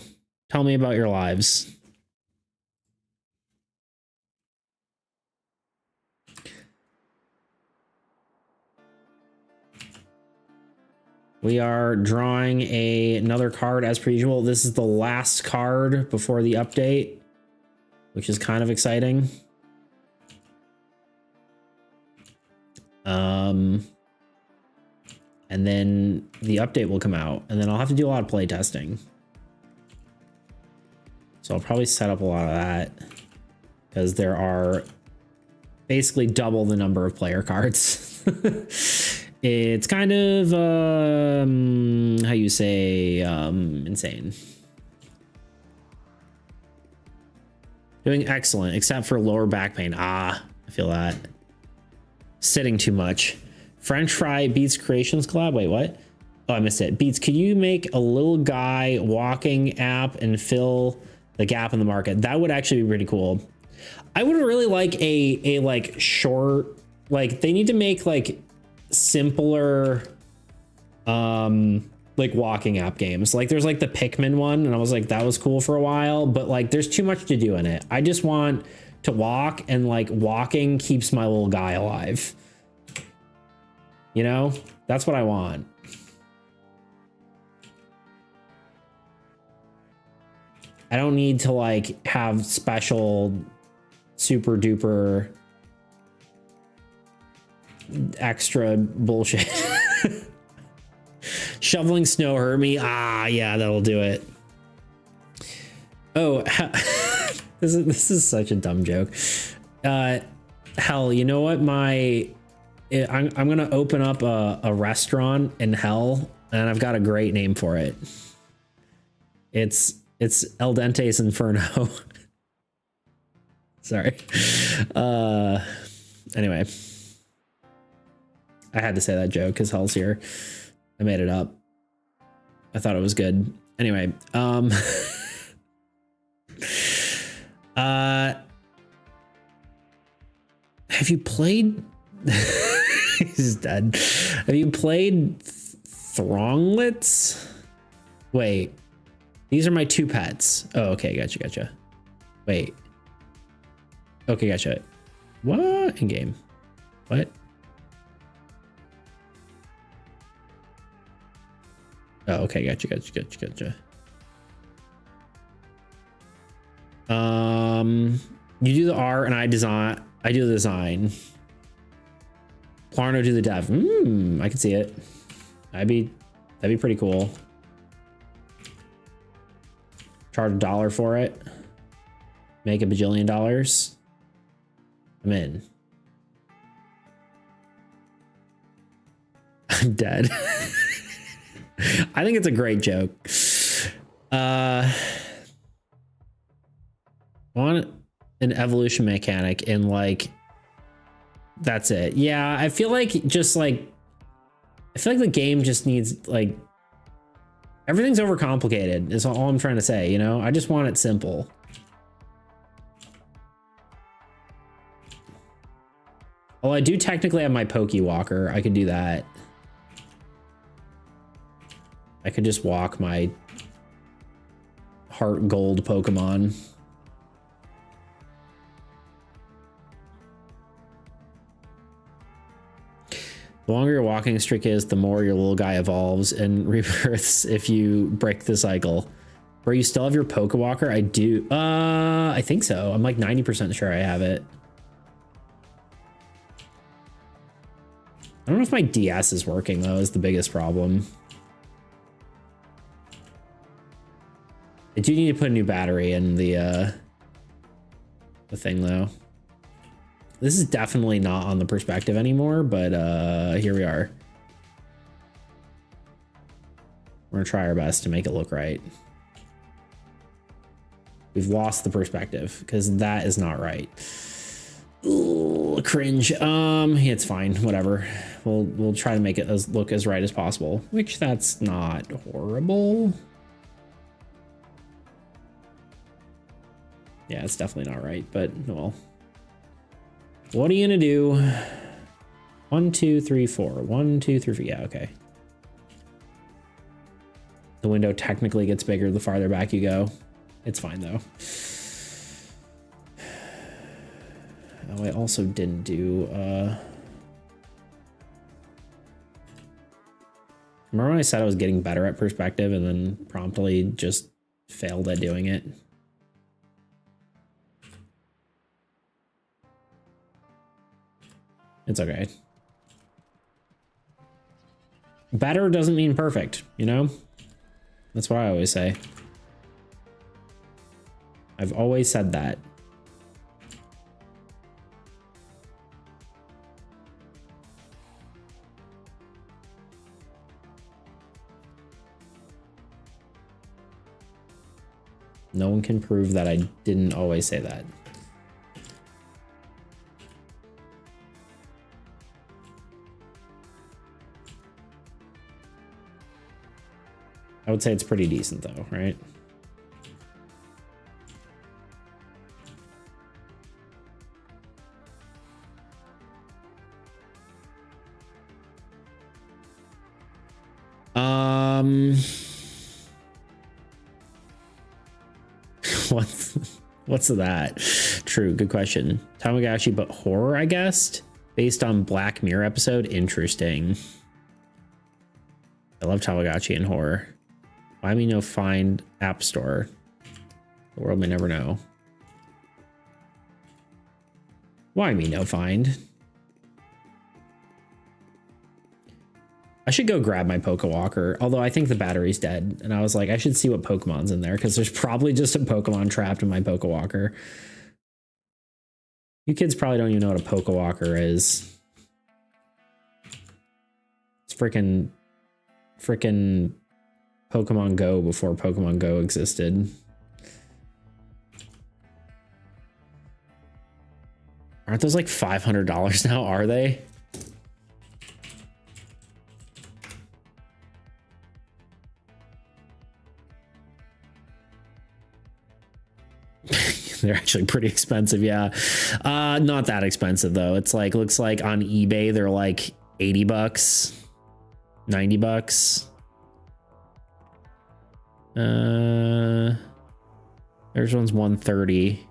Tell me about your lives. We are drawing another card as per usual. This is the last card before the update, which is kind of exciting. And then the update will come out, and then I'll have to do a lot of play testing. So I'll probably set up a lot of that because there are basically double the number of player cards. It's kind of, how you say, insane. Doing excellent, except for lower back pain. Ah, I feel that. Sitting too much. French Fry Beats Creations collab. Wait, what? Oh, I missed it. Beats, could you make a little guy walking app and fill the gap in the market? That would actually be pretty cool. I would really like a like short, like they need to make like simpler like walking app games. Like there's like the Pikmin one, and I was like, that was cool for a while, but like there's too much to do in it. I just want to walk, and like walking keeps my little guy alive. You know, that's what I want. I don't need to like have special super duper extra bullshit. Shoveling snow hurt me. Ah, yeah, that'll do it. Oh, this is such a dumb joke. Hell, you know what? I'm gonna open up a restaurant in hell, and I've got a great name for it. It's El Dente's Inferno. Sorry. Anyway, I had to say that joke because hell's here. I made it up. I thought it was good. Anyway, have you played? He's dead. Have you played Thronglets? Wait, these are my two pets. Oh, okay, gotcha. Wait. Okay, gotcha. What? In game? What? Oh, okay, gotcha. You do the art and I do the design. Plarno do the dev. I can see it. That'd be pretty cool. Charge $1 for it. Make $1 bajillion. I'm in. I'm dead. I think it's a great joke. Want an evolution mechanic and like that's it. Yeah, I feel like the game just needs like everything's overcomplicated is all I'm trying to say, you know? I just want it simple. Well, I do technically have my Pokewalker. I could do that. I could just walk my heart gold Pokemon. The longer your walking streak is, the more your little guy evolves and rebirths if you break the cycle. Where you still have your Pokewalker? I do. I think so. I'm like 90% sure I have it. I don't know if my DS is working though, is the biggest problem. I do need to put a new battery in the thing though. This is definitely not on the perspective anymore, but here we are. We're gonna try our best to make it look right. We've lost the perspective because that is not right. Ooh, cringe. It's fine. Whatever. We'll try to make it look as right as possible, which that's not horrible. Yeah, it's definitely not right, but well. What are you gonna do? 1, 2, 3, 4. 1, 2, 3, 4. Yeah, okay. The window technically gets bigger the farther back you go. It's fine though. Oh, I also didn't do remember when I said I was getting better at perspective and then promptly just failed at doing it? It's okay. Better doesn't mean perfect, you know? That's what I always say. I've always said that. No one can prove that I didn't always say that. I would say it's pretty decent though, right? What's that? True, good question. Tamagotchi, but horror, I guessed, based on Black Mirror episode. Interesting. I love Tamagotchi and horror. Why me no find app store? The world may never know. Why me no find? I should go grab my Pokewalker, although I think the battery's dead. And I was like, I should see what Pokemon's in there because there's probably just a Pokemon trapped in my Pokewalker. You kids probably don't even know what a Pokewalker is. It's freaking Pokemon Go before Pokemon Go existed. Aren't those like $500 now, are they? They're actually pretty expensive, yeah. Not that expensive though. It's like, looks like on eBay they're like 80 bucks, 90 bucks. There's one's 130.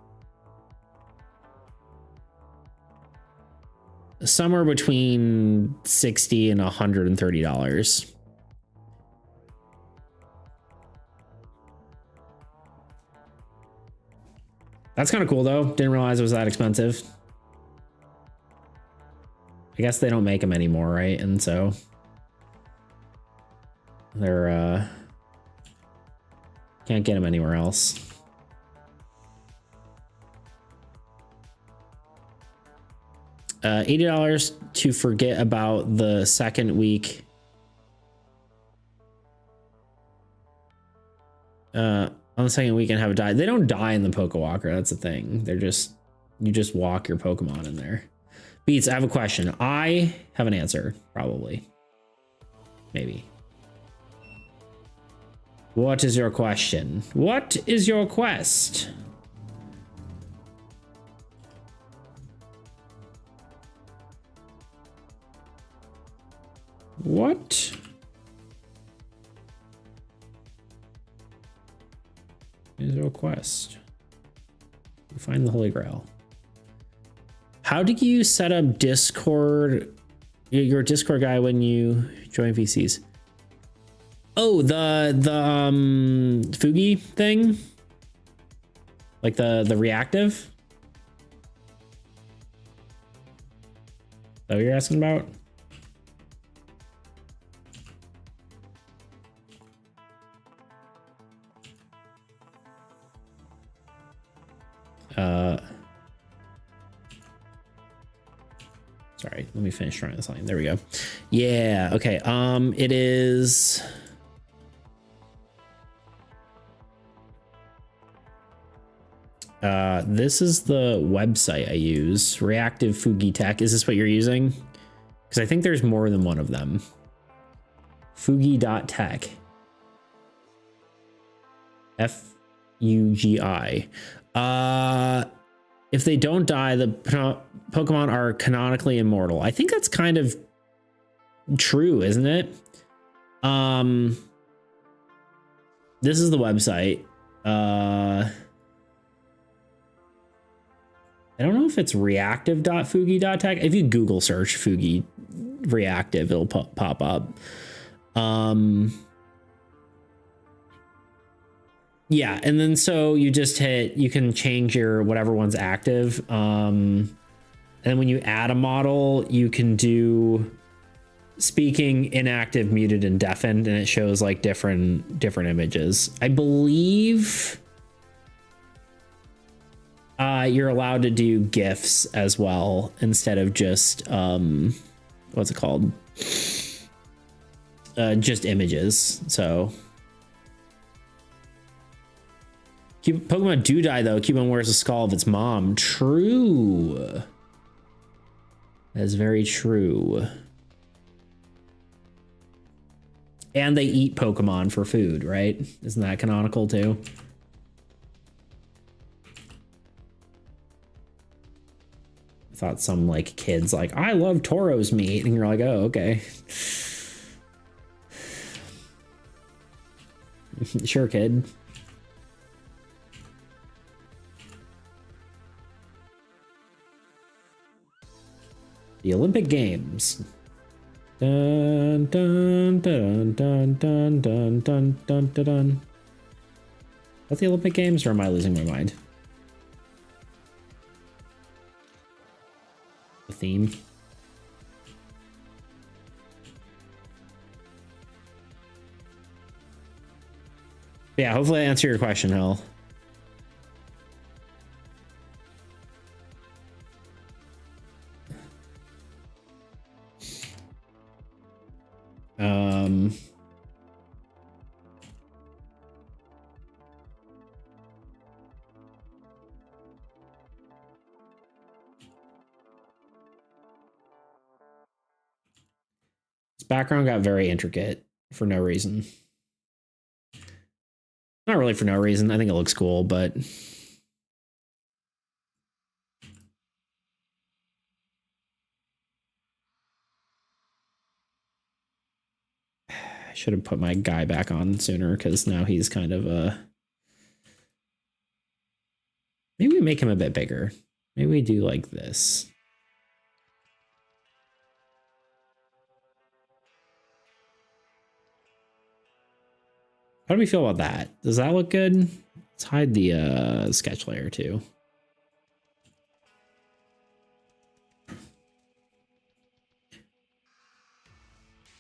Somewhere between $60 and $130. That's kind of cool though. Didn't realize it was that expensive. I guess they don't make them anymore, right? And so they're can't get them anywhere else. $80 to forget about the second week. On the second week and have it die. They don't die in the Pokewalker. That's the thing. They're just, you just walk your Pokemon in there. Beats, I have a question. I have an answer, probably. Maybe. What is your question? What is your quest? What? Is your quest? Find the Holy Grail. How do you set up Discord? You're a Discord guy when you join VCs. Oh, the Fugi thing, like the reactive. Is that what you're asking about? Sorry, let me finish trying this line. There we go. Yeah, okay. It is this is the website I use. Reactive Fugi Tech. Is this what you're using? Because I think there's more than one of them. Fugi.tech. Fugi. If they don't die, the Pokemon are canonically immortal. I think that's kind of true, isn't it? This is the website. I don't know if it's reactive.fugi.tech. If you Google search Fugi reactive, it'll pop up. Yeah, and then so you just hit, you can change your whatever one's active. And then when you add a model, you can do speaking, inactive, muted, and deafened, and it shows like different images. I believe you're allowed to do GIFs as well instead of just what's it called? Just images. So Pokemon do die though. Cubone wears the skull of its mom. True. That is very true. And they eat Pokemon for food, right? Isn't that canonical too? I thought some like kids like, I love Toro's meat. And you're like, oh, okay. Sure, kid. The Olympic Games. Dun dun dun dun dun dun dun dun dun dun. That's the Olympic Games, or am I losing my mind? The theme. Yeah, hopefully I answer your question, Hell. This background got very intricate for no reason. Not really for no reason. I think it looks cool, but I should have put my guy back on sooner because now he's kind of maybe we make him a bit bigger. Maybe we do like this. How do we feel about that? Does that look good? Let's hide the sketch layer too.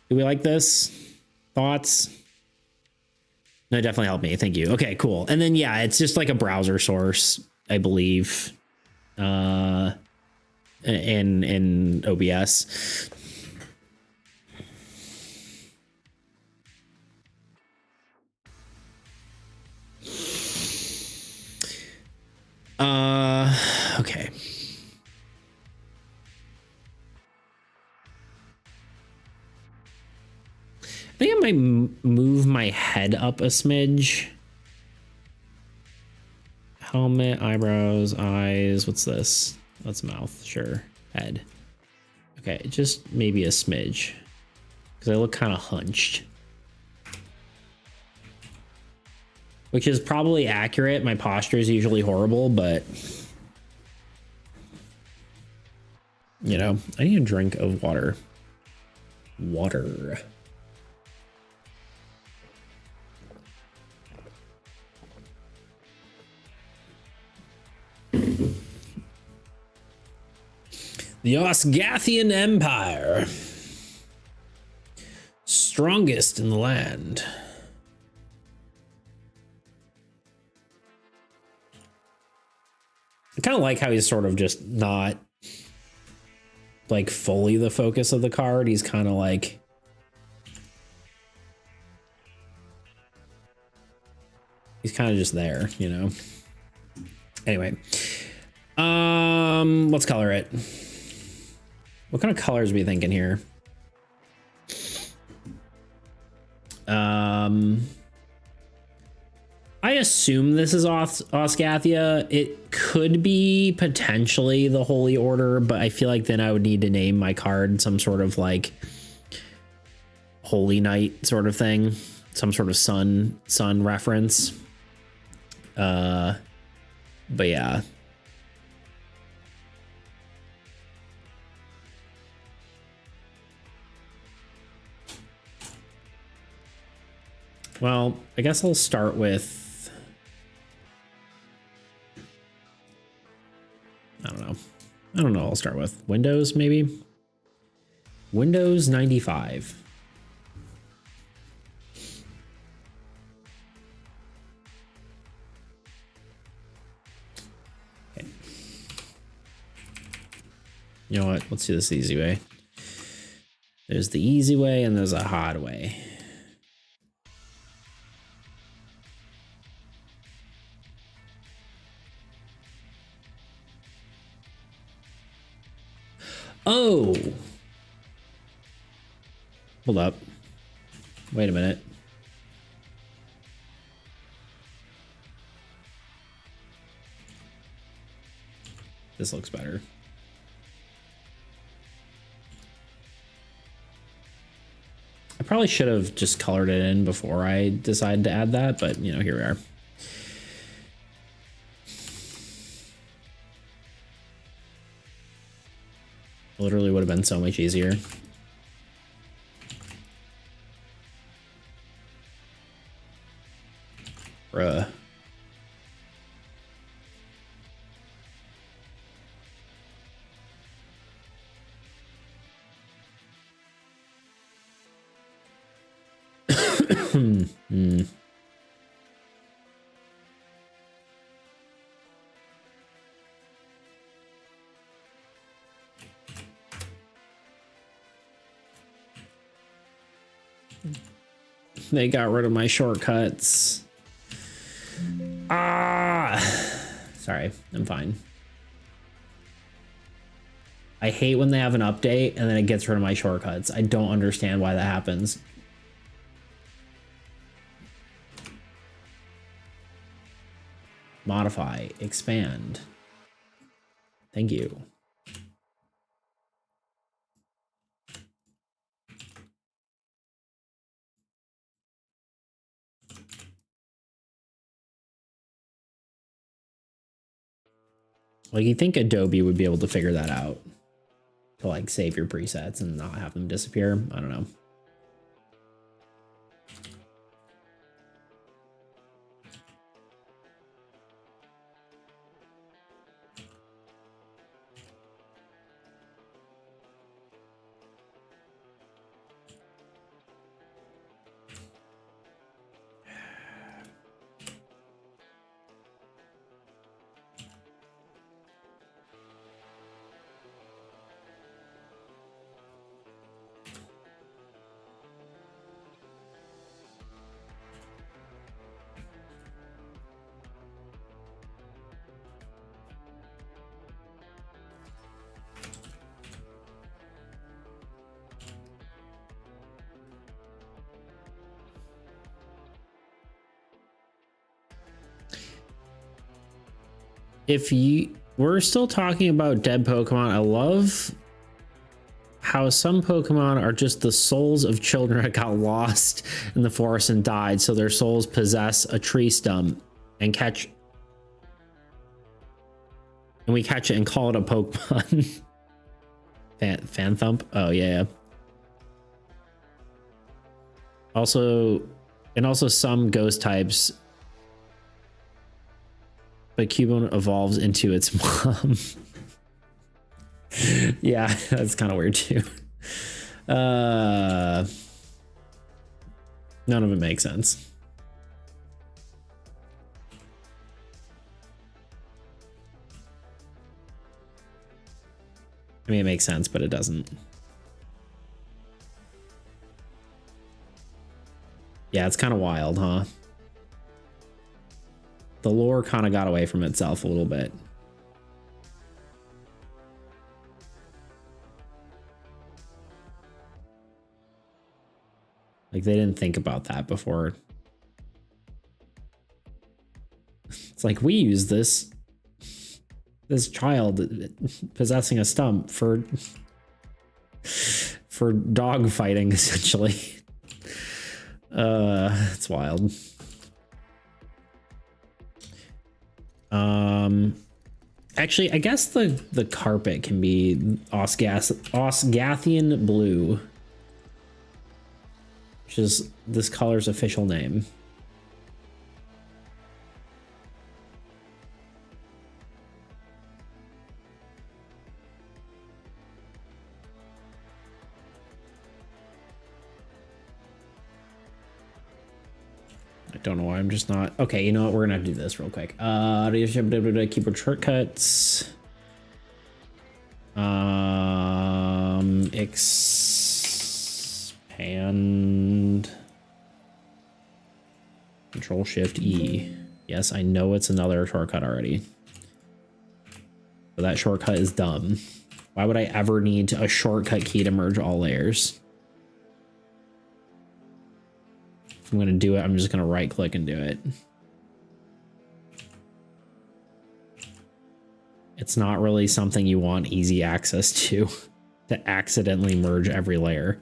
Do we like this? Thoughts? No, definitely help me. Thank you. Okay, cool. And then yeah, it's just like a browser source, I believe. In OBS. Okay. I think I might move my head up a smidge. Helmet, eyebrows, eyes. What's this? That's mouth. Sure. Head. Okay, just maybe a smidge. Because I look kind of hunched. Which is probably accurate. My posture is usually horrible, but... You know, I need a drink of water. Water. The Osgathian Empire. Strongest in the land. I kind of like how he's sort of just not like fully the focus of the card. He's kind of like he's kind of just there, you know. Anyway, let's color it. What kind of colors are we thinking here? I assume this is Osgathia. It could be potentially the Holy Order, but I feel like then I would need to name my card some sort of like Holy Knight sort of thing, some sort of sun reference. But yeah. Well, I guess I'll start with, I don't know. I'll start with Windows, maybe. Windows 95. Okay. You know what? Let's do this the easy way. There's the easy way and there's a hard way. Oh, hold up. Wait a minute. This looks better. I probably should have just colored it in before I decided to add that, but you know, here we are. Literally would have been so much easier. Bruh. They got rid of my shortcuts. Ah, sorry, I'm fine. I hate when they have an update and then it gets rid of my shortcuts. I don't understand why that happens. Modify, expand. Thank you. Like, you think Adobe would be able to figure that out to like save your presets and not have them disappear? I don't know. If we're still talking about dead Pokemon, I love how some Pokemon are just the souls of children that got lost in the forest and died, so their souls possess a tree stump and catch, and we catch it and call it a Pokemon. Fan thump. Oh yeah. Also some ghost types, but Cubone evolves into its mom. Yeah, that's kind of weird too. None of it makes sense. I mean, it makes sense, but it doesn't. Yeah, it's kind of wild, huh? The lore kind of got away from itself a little bit. Like, they didn't think about that before. It's like, we use this child possessing a stump for dog fighting, essentially. It's wild. Actually, I guess the carpet can be Osgathian blue, which is this color's official name. I don't know why I'm just not. Okay, you know what? We're gonna have to do this real quick. Keyboard shortcuts. Expand. Control Shift E. Yes, I know it's another shortcut already. But that shortcut is dumb. Why would I ever need a shortcut key to merge all layers? If I'm going to do it, I'm just going to right click and do it. It's not really something you want easy access to accidentally merge every layer.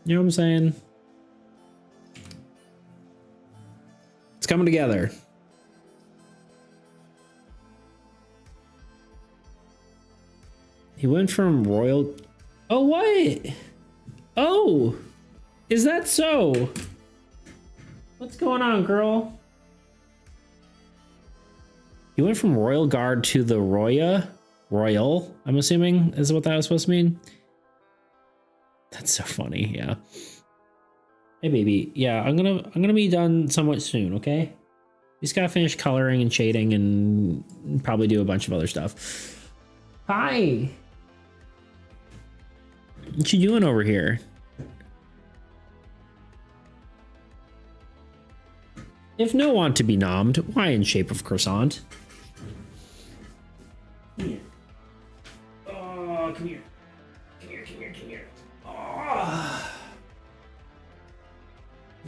You know what I'm saying? It's coming together. He went from royal. Oh, what? Oh, is that so? What's going on, girl? He went from royal guard to the royal, I'm assuming is what that was supposed to mean. That's so funny. Yeah. Hey, baby. Yeah, I'm gonna be done somewhat soon. Okay. Just gotta finish coloring and shading and probably do a bunch of other stuff. Hi. What you doing over here? If no want to be nommed, why in shape of croissant? Come here. Oh, come here. Come here, come here, come here. Oh.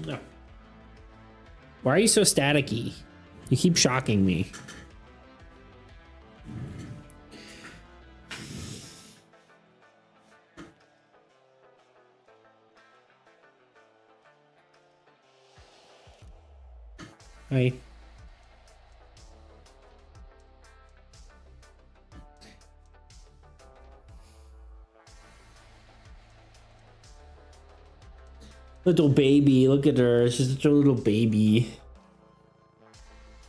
No. Why are you so staticky? You keep shocking me. Hi. Little baby, look at her. She's such a little baby.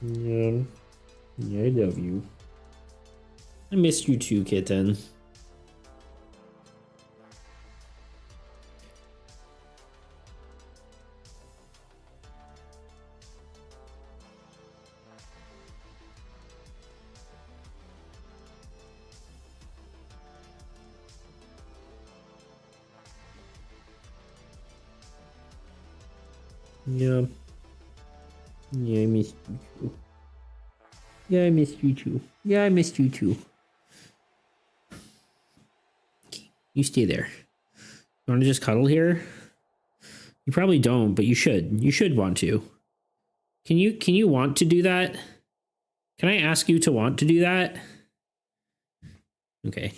Yeah. Yeah, I love you. I missed you too, kitten. Yeah. Yeah, I missed you too. Yeah, I missed you too. Yeah, I missed you too. You stay there. You want to just cuddle here? You probably don't, but you should. You should want to. Can you want to do that? Can I ask you to want to do that? Okay.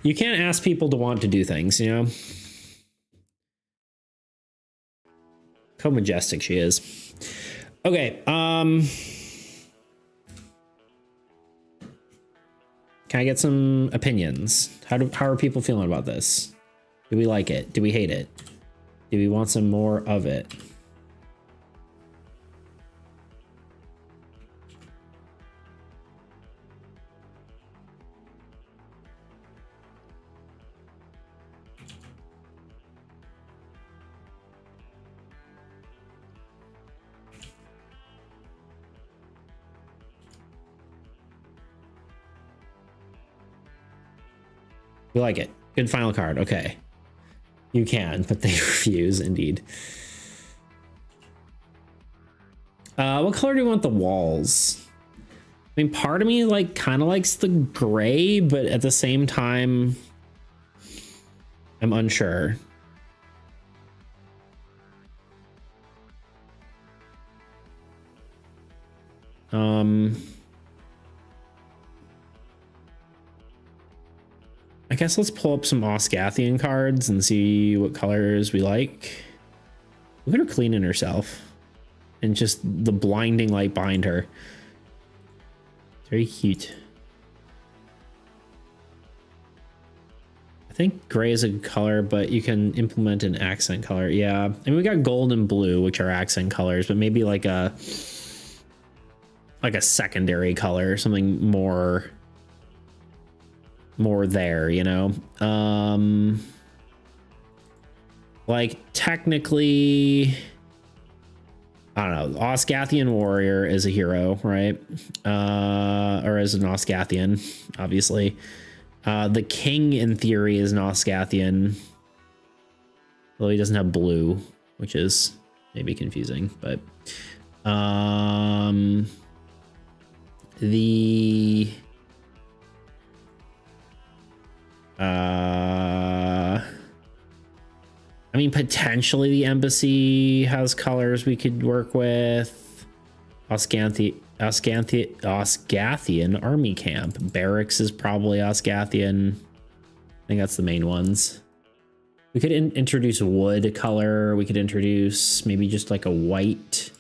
You can't ask people to want to do things, you know? How majestic she is. Okay, can I get some opinions? How are people feeling about this? Do we like it? Do we hate it? Do we want some more of it? We like it. Good final card. Okay. You can, but they refuse, indeed. What color do you want the walls? I mean, part of me like kind of likes the gray, but at the same time, I'm unsure. I guess let's pull up some Osgathian cards and see what colors we like. Look at her cleaning herself. And just the blinding light behind her. Very cute. I think gray is a good color, but you can implement an accent color. Yeah, I mean, we got gold and blue, which are accent colors, but maybe like a secondary color, something more there, you know? Like technically, I don't know, Osgathian warrior is a hero, right? Or is an Osgathian, obviously. The king in theory is an Osgathian, though he doesn't have blue, which is maybe confusing, but I mean, potentially the embassy has colors we could work with. Osgathian army camp. Barracks is probably Osgathian. I think that's the main ones. We could introduce wood color. We could introduce maybe just like a white.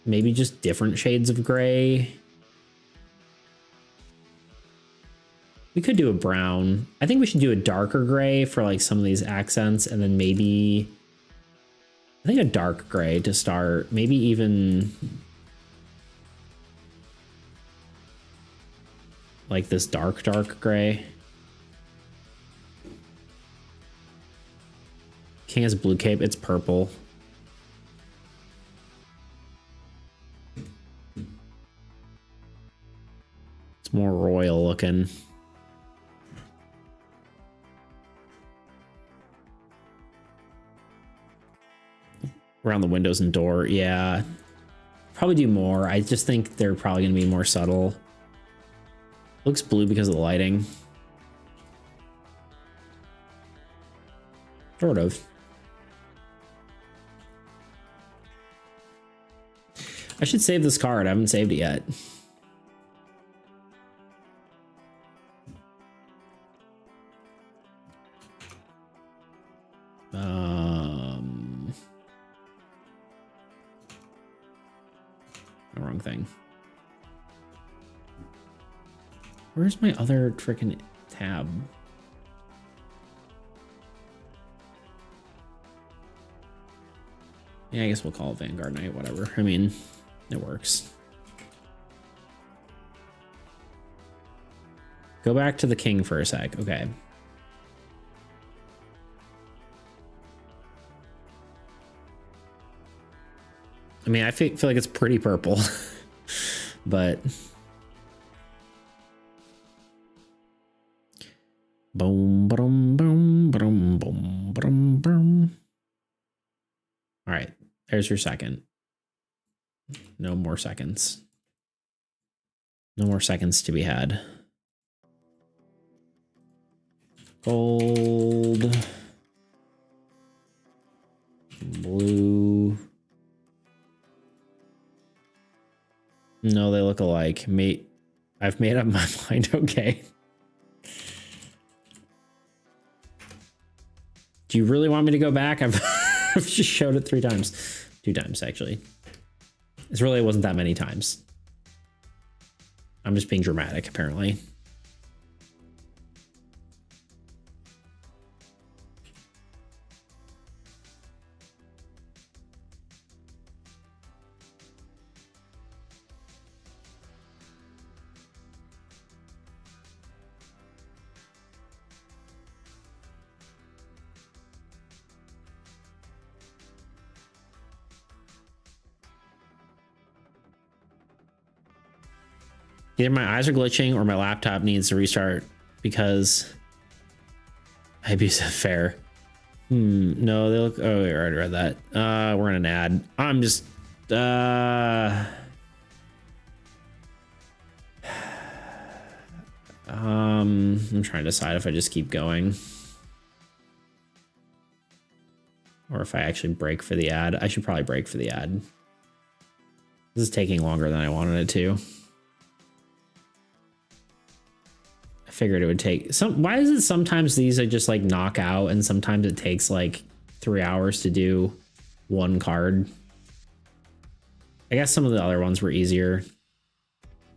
Maybe just different shades of gray. We could do a brown. I think we should do a darker gray for like some of these accents, and then maybe I think a dark gray to start. Maybe even like this dark gray. King has blue cape. It's purple. It's more royal looking. Around the windows and door. Yeah. Probably do more. I just think they're probably going to be more subtle. Looks blue because of the lighting. Sort of. I should save this card. I haven't saved it yet. The wrong thing. Where's my other freaking tab? Yeah, I guess we'll call it Vanguard Knight, whatever. I mean, it works. Go back to the king for a sec. Okay. I mean, I feel like it's pretty purple, but boom, boom, boom, boom, boom, boom, boom. All right, there's your second. No more seconds. No more seconds to be had. Gold, blue. No, they look alike. I've made up my mind. Okay. Do you really want me to go back? I've just showed it 3 times. 2 times, actually. It really wasn't that many times. I'm just being dramatic, apparently. Either my eyes are glitching or my laptop needs to restart because I abuse it fair. No, they look. Oh, I already read that. We're in an ad. I'm just. I'm trying to decide if I just keep going or if I actually break for the ad. I should probably break for the ad. This is taking longer than I wanted it to. Figured it would take some. Why is it sometimes these are just like knockout and sometimes it takes like 3 hours to do one card? I guess some of the other ones were easier.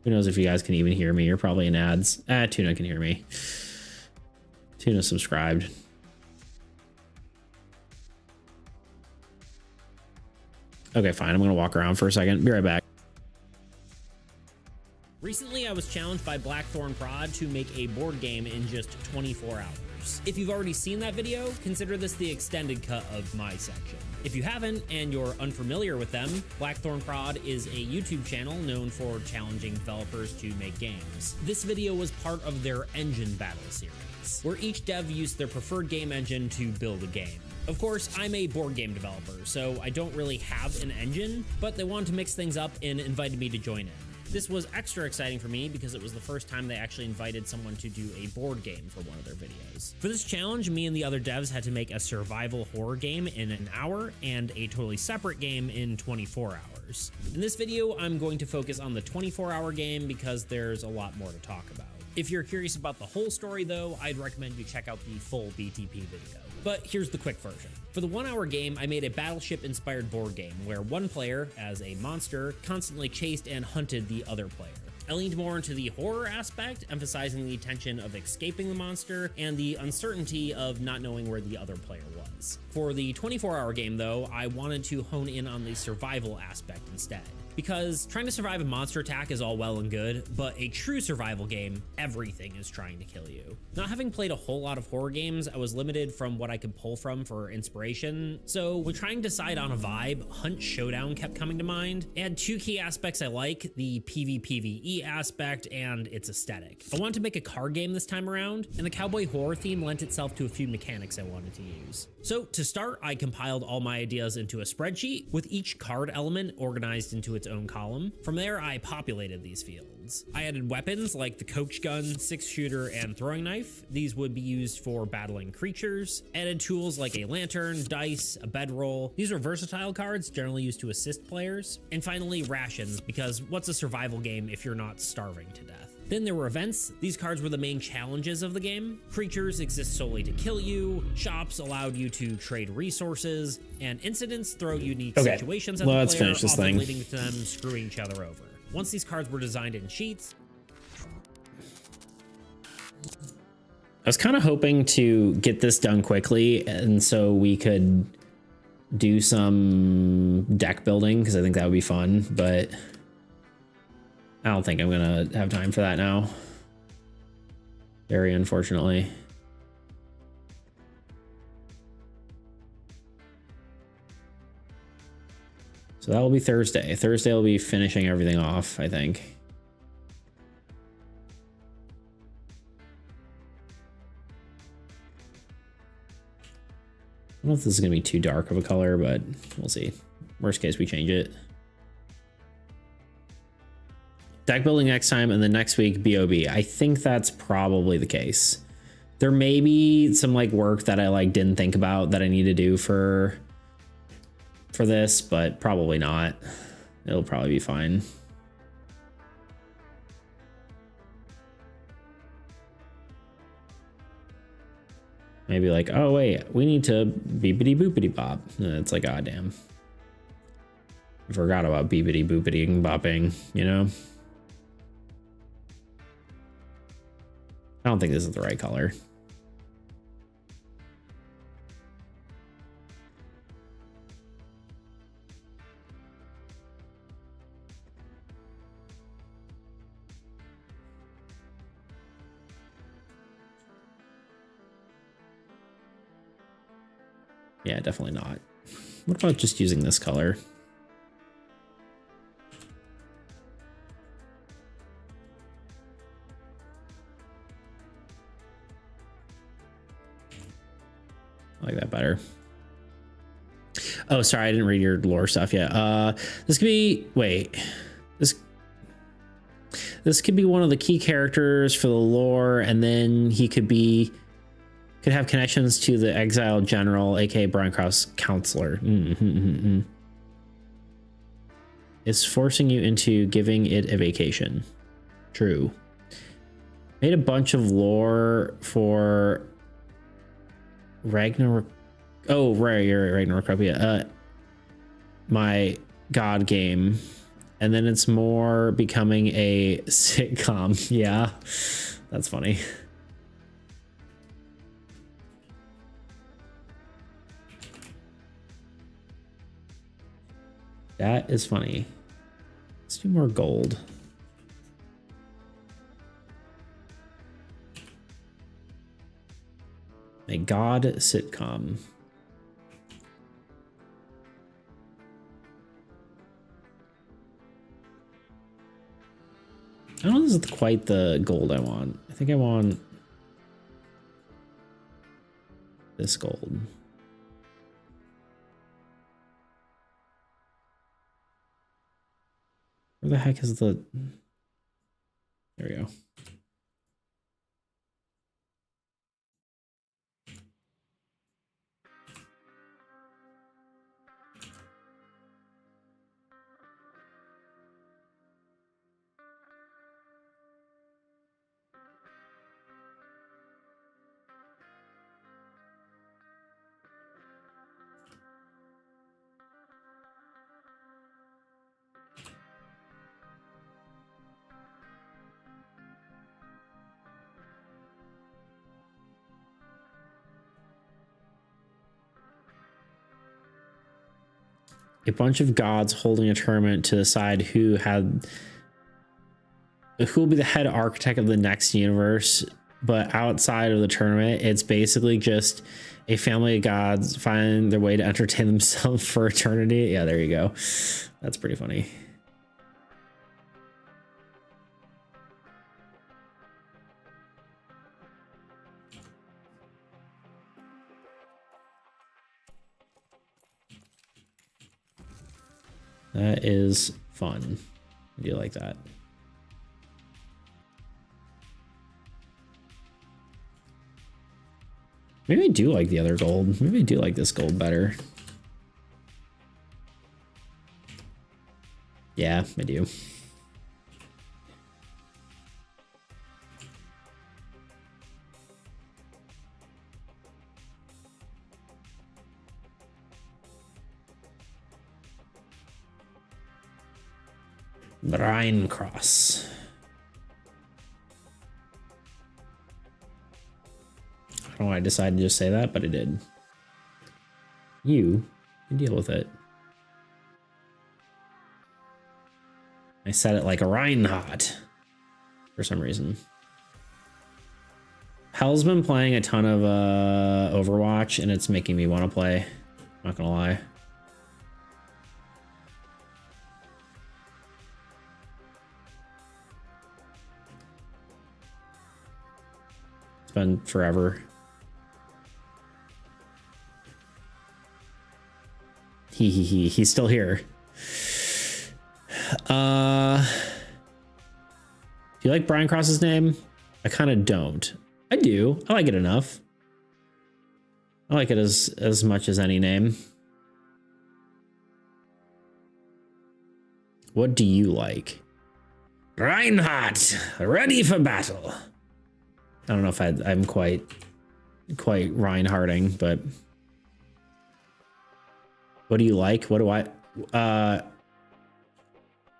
Who knows if you guys can even hear me? You're probably in ads. Tuna can hear me. Tuna subscribed. Okay, fine. I'm gonna walk around for a second. Be right back. Recently, I was challenged by Blackthorn Prod to make a board game in just 24 hours. If you've already seen that video, consider this the extended cut of my section. If you haven't and you're unfamiliar with them, Blackthorn Prod is a YouTube channel known for challenging developers to make games. This video was part of their engine battle series, where each dev used their preferred game engine to build a game. Of course, I'm a board game developer, so I don't really have an engine, but they wanted to mix things up and invited me to join in. This was extra exciting for me because it was the first time they actually invited someone to do a board game for one of their videos. For this challenge, me and the other devs had to make a survival horror game in an hour and a totally separate game in 24 hours. In this video, I'm going to focus on the 24-hour game because there's a lot more to talk about. If you're curious about the whole story though, I'd recommend you check out the full BTP video. But here's the quick version. For the 1 hour game, I made a battleship inspired board game where one player, as a monster, constantly chased and hunted the other player. I leaned more into the horror aspect, emphasizing the tension of escaping the monster and the uncertainty of not knowing where the other player was. For the 24-hour game though, I wanted to hone in on the survival aspect instead. Because trying to survive a monster attack is all well and good, but a true survival game, everything is trying to kill you. Not having played a whole lot of horror games, I was limited from what I could pull from for inspiration, so when trying to decide on a vibe, Hunt Showdown kept coming to mind. It had 2 key aspects I like, the PvPvE aspect and its aesthetic. I wanted to make a card game this time around, and the cowboy horror theme lent itself to a few mechanics I wanted to use. So to start, I compiled all my ideas into a spreadsheet, with each card element organized into its own column. From there, I populated these fields. I added weapons like the coach gun, 6-shooter, and throwing knife. These would be used for battling creatures. Added tools like a lantern, dice, a bedroll. These are versatile cards, generally used to assist players. And finally, rations, because what's a survival game if you're not starving to death? Then there were events. These cards were the main challenges of the game. Creatures exist solely to kill you, shops allowed you to trade resources, and incidents throw unique situations at the Let's player, finish this often thing. leading to them screwing each other over. Once these cards were designed in sheets, I was kind of hoping to get this done quickly, and so we could do some deck building, because I think that would be fun, but I don't think I'm gonna have time for that now. Very unfortunately. So that will be Thursday. Thursday will be finishing everything off, I think. I don't know if this is gonna be too dark of a color, but we'll see. Worst case, we change it. Deck building next time, and then next week BOB. I think that's probably the case. There may be some like work that I like didn't think about that I need to do for this, but probably not. It'll probably be fine. Maybe like, oh wait, we need to beepity boopity bop. It's like, ah, damn. I forgot about beepity boopity and bopping, you know? I don't think this is the right color. Yeah, definitely not. What about just using this color? I like that better. Oh, sorry, I didn't read your lore stuff yet. This could be, wait, this could be one of the key characters for the lore, and then he could have connections to the exiled general, aka Brian Krause counselor. It's forcing you into giving it a vacation. True. Made a bunch of lore for Ragnarok. Oh, right, you're right, Ragnarok. Yeah, my god game, and then it's more becoming a sitcom. Yeah, that's funny. That is funny. Let's do more gold. A god sitcom. I don't know if this is quite the gold I want. I think I want this gold. Where the heck is the... There we go. a bunch of gods holding a tournament to decide who will be the head architect of the next universe. But outside of the tournament, it's basically just a family of gods finding their way to entertain themselves for eternity. Yeah, there you go. That's pretty funny. That is fun. I do like that. Maybe I do like the other gold. Maybe I do like this gold better. Yeah, I do. Rhine Cross. I don't know why I decided to just say that, but I did. You can deal with it. I said it like a Reinhardt for some reason. Hell's been playing a ton of Overwatch, and it's making me want to play. Not gonna lie. It's been forever. He's still here. Do you like Brian Cross's name? I kind of don't. I do. I like it enough. I like it as much as any name. What do you like? Reinhardt, ready for battle. I don't know if I'm quite Reinhardting, but what do you like? What do I?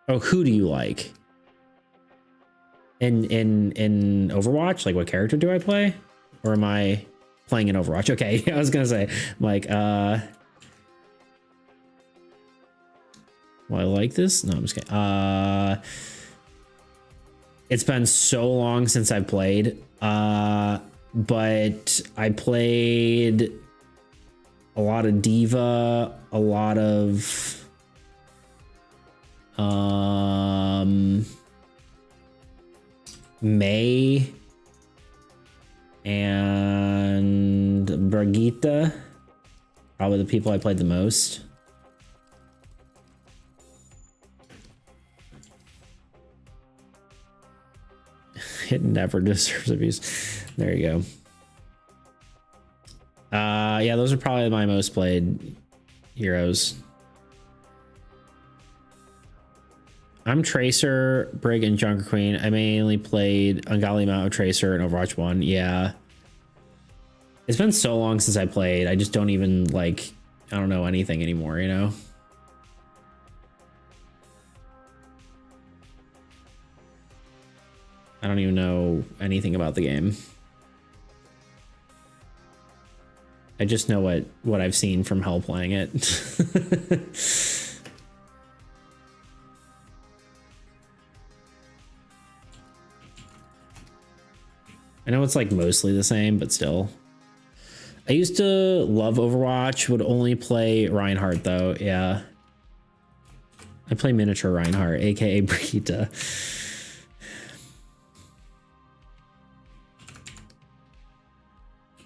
Oh, who do you like? In Overwatch, like what character do I play, or am I playing in Overwatch? Okay, I was gonna say like well, I like this. No, I'm just kidding. It's been so long since I've played, but I played a lot of Diva, a lot of May and Brigitte, probably the people I played the most. It never deserves abuse. There you go. Yeah, those are probably my most played heroes. I'm Tracer, Brig, and Junker Queen. I mainly played Ungodly amount of Tracer in Overwatch 1. Yeah. It's been so long since I played. I just don't even, like, I don't know anything anymore, you know? I don't even know anything about the game. I just know what I've seen from Hell playing it. I know it's like mostly the same, but still. I used to love Overwatch, would only play Reinhardt though. Yeah. I play miniature Reinhardt, aka Brigitte.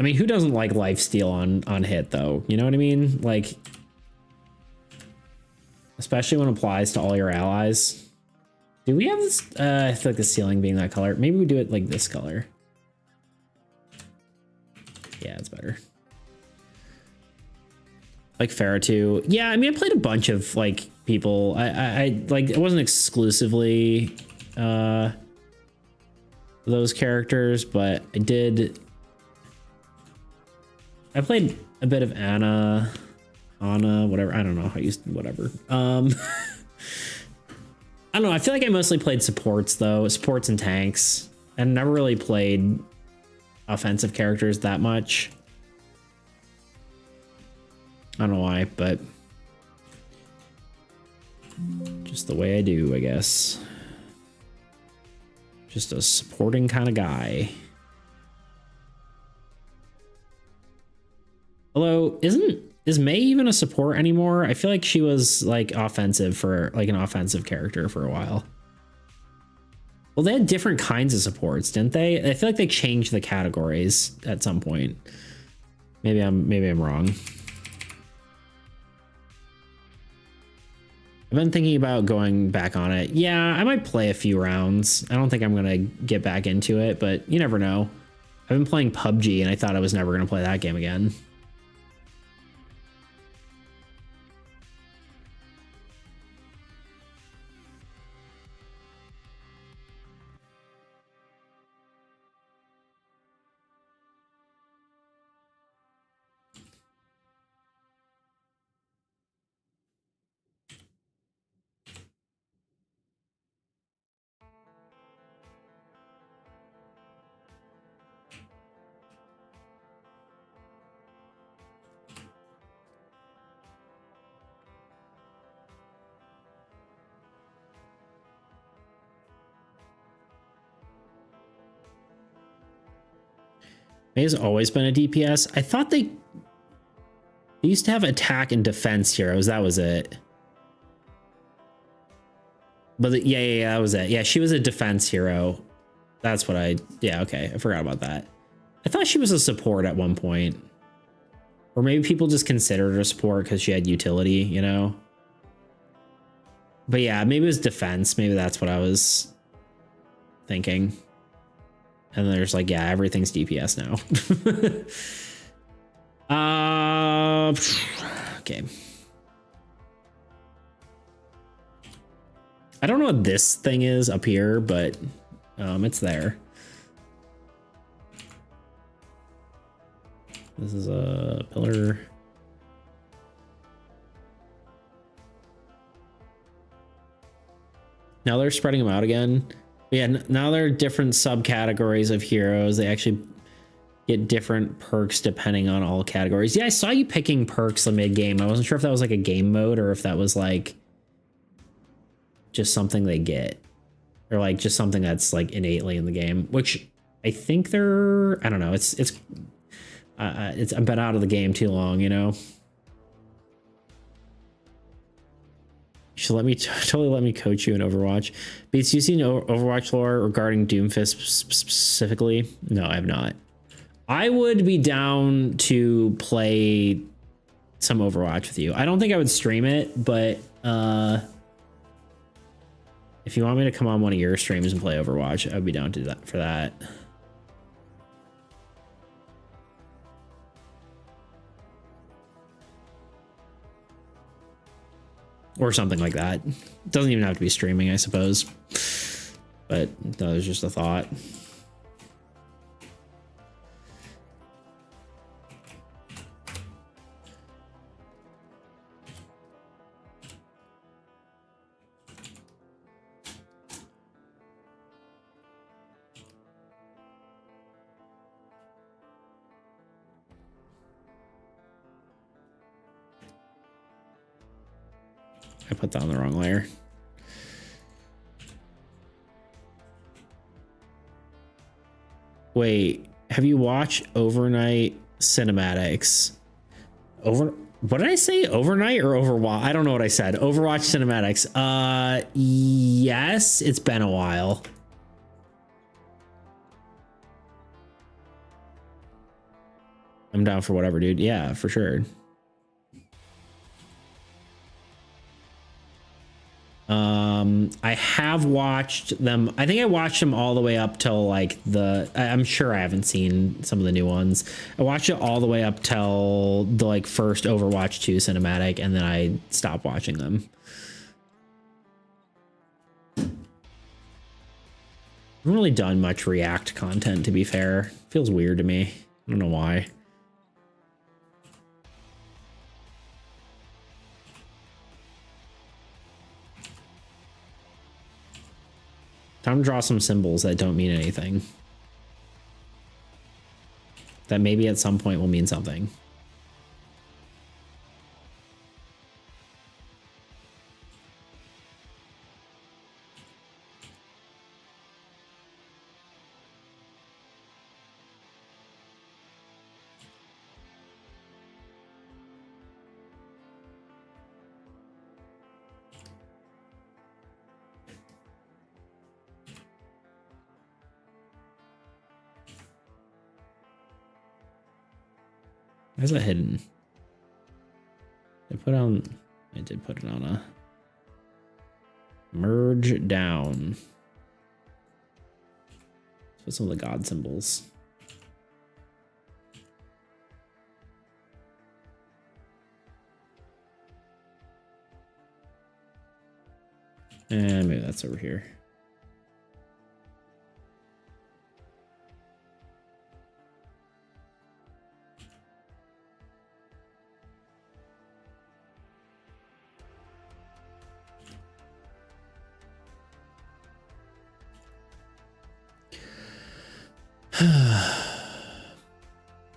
I mean, who doesn't like lifesteal on hit though? You know what I mean? Like, especially when it applies to all your allies. Do we have this? I feel like the ceiling being that color. Maybe we do it like this color. Yeah, it's better. Like Farah too. Yeah, I mean, I played a bunch of like people. I like, it wasn't exclusively those characters, but I played a bit of Anna, whatever. I don't know how you, whatever. I don't know. I feel like I mostly played supports though, supports and tanks, and never really played offensive characters that much. I don't know why, but Just the way I do, I guess. Just a supporting kind of guy. Although, is May even a support anymore? I feel like she was like offensive for like an offensive character for a while. Well, they had different kinds of supports, didn't they? I feel like they changed the categories at some point. Maybe I'm wrong. I've been thinking about going back on it. Yeah, I might play a few rounds. I don't think I'm gonna get back into it, but you never know. I've been playing PUBG and I thought I was never gonna play that game again. May's always been a DPS. I thought they used to have attack and defense heroes. That was it. But yeah, that was it. Yeah, she was a defense hero. That's what yeah, okay. I forgot about that. I thought she was a support at one point. Or maybe people just considered her a support because she had utility, you know? But yeah, maybe it was defense. Maybe that's what I was thinking. And there's like, yeah, everything's DPS now. Okay. I don't know what this thing is up here, but it's there. This is a pillar. Now they're spreading them out again. Yeah, now there are different subcategories of heroes. They actually get different perks depending on all categories. Yeah, I saw you picking perks mid game. I wasn't sure if that was like a game mode or if that was like just something they get, or like just something that's like innately in the game. Which I think they're. I don't know. It's I've been out of the game too long, you know. You should totally let me coach you in Overwatch. Beats, you seen Overwatch lore regarding Doomfist specifically? No, I have not. I would be down to play some Overwatch with you. I don't think I would stream it, but if you want me to come on one of your streams and play Overwatch, I would be down to that for that. Or something like that. Doesn't even have to be streaming, I suppose. But that was just a thought. I put down the wrong layer. Wait, have you watched Overnight Cinematics? What did I say? Overnight or Overwatch? I don't know what I said. Overwatch Cinematics. Yes, it's been a while. I'm down for whatever, dude. Yeah, for sure. I have watched them. I think I watched them all the way up till like I'm sure I haven't seen some of the new ones. I watched it all the way up till the like first Overwatch 2 cinematic, and then I stopped watching them. I haven't really done much React content, to be fair. Feels weird to me. I don't know why. Time to draw some symbols that don't mean anything. That maybe at some point will mean something. Why is that hidden? I put on, I did put it on a merge down. Let's put some of the god symbols. And maybe that's over here.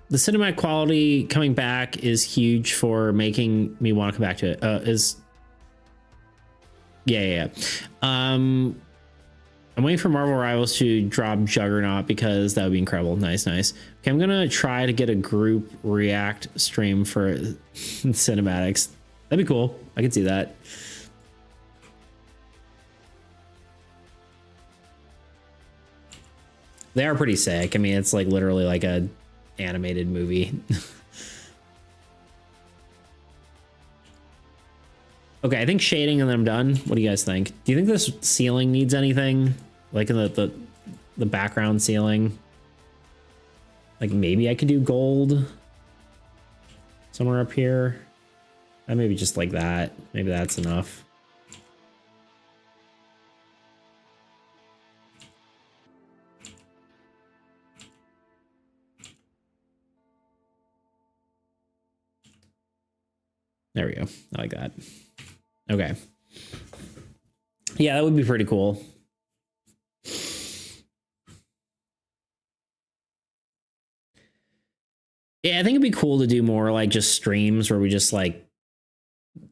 The cinematic quality coming back is huge for making me want to come back to it. Yeah. I'm waiting for Marvel Rivals to drop Juggernaut because that would be incredible. Nice. Okay, I'm gonna try to get a group react stream for cinematics. That'd be cool. I could see that. They are pretty sick. I mean, it's like literally like a animated movie. Okay, I think shading and then I'm done. What do you guys think? Do you think this ceiling needs anything? Like in the background ceiling? Like maybe I could do gold somewhere up here. Maybe just like that. Maybe that's enough. There we go. I like that. Okay. Yeah, that would be pretty cool. Yeah, I think it'd be cool to do more like just streams where we just like,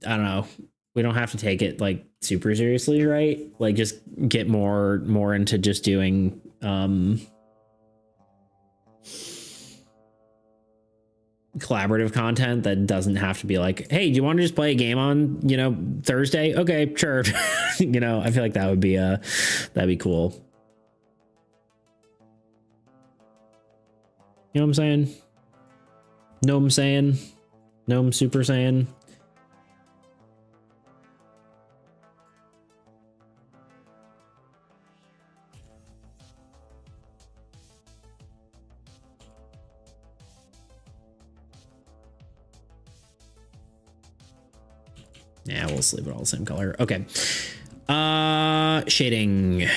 I don't know, we don't have to take it like super seriously, right? Like just get more into just doing collaborative content that doesn't have to be like, hey, do you want to just play a game on, you know, Thursday? Okay, sure. You know, I feel like that would be that'd be cool. You know what I'm saying? Know what I'm saying? Know what I'm super saying? Yeah, we'll just leave it all the same color. Okay. Shading.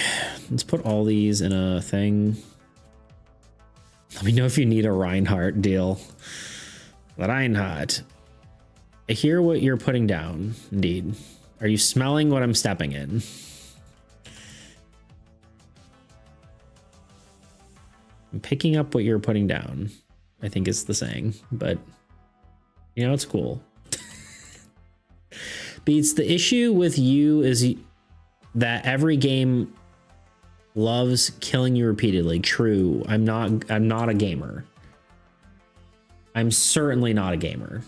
Let's put all these in a thing. Let me know if you need a Reinhardt deal. Reinhardt. I hear what you're putting down. Indeed. Are you smelling what I'm stepping in? I'm picking up what you're putting down, I think is the saying, but you know, it's cool. Beats, the issue with you is that every game loves killing you repeatedly. True. I'm not a gamer. I'm certainly not a gamer.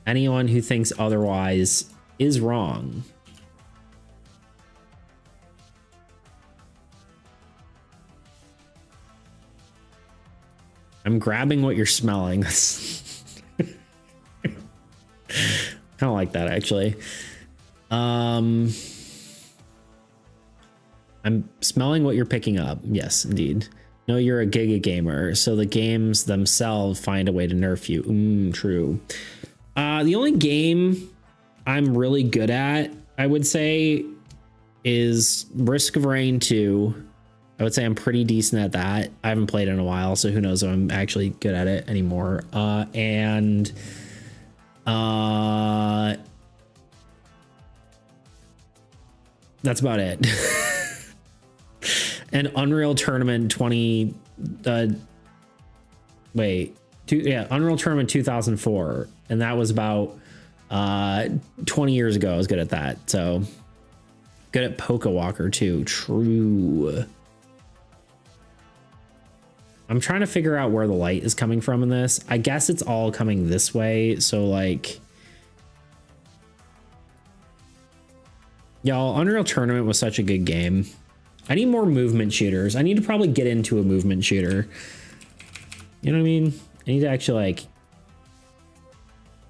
Anyone who thinks otherwise is wrong. I'm grabbing what you're smelling. Kind of like that, actually. I'm smelling what you're picking up. Yes, indeed. No, you're a Giga gamer, so the games themselves find a way to nerf you. True. The only game I'm really good at, I would say, is Risk of Rain 2. I would say I'm pretty decent at that. I haven't played in a while, so who knows if I'm actually good at it anymore. And that's about it. And Unreal Tournament 20 Unreal Tournament 2004, and that was about 20 years ago. I was good at that. So good at Poke Walker too. True. I'm trying to figure out where the light is coming from in this. I guess it's all coming this way. So like, y'all, Unreal Tournament was such a good game. I need more movement shooters. I need to probably get into a movement shooter. You know what I mean? I need to actually like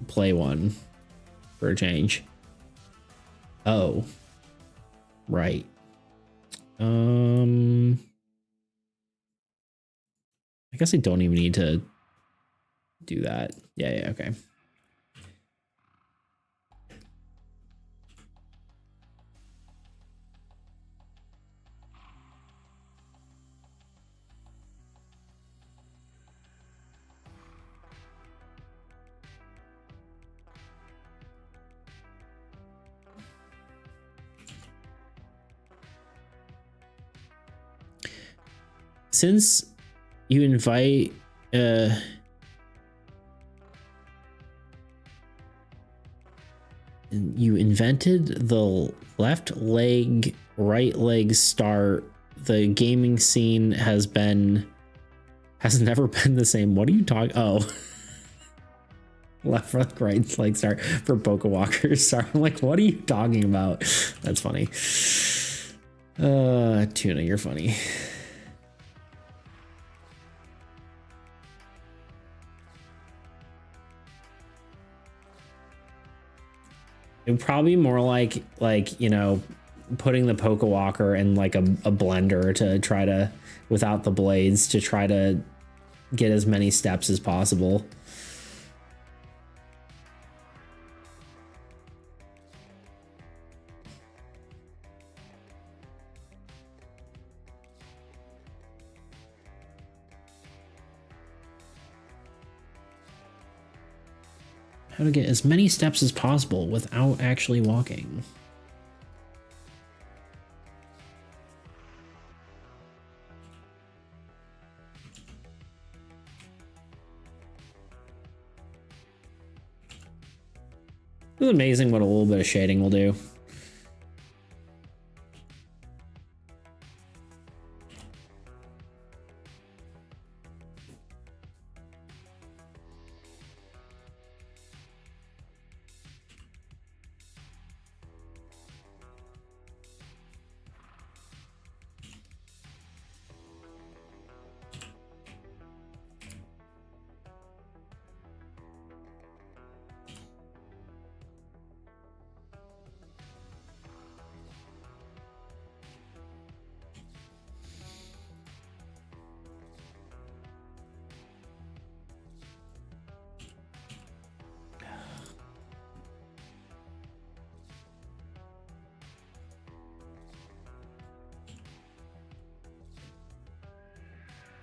play one for a change. Oh, right. I guess I don't even need to do that. Yeah, okay. Since you invite you invented the left leg, right leg start, the gaming scene has never been the same. What are you talking? Oh. Left leg, right leg start for Pokewalkers. Sorry, I'm like, what are you talking about? That's funny. Tuna, you're funny. It would probably be more like, you know, putting the Pokewalker in like a blender to try to, without the blades, to try to get as many steps as possible. How to get as many steps as possible without actually walking. It's amazing what a little bit of shading will do.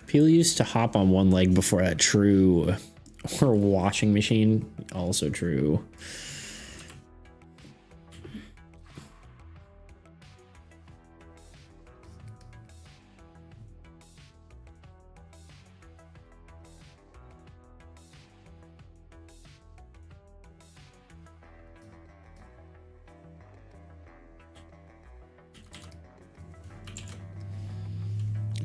People used to hop on one leg before that. True. Or washing machine. Also true.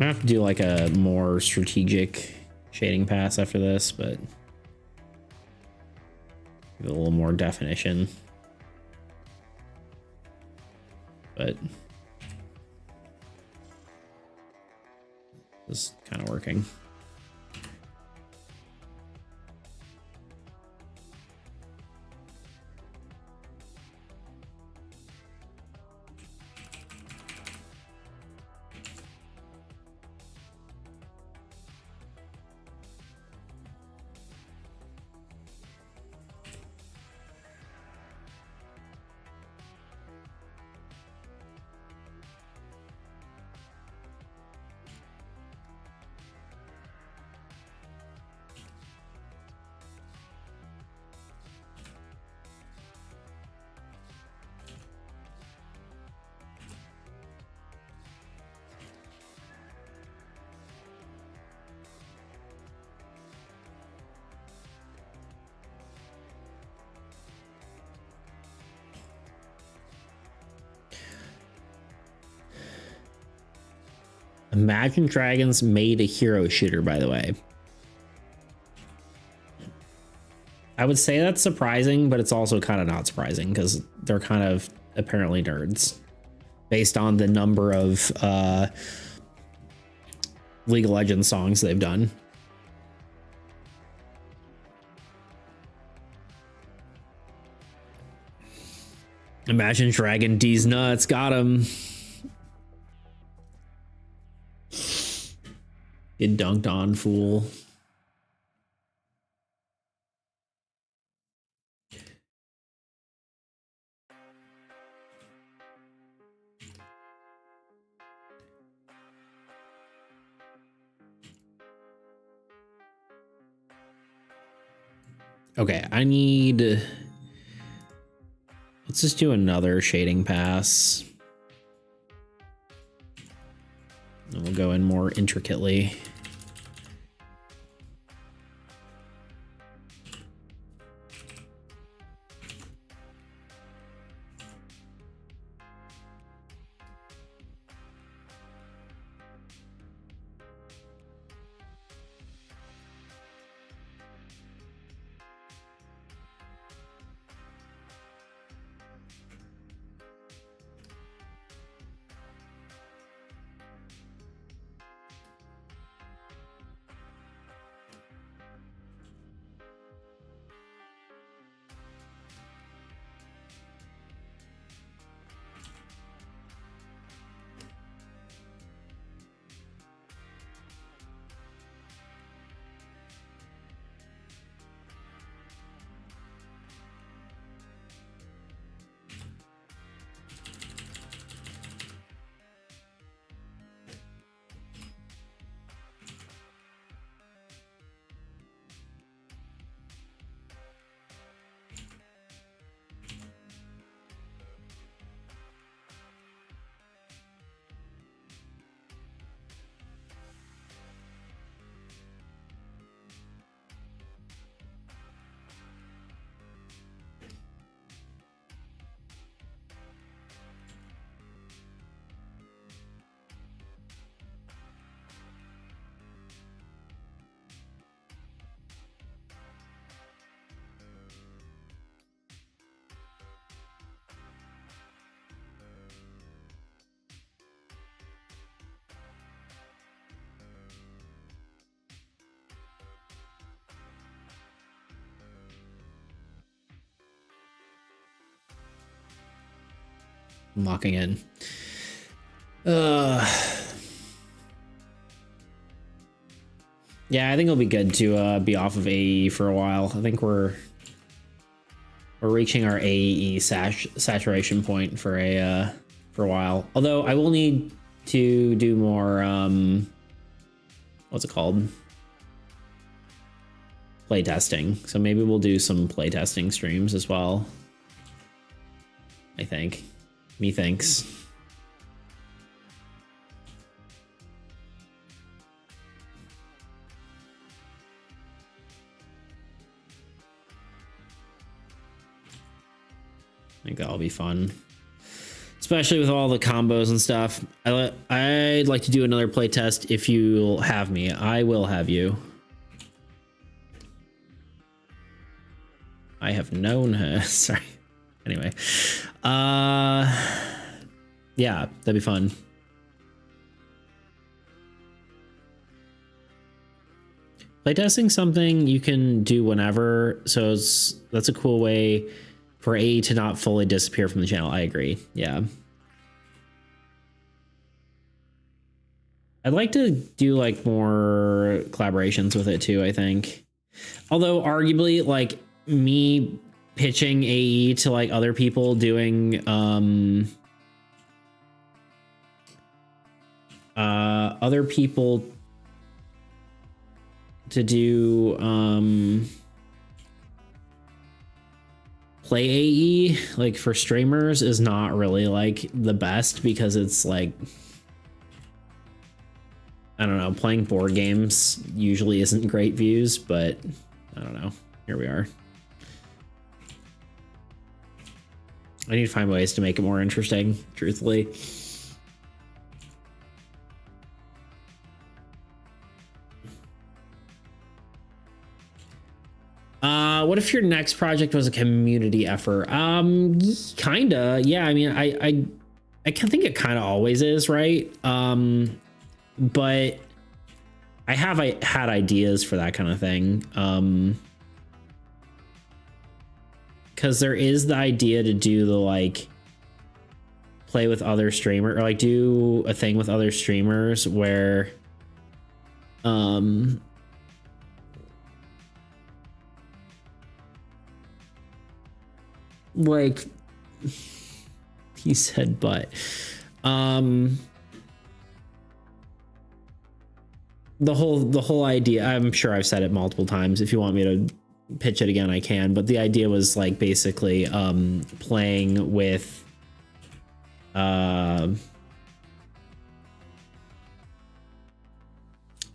I have to do like a more strategic shading pass after this, but give it a little more definition. But this is kind of working. Imagine Dragons made a hero shooter, by the way. I would say that's surprising, but it's also kind of not surprising because they're kind of apparently nerds based on the number of League of Legends songs they've done. Imagine Dragon D's nuts. Got him. Get dunked on, fool. Okay, I need... Let's just do another shading pass. And we'll go in more intricately. I'm locking in. Yeah, I think it'll be good to be off of AAE for a while. I think we're reaching our AAE saturation point for a while. Although I will need to do more what's it called? Playtesting. So maybe we'll do some playtesting streams as well. I think. Methinks. I think that'll be fun, especially with all the combos and stuff. I'd like to do another playtest if you'll have me. I will have you. I have known her. Sorry. Anyway, yeah, that'd be fun. Playtesting something you can do whenever, so that's a cool way for AAE to not fully disappear from the channel. I agree. Yeah. I'd like to do like more collaborations with it too, I think. Although arguably like me pitching AAE to like other people doing other people to do play AAE like for streamers is not really like the best, because it's like, I don't know, playing board games usually isn't great views, but I don't know. Here we are. I need to find ways to make it more interesting, truthfully. What if your next project was a community effort? Kinda, yeah. I mean, I think it kind of always is, right? But I had ideas for that kind of thing. Because there is the idea to do the like play with other streamer or like do a thing with other streamers where like he said but the whole idea, I'm sure I've said it multiple times. If you want me to pitch it again, I can, but the idea was like basically playing with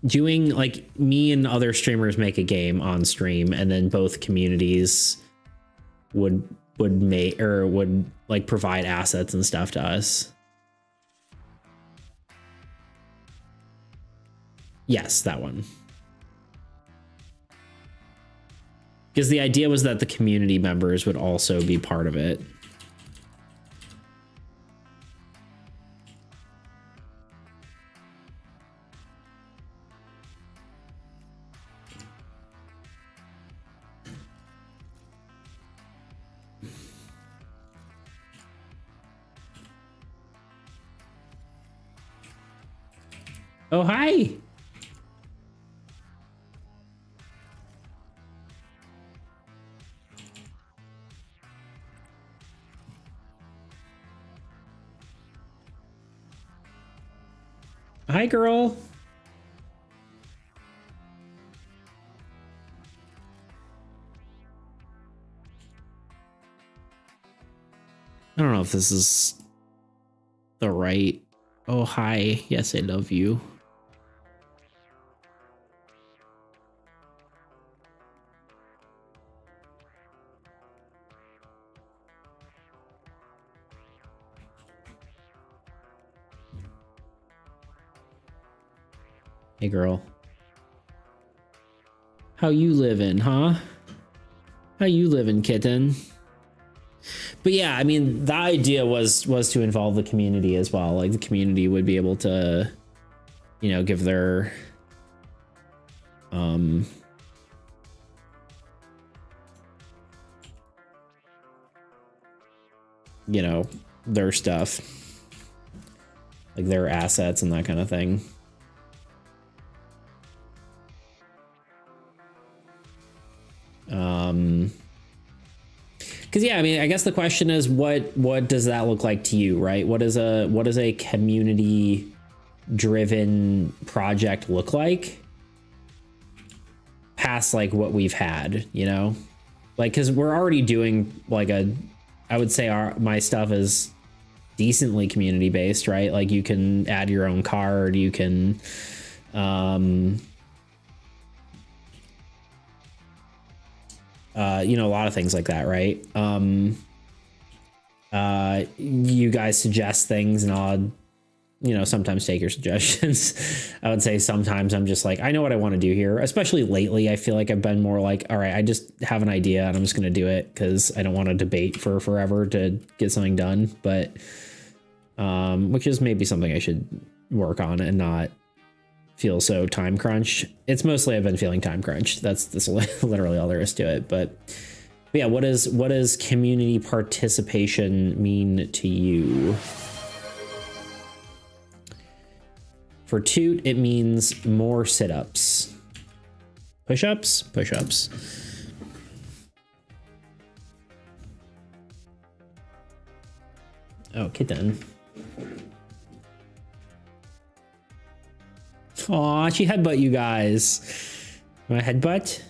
doing like me and other streamers make a game on stream, and then both communities would make or would like provide assets and stuff to us. Yes, that one. Because the idea was that the community members would also be part of it. Oh, hi. Hi, girl. I don't know if this is the right. Oh, hi. Yes, I love you. Hey, girl. How you living, huh? How you living, kitten? But yeah, I mean, the idea was to involve the community as well. Like the community would be able to, you know, give their you know, their stuff, like their assets and that kind of thing. Because yeah, I mean, I guess the question is, what does that look like to you, right? What is a community driven project look like past like what we've had, you know? Like, because we're already doing like I would say my stuff is decently community based, right? Like you can add your own card, you can you know, a lot of things like that, right? You guys suggest things and I'll, you know, sometimes take your suggestions. I would say sometimes I'm just like, I know what I want to do here. Especially lately, I feel like I've been more like, all right, I just have an idea and I'm just going to do it because I don't want to debate for forever to get something done. But which is maybe something I should work on and not feel so time crunched. It's mostly I've been feeling time crunched. That's literally all there is to it. But yeah, what does community participation mean to you? For Toot, it means more sit-ups. Push-ups? Push-ups. Oh, kitten. Aw, she headbutt you guys. My headbutt?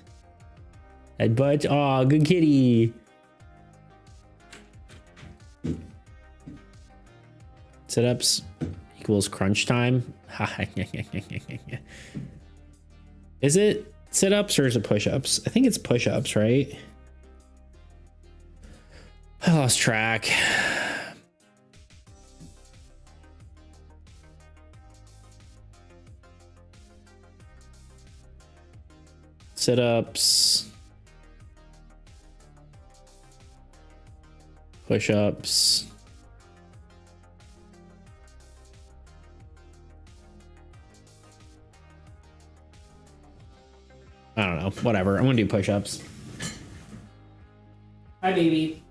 Headbutt? Aw, good kitty. Sit-ups equals crunch time. Is it sit-ups or is it push-ups? I think it's push-ups, right? I lost track. Sit-ups, push-ups, I don't know, whatever. I'm gonna do push-ups. Hi, baby.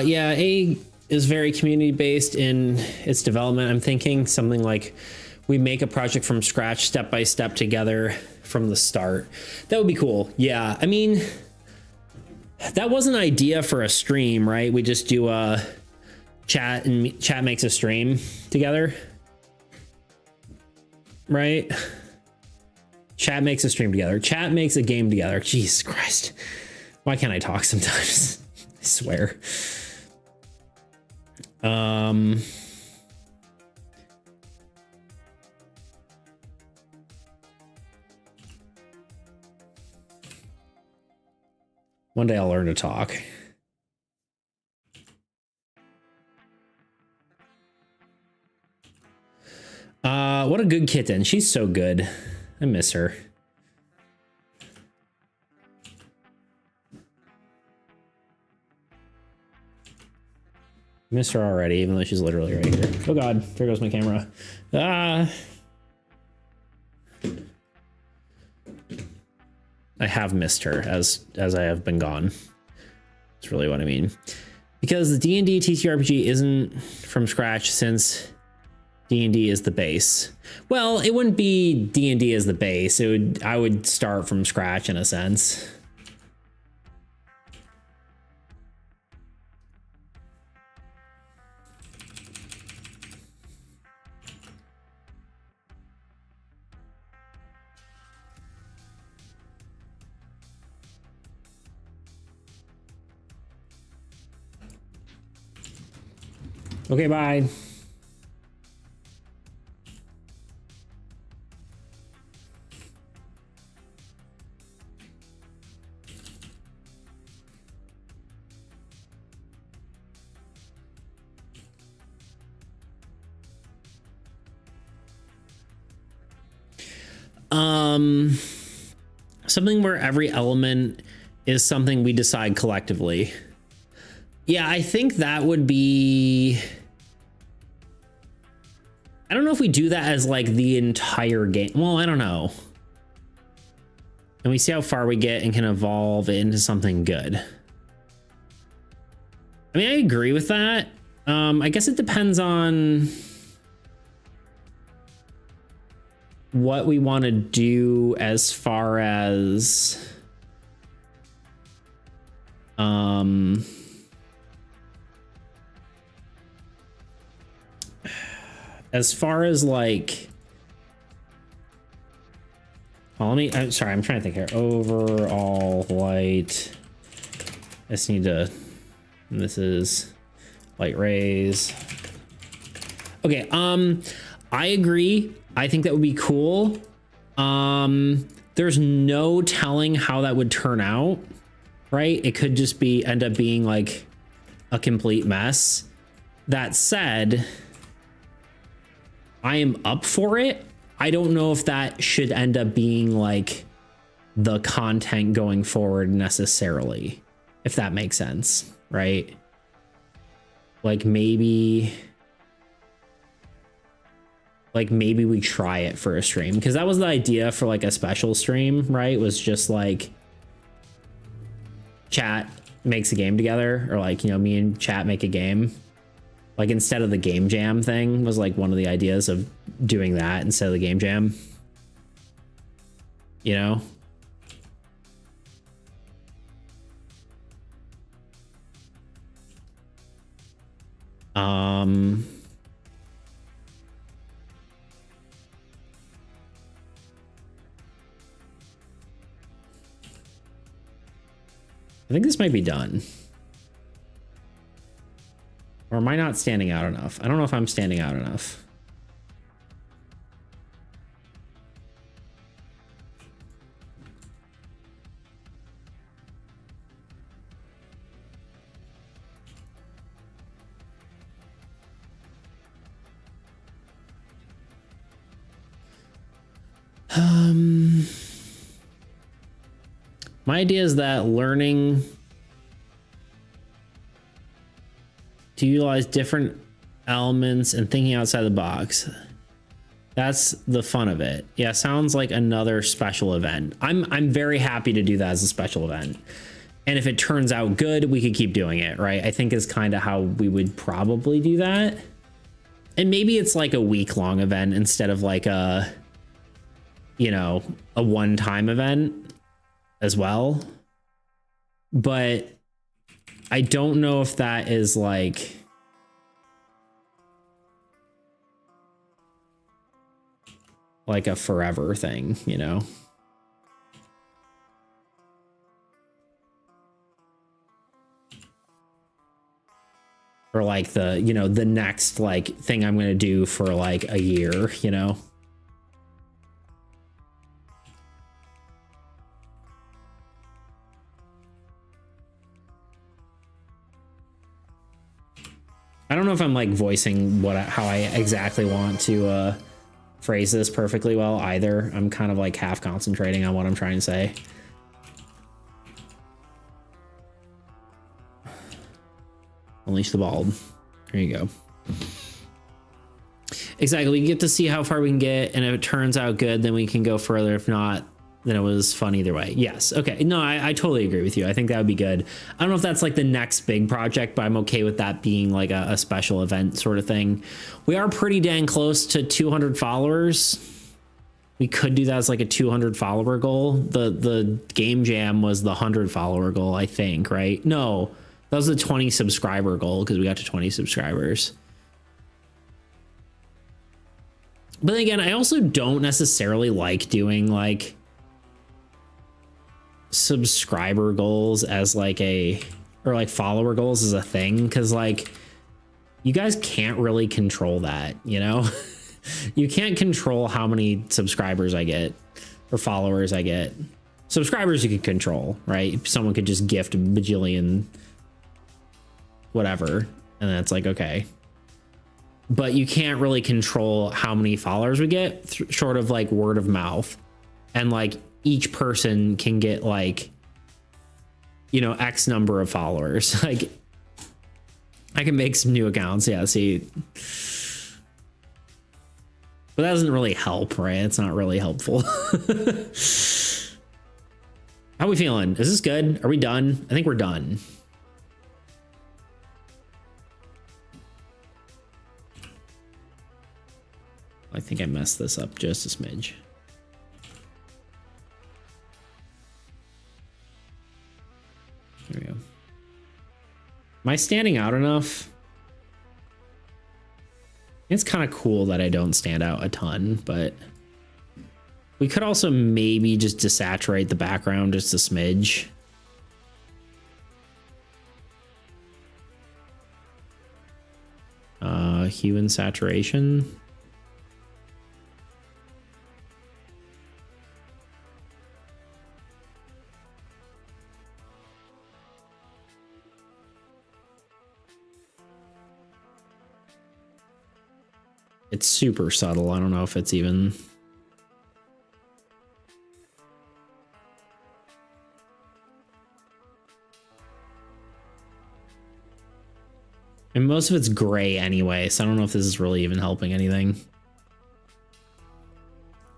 Yeah, A is very community based in its development. I'm thinking something like we make a project from scratch, step by step together from the start. That would be cool. Yeah, I mean, that was an idea for a stream, right? We just do a chat and chat makes a stream together, right? Chat makes a stream together. Chat makes a game together. Jesus Christ. Why can't I talk sometimes? I swear. One day I'll learn to talk. What a good kitten. She's so good. I miss her. Miss her already, even though she's literally right here. Oh God, there goes my camera. I have missed her as I have been gone. That's really what I mean. Because the D&D TTRPG isn't from scratch since D&D is the base. Well, it wouldn't be D&D as the base. I would start from scratch in a sense. Okay, bye. Something where every element is something we decide collectively. Yeah, I think that would be... I don't know if we do that as like the entire game. Well, I don't know. And we see how far we get and can evolve it into something good. I mean, I agree with that. I guess it depends on what we want to do as far as like, well, I'm sorry, I'm trying to think here. Overall light. I just need to, this is light rays. Okay, I agree. I think that would be cool. There's no telling how that would turn out, right? It could just end up being like a complete mess. That said, I am up for it. I don't know if that should end up being like the content going forward necessarily, if that makes sense, right? Like maybe we try it for a stream, because that was the idea for like a special stream, right? Was just like chat makes a game together, or like, you know, me and chat make a game. Like instead of the game jam thing was like one of the ideas of doing that instead of the game jam, you know? I think this might be done. Or am I not standing out enough? I don't know if I'm standing out enough. My idea is that learning to utilize different elements and thinking outside the box. That's the fun of it. Yeah, sounds like another special event. I'm very happy to do that as a special event. And if it turns out good, we could keep doing it, right? I think is kind of how we would probably do that. And maybe it's like a week-long event instead of like a, you know, a one-time event as well. But I don't know if that is like a forever thing, you know? Or like the, you know, the next like thing I'm going to do for like a year, you know? I don't know if I'm like voicing how I exactly want to phrase this perfectly well either. I'm kind of like half concentrating on what I'm trying to say. Unleash the bald. There you go. Exactly. We get to see how far we can get, and if it turns out good, then we can go further. If not, then it was fun either way. Yes. Okay. No, I totally agree with you. I think that would be good. I don't know if that's like the next big project, but I'm okay with that being like a special event sort of thing. We are pretty dang close to 200 followers. We could do that as like a 200 follower goal. The game jam was the 100 follower goal, I think, right? No. That was the 20 subscriber goal because we got to 20 subscribers. But then again, I also don't necessarily like doing like subscriber goals as like or like follower goals as a thing, because like you guys can't really control that, you know? You can't control how many subscribers I get or followers I get. Subscribers you can control, right? Someone could just gift a bajillion whatever, and that's like, okay. But you can't really control how many followers we get short of like word of mouth. And like each person can get like, you know, X number of followers. Like I can make some new accounts. Yeah. See, but that doesn't really help, right? It's not really helpful. How are we feeling? Is this good? Are we done? I think we're done. I think I messed this up just a smidge. There we go. Am I standing out enough? It's kind of cool that I don't stand out a ton, but we could also maybe just desaturate the background just a smidge. Hue and saturation. It's super subtle. I don't know if it's even... And most of it's gray anyway, so I don't know if this is really even helping anything.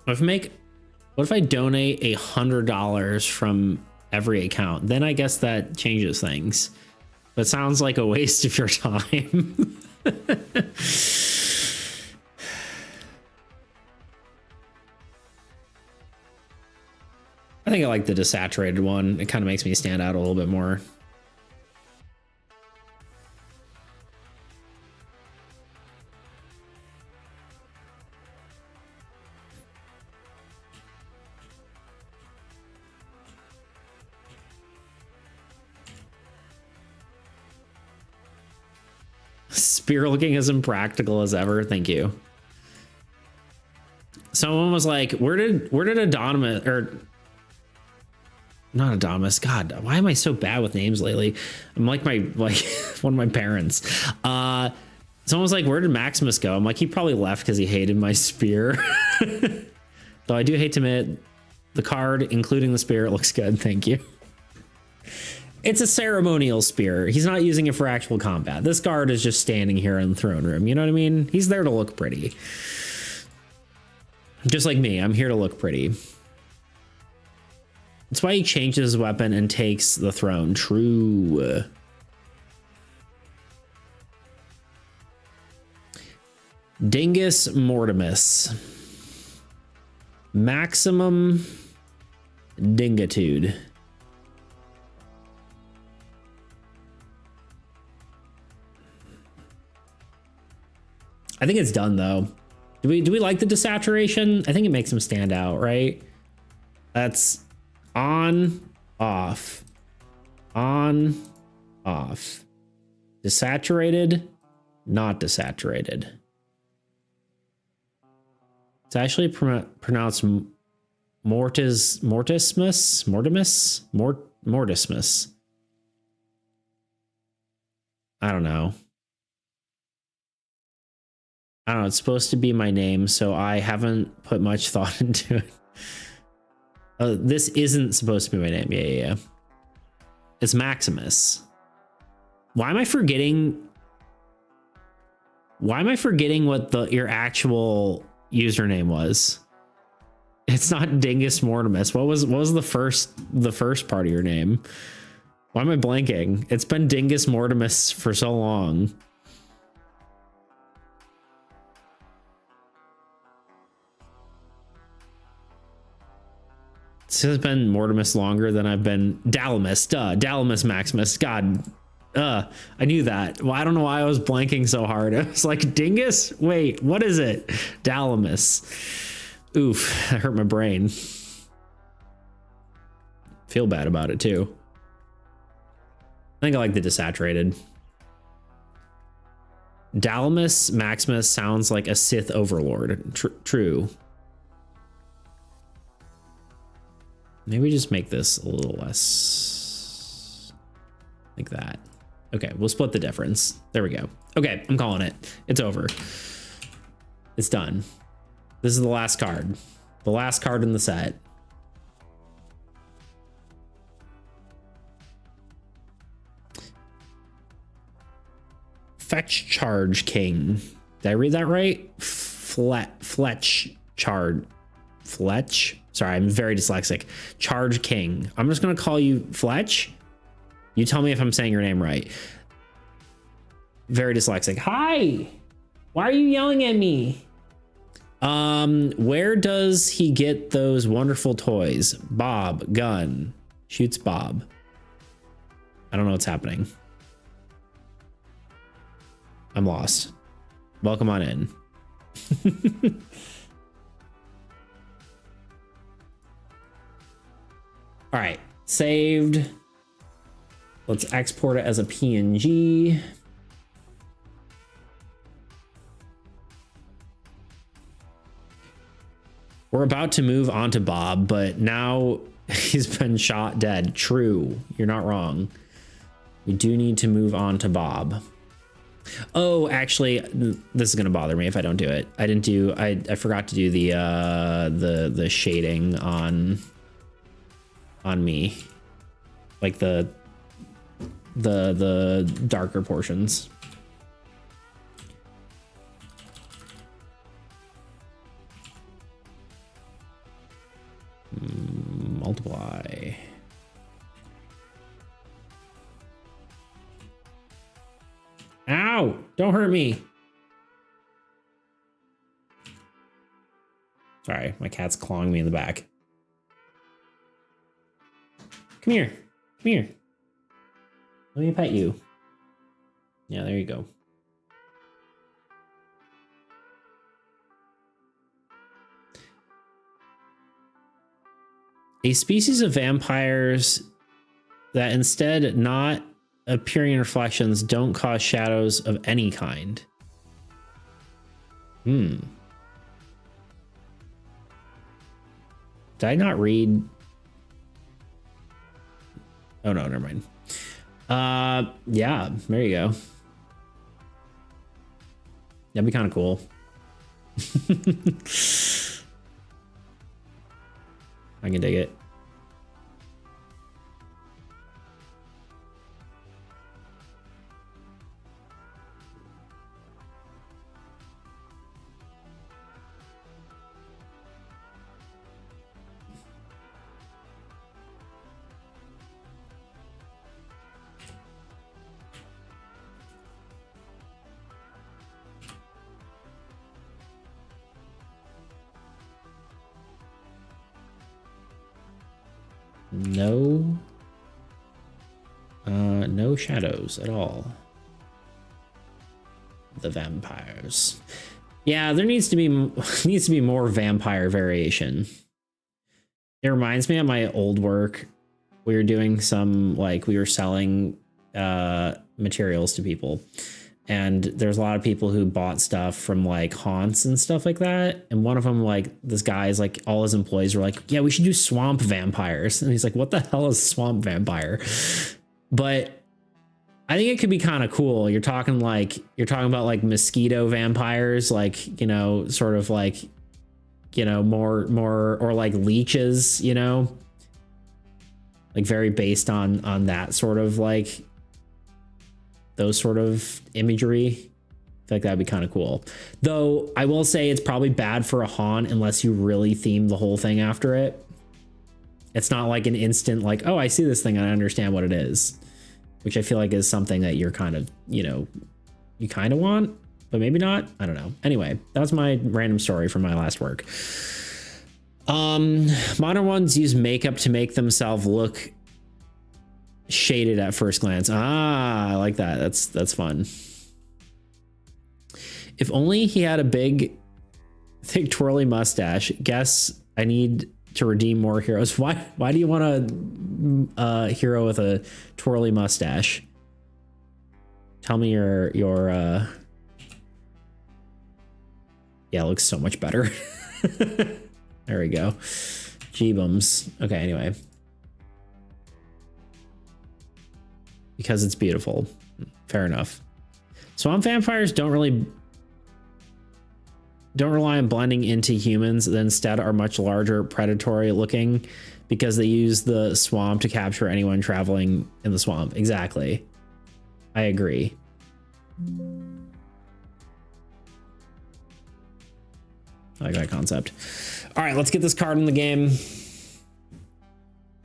What if I donate $100 from every account? Then I guess that changes things. But it sounds like a waste of your time. I think I like the desaturated one. It kind of makes me stand out a little bit more. Spear looking as impractical as ever. Thank you. Someone was like, where did Adonis, or not Adonis, God, why am I so bad with names lately? I'm like one of my parents. Someone was like, where did Maximus go? I'm like, he probably left because he hated my spear. Though I do hate to admit, the card, including the spear, looks good. Thank you. It's a ceremonial spear. He's not using it for actual combat. This guard is just standing here in the throne room. You know what I mean? He's there to look pretty. Just like me, I'm here to look pretty. That's why he changes his weapon and takes the throne. True. Dingus Mortimus. Maximum Dingitude. I think it's done though. Do we like the desaturation? I think it makes him stand out, right? That's on, off, on, off. Desaturated, not desaturated. It's actually pronounced mortismus. I don't know. It's supposed to be my name, so I haven't put much thought into it. This isn't supposed to be my name. Yeah. It's Maximus. Why am I forgetting what your actual username was? It's not Dingus Mortimus. What was the first part of your name? Why am I blanking? It's been Dingus Mortimus for so long. This has been Mortimus longer than I've been Dalamus. Duh, Dalamus Maximus. God, I knew that. Well, I don't know why I was blanking so hard. I was like, Dingus? Wait, what is it? Dalamus. Oof, that hurt my brain. Feel bad about it too. I think I like the desaturated. Dalamus Maximus sounds like a Sith overlord. True. Maybe just make this a little less like that. Okay, we'll split the difference. There we go. Okay, I'm calling it. It's over. It's done. This is the last card. The last card in the set. Fetch Charge King. Did I read that right? Fletch Charge. Fletch? Sorry, I'm very dyslexic. Charge King. I'm just going to call you Fletch. You tell me if I'm saying your name right. Very dyslexic. Hi. Why are you yelling at me? Where does he get those wonderful toys? Bob, gun. Shoots Bob. I don't know what's happening. I'm lost. Welcome on in. All right, saved. Let's export it as a PNG. We're about to move on to Bob, but now he's been shot dead. True, you're not wrong. We do need to move on to Bob. Oh, actually, this is gonna bother me if I don't do it. I forgot to do the shading on me, like the darker portions. Multiply. Ow! Don't hurt me. Sorry, my cat's clawing me in the back. Come here. Come here. Let me pet you. Yeah, there you go. A species of vampires that instead not appearing in reflections don't cause shadows of any kind. Did I not read? Oh no, never mind. Yeah, there you go. That'd be kind of cool. I can dig it. No. No shadows at all. The vampires. Yeah, there needs to be more vampire variation. It reminds me of my old work. We were doing some, like, we were selling materials to people, and there's a lot of people who bought stuff from like haunts and stuff like that. And one of them, like, this guy's like, all his employees were like, yeah, we should do swamp vampires. And he's like, what the hell is swamp vampire? But I think it could be kind of cool. You're talking about like mosquito vampires, like, you know, sort of like, you know, more, or like leeches, you know, like very based on that sort of like those sort of imagery. I feel like that'd be kind of cool. Though I will say it's probably bad for a haunt unless you really theme the whole thing after it. It's not like an instant like, oh, I see this thing and I understand what it is, which I feel like is something that you're kind of, you know, you kind of want, but maybe not. I don't know. Anyway, that was my random story from my last work. Modern ones use makeup to make themselves look shaded at first glance. Ah, I like that. That's fun. If only he had a big, thick, twirly mustache. Guess I need to redeem more heroes. Why do you want a hero with a twirly mustache? Tell me your yeah, it looks so much better. There we go. G-bums. Okay, anyway. Because it's beautiful. Fair enough. Swamp vampires don't rely on blending into humans, then instead are much larger, predatory looking, because they use the swamp to capture anyone traveling in the swamp. Exactly. I agree. I like that concept. All right, let's get this card in the game.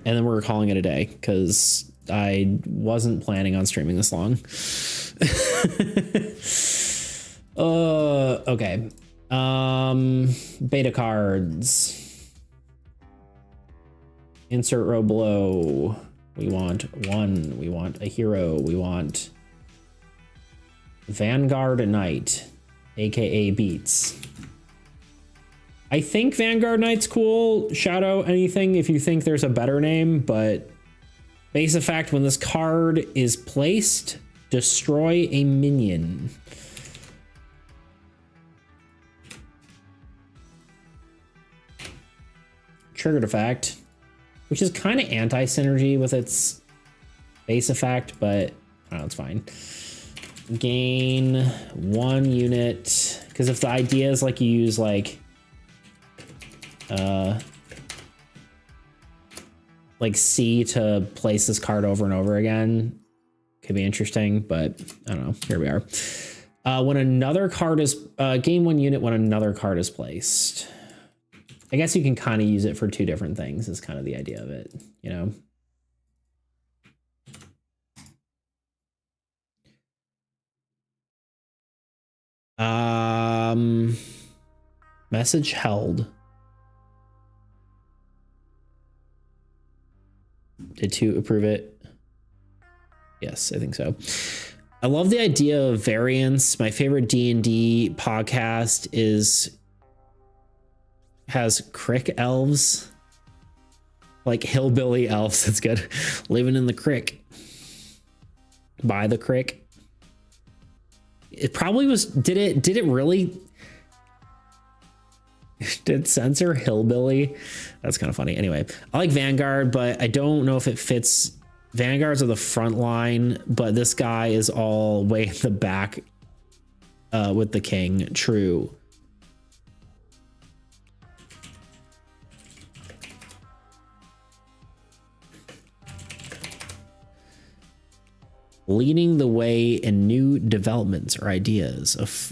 And then we're calling it a day, because I wasn't planning on streaming this long. Okay. Beta cards. Insert row below. We want one. We want a hero. We want Vanguard Knight, aka Beats. I think Vanguard Knight's cool. Shadow anything if you think there's a better name, but base effect, when this card is placed, destroy a minion. Triggered effect, which is kind of anti-synergy with its base effect, but I don't know, it's fine. Gain 1 unit, because if the idea is like you use like C to place this card over and over again, could be interesting, but I don't know. Here we are. When another card is gain 1 unit when another card is placed. I guess you can kind of use it for 2 different things is kind of the idea of it, you know? Message held. Did 2 approve it? Yes, I think so. I love the idea of variance. My favorite D&D podcast has crick elves, like hillbilly elves. That's good. Living in the crick, by the crick. It probably was. Did it really? Did censor hillbilly? That's kind of funny. Anyway, I like Vanguard, but I don't know if it fits. Vanguards are the front line, but this guy is all way in the back with the king. True. Leading the way in new developments or ideas of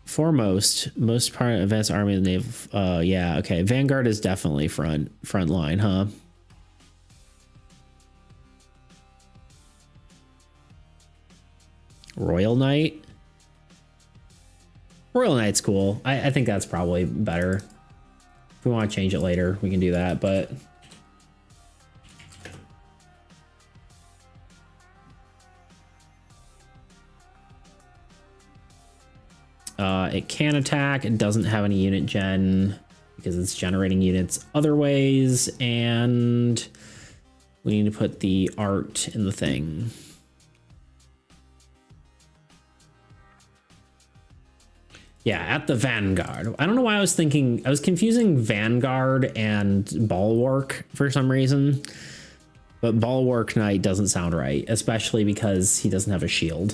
foremost, most part of advanced army of the naval. Yeah, okay. Vanguard is definitely front line, huh? Royal Knight. Royal Knight's cool. I think that's probably better. If we want to change it later, we can do that, but It can attack. It doesn't have any unit gen because it's generating units other ways. And we need to put the art in the thing. Yeah, at the Vanguard. I don't know why I was confusing Vanguard and Bulwark for some reason. But Bulwark Knight doesn't sound right, especially because he doesn't have a shield.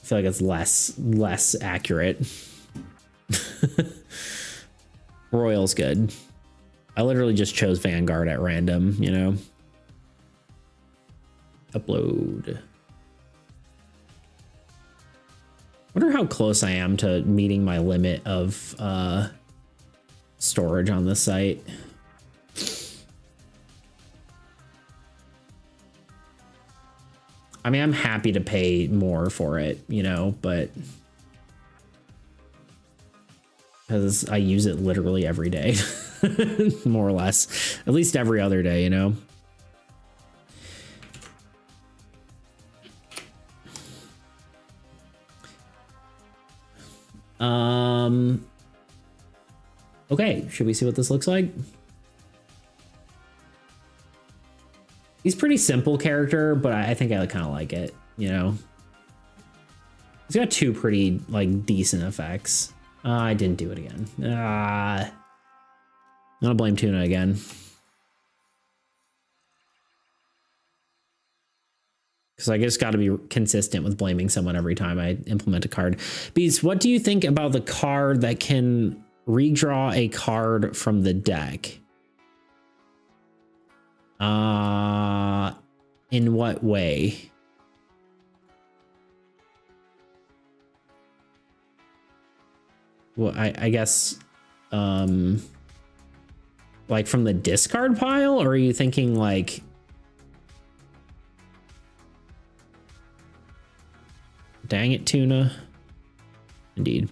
I feel like it's less accurate. Royal's good. I literally just chose Vanguard at random, you know. Upload. Wonder how close I am to meeting my limit of storage on this site. I mean, I'm happy to pay more for it, you know, but because I use it literally every day, more or less, at least every other day, you know. Okay, should we see what this looks like? He's pretty simple character, but I think I kind of like it, you know. He's got two pretty like decent effects. I didn't do it again. I'm gonna blame Tuna again. Because I just got to be consistent with blaming someone every time I implement a card. Beats, what do you think about the card that can redraw a card from the deck? In what way? Well, I guess, like from the discard pile, or are you thinking like, dang it, Tuna. Indeed.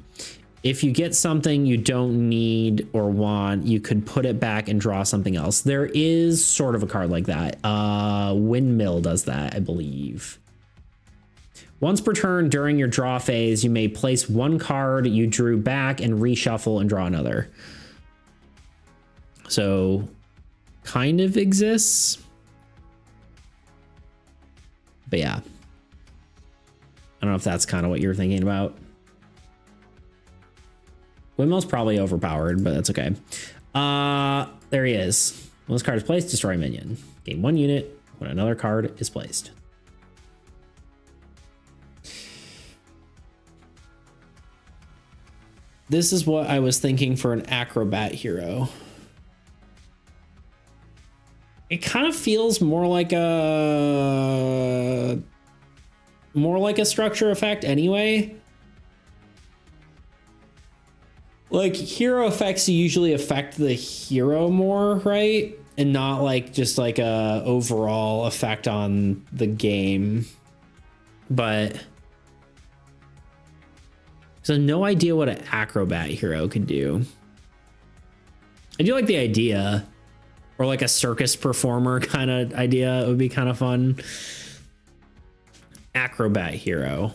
If you get something you don't need or want, you could put it back and draw something else. There is sort of a card like that. Windmill does that, I believe. Once per turn during your draw phase, you may place one card you drew back and reshuffle and draw another. So, kind of exists. But yeah. I don't know if that's kind of what you're thinking about. Windmill's probably overpowered, but that's okay. There he is. When this card is placed, destroy a minion. Gain 1 unit when another card is placed. This is what I was thinking for an acrobat hero. It kind of feels more like a structure effect anyway. Like hero effects usually affect the hero more, right? And not like just like a overall effect on the game. But so no idea what an acrobat hero could do. I do like the idea, or like a circus performer kind of idea. It would be kind of fun. Acrobat hero.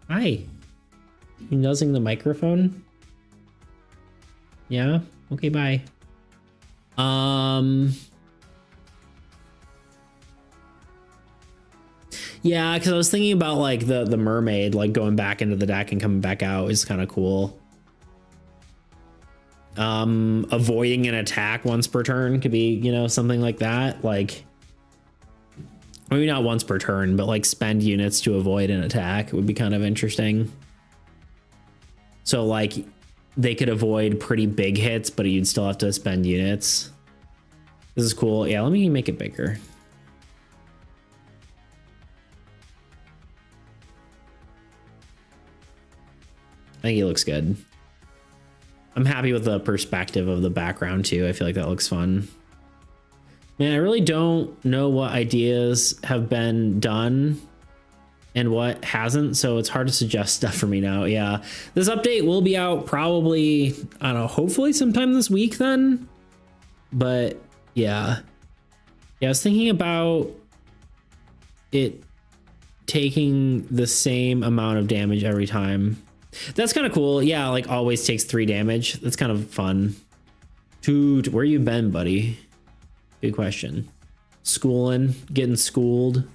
Hi. You nuzzing the microphone? Yeah? Okay, bye. Yeah, because I was thinking about like the mermaid, like going back into the deck and coming back out is kind of cool. Avoiding an attack once per turn could be, you know, something like that. Like, maybe not once per turn, but like spend units to avoid an attack would be kind of interesting. So like they could avoid pretty big hits, but you'd still have to spend units. This is cool. Yeah, let me make it bigger. I think he looks good. I'm happy with the perspective of the background too. I feel like that looks fun. Man, I really don't know what ideas have been done and what hasn't, so it's hard to suggest stuff for me now. Yeah, this update will be out probably, I don't know, hopefully sometime this week then. But yeah, Yeah, I was thinking about it taking the same amount of damage every time. That's kind of cool. Yeah, like always takes 3 damage. That's kind of fun. Dude, where you been, buddy? Good question. Schooling, getting schooled.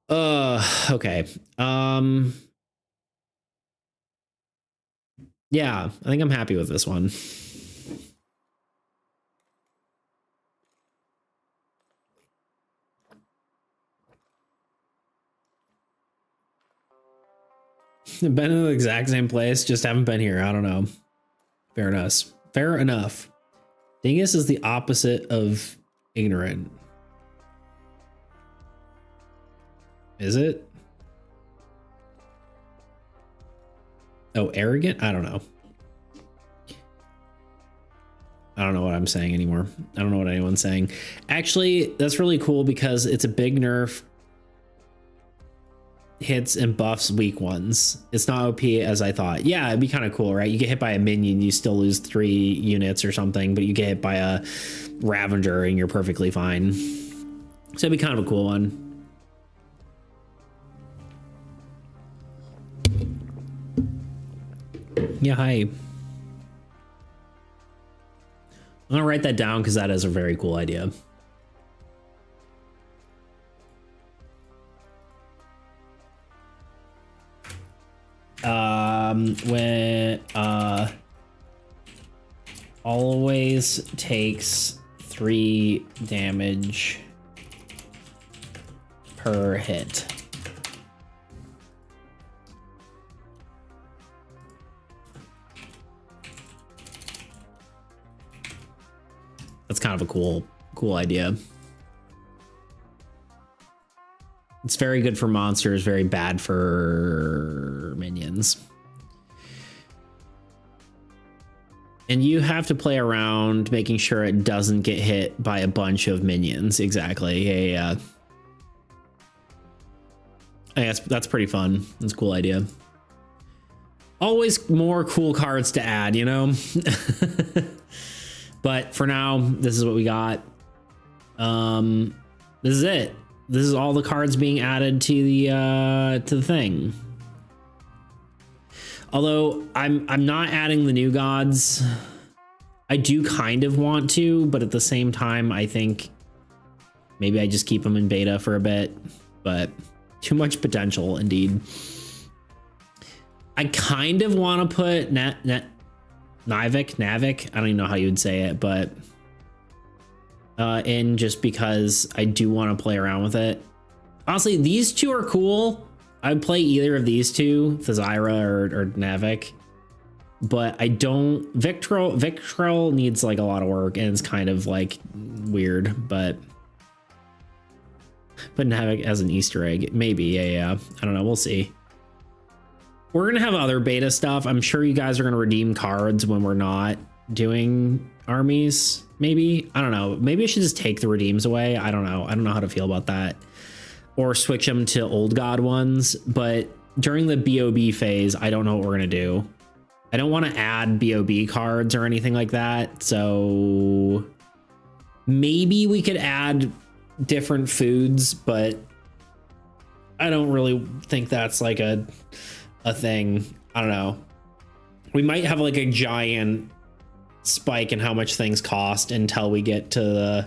Okay. Yeah, I think I'm happy with this one. Been in the exact same place, just haven't been here. I don't know. Fair enough. Fair enough. Dingus is the opposite of ignorant. Is it? Oh, arrogant? I don't know. I don't know what I'm saying anymore. I don't know what anyone's saying. Actually, that's really cool because it's a big nerf. Hits and buffs weak ones. It's not OP as I thought. Yeah, it'd be kind of cool, right? You get hit by a minion, you still lose 3 units or something, but you get hit by a Ravager and you're perfectly fine. So it'd be kind of a cool one. Yeah, hi. I'm gonna write that down because that is a very cool idea. When always takes 3 damage per hit. That's kind of a cool idea. It's very good for monsters, very bad for minions. And you have to play around making sure it doesn't get hit by a bunch of minions. Exactly. Yeah. I guess that's pretty fun. That's a cool idea. Always more cool cards to add, you know? But for now, this is what we got. This is it. This is all the cards being added to the thing. Although I'm not adding the new gods. I do kind of want to, but at the same time, I think maybe I just keep them in beta for a bit. But too much potential, indeed. I kind of want to put Navik. I don't even know how you would say it, but in just because I do want to play around with it. Honestly, these two are cool. I'd play either of these two, Thazira or Navik, but I don't. Victrell needs like a lot of work and it's kind of like weird, but Navik as an Easter egg, maybe. Yeah. I don't know. We'll see. We're gonna have other beta stuff. I'm sure you guys are gonna redeem cards when we're not doing armies. Maybe, I don't know. Maybe I should just take the redeems away. I don't know. I don't know how to feel about that. Or switch them to old god ones. But during the BOB phase, I don't know what we're gonna do. I don't want to add BOB cards or anything like that. So maybe we could add different foods, but I don't really think that's like a thing. I don't know. We might have like a giant spike in how much things cost until we get to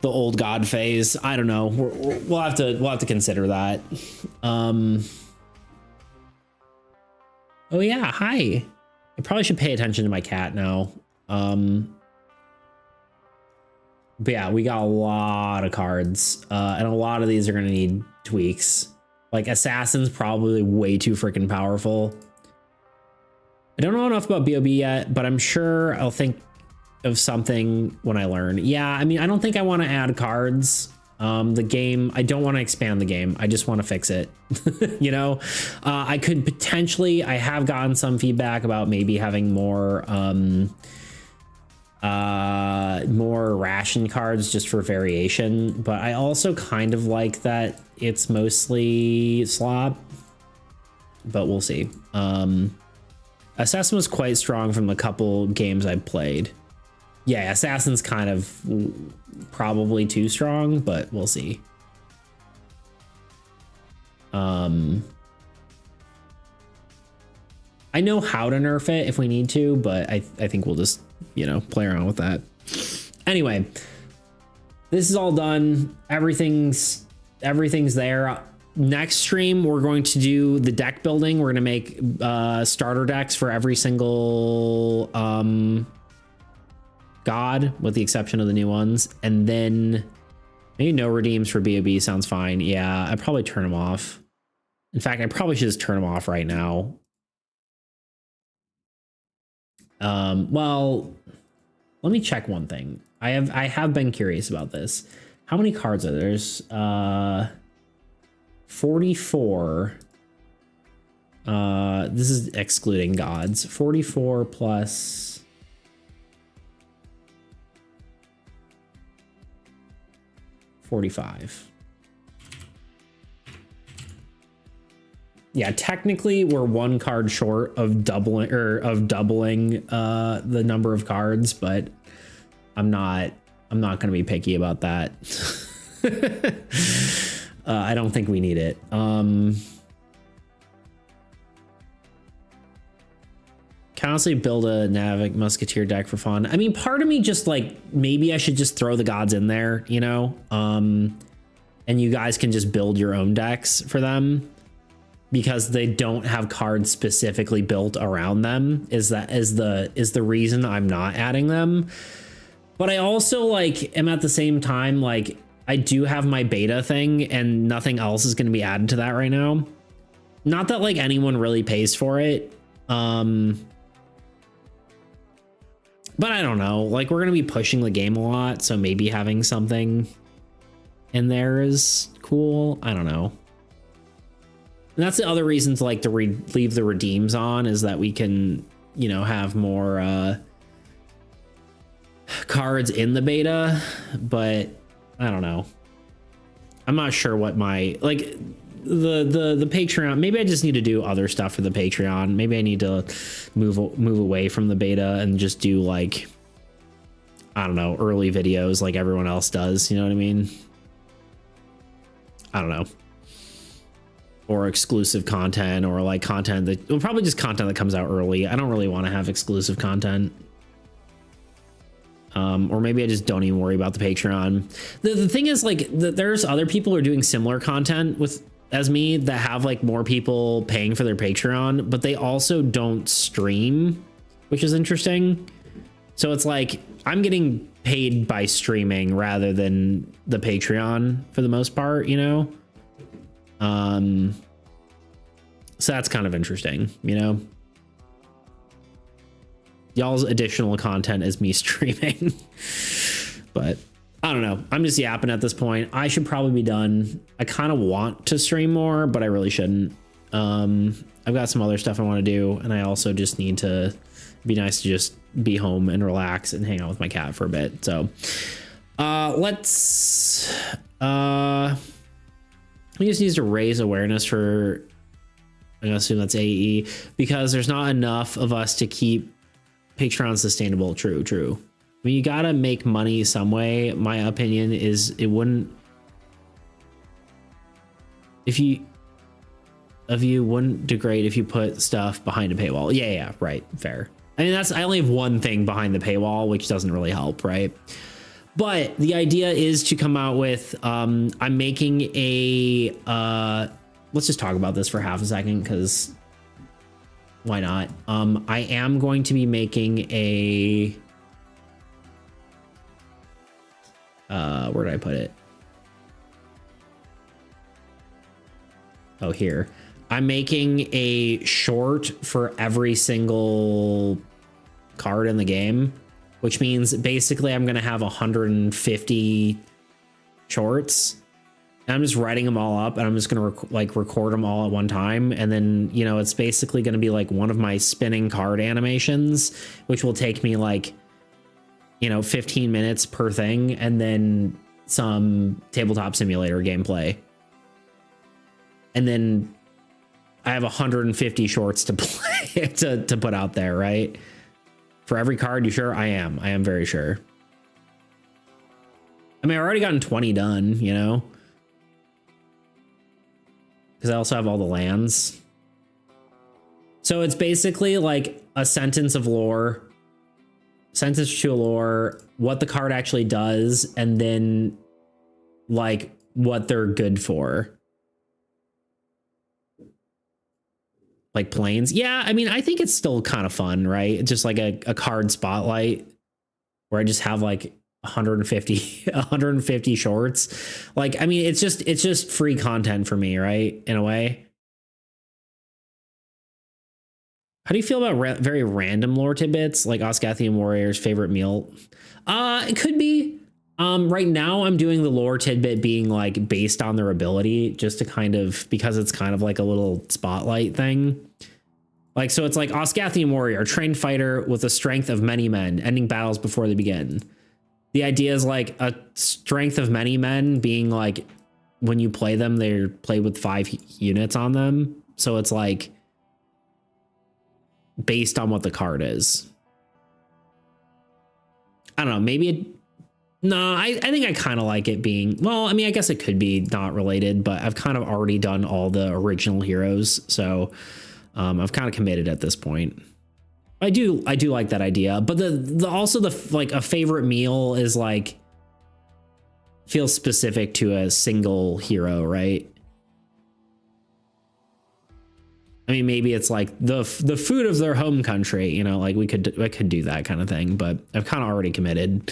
the old god phase. I don't know. We'll have to consider that. Oh yeah, hi. I probably should pay attention to my cat now. But yeah, we got a lot of cards, and a lot of these are gonna need tweaks. Like Assassin's probably way too freaking powerful. I don't know enough about BOB yet, but I'm sure I'll think of something when I learn. Yeah, I mean, I don't think I want to add cards. The game, I don't want to expand the game. I just want to fix it. You know, I could potentially, I have gotten some feedback about maybe having more ration cards just for variation, but I also kind of like that it's mostly slop, but we'll see. Assassin was quite strong from the couple games I played. Yeah, Assassin's kind of probably too strong, but we'll see. I know how to nerf it if we need to, but I think we'll just, you know, play around with that. Anyway, this is all done. Everything's there. Next stream, we're going to do the deck building. We're going to make starter decks for every single god, with the exception of the new ones. And then maybe no redeems for BOB sounds fine. Yeah, I'd probably turn them off. In fact, I probably should just turn them off right now. Well, let me check one thing. I have been curious about this. How many cards are there? There's 44. This is excluding gods. 44 plus 45. Yeah, technically we're one card short of doubling the number of cards, but I'm not going to be picky about that. I don't think we need it. Can honestly build a Navic Musketeer deck for fun. I mean, part of me just like, maybe I should just throw the gods in there, you know? And you guys can just build your own decks for them, because they don't have cards specifically built around them is the reason I'm not adding them. But I also like am at the same time, like I do have my beta thing and nothing else is going to be added to that right now. Not that like anyone really pays for it. But I don't know, like we're going to be pushing the game a lot. So maybe having something in there is cool. I don't know. And that's the other reason to like to leave the redeems on, is that we can, you know, have more cards in the beta. But I don't know. I'm not sure what my like the Patreon. Maybe I just need to do other stuff for the Patreon. Maybe I need to move away from the beta and just do like, I don't know, early videos like everyone else does. You know what I mean? I don't know. Or exclusive content, or like content that, well, probably just content that comes out early. I don't really want to have exclusive content. Or maybe I just don't even worry about the Patreon. The thing is, like, there's other people who are doing similar content as me that have like more people paying for their Patreon, but they also don't stream, which is interesting. So it's like I'm getting paid by streaming rather than the Patreon for the most part, you know? So that's kind of interesting, you know? Y'all's additional content is me streaming. But I don't know. I'm just yapping at this point. I should probably be done. I kind of want to stream more, but I really shouldn't. I've got some other stuff I want to do, and I also just need to be nice to just be home and relax and hang out with my cat for a bit. So let's we just need to raise awareness for, I'm gonna assume that's AAE, because there's not enough of us to keep Patreon sustainable. True. I mean, you gotta make money some way. My opinion is it wouldn't, if you wouldn't degrade if you put stuff behind a paywall. Yeah, right, fair. I mean, I only have one thing behind the paywall, which doesn't really help, right? But the idea is to come out with, I'm making a, let's just talk about this for half a second, because why not? I am going to be making a, where did I put it? Oh, here. I'm making a short for every single card in the game, which means basically I'm going to have 150 shorts. And I'm just writing them all up, and I'm just going to record them all at one time. And then, you know, it's basically going to be like one of my spinning card animations, which will take me like, you know, 15 minutes per thing. And then some tabletop simulator gameplay. And then I have 150 shorts to play to put out there, right? For every card, you sure? I am very sure. I mean, I've already gotten 20 done, you know? Because I also have all the lands. So it's basically like a sentence of lore, sentence to lore, what the card actually does, and then like what they're good for. Like planes. Yeah, I mean, I think it's still kind of fun, right? It's just like a card spotlight where I just have like 150 shorts. Like, I mean, it's just free content for me, right? In a way. How do you feel about very random lore tidbits like Osgathian Warrior's favorite meal? It could be. Right now I'm doing the lore tidbit being like based on their ability, just to kind of, because it's kind of like a little spotlight thing. Like, so it's like Osgathian Warrior, trained fighter with the strength of many men, ending battles before they begin. The idea is like a strength of many men being like, when you play them, they're played with 5 units on them. So it's like based on what the card is. I don't know, maybe it, no, I think I kind of like it being, well, I mean, I guess it could be not related, but I've kind of already done all the original heroes. So I've kind of committed at this point. I do like that idea, but the also the like a favorite meal is like feels specific to a single hero, right? I mean, maybe it's like the food of their home country, you know, like I could do that kind of thing, but I've kind of already committed.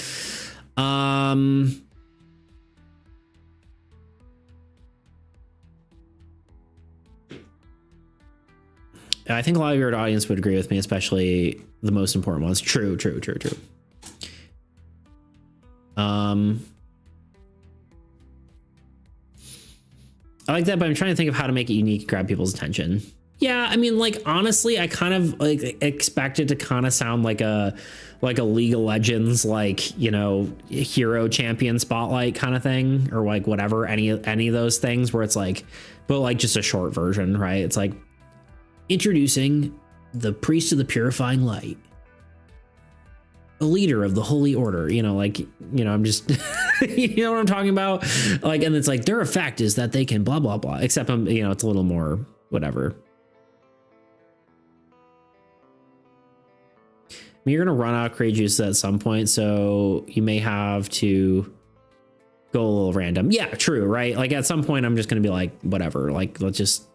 I think a lot of your audience would agree with me, especially the most important ones. True. I like that, but I'm trying to think of how to make it unique, grab people's attention. Yeah, I mean, like, honestly, I kind of like expect it to kind of sound like a League of Legends, like, you know, hero champion spotlight kind of thing, or like whatever, any of those things where it's like, but like just a short version, right? It's like introducing the priest of the purifying light, a leader of the holy order, you know, like, you know, I'm just, you know what I'm talking about? Like, and it's like, their effect is that they can blah, blah, blah, except I'm, you know, it's a little more whatever. I mean, you're going to run out of create juices at some point, so you may have to go a little random. Yeah, true, right? Like at some point I'm just going to be like, whatever, like, let's just,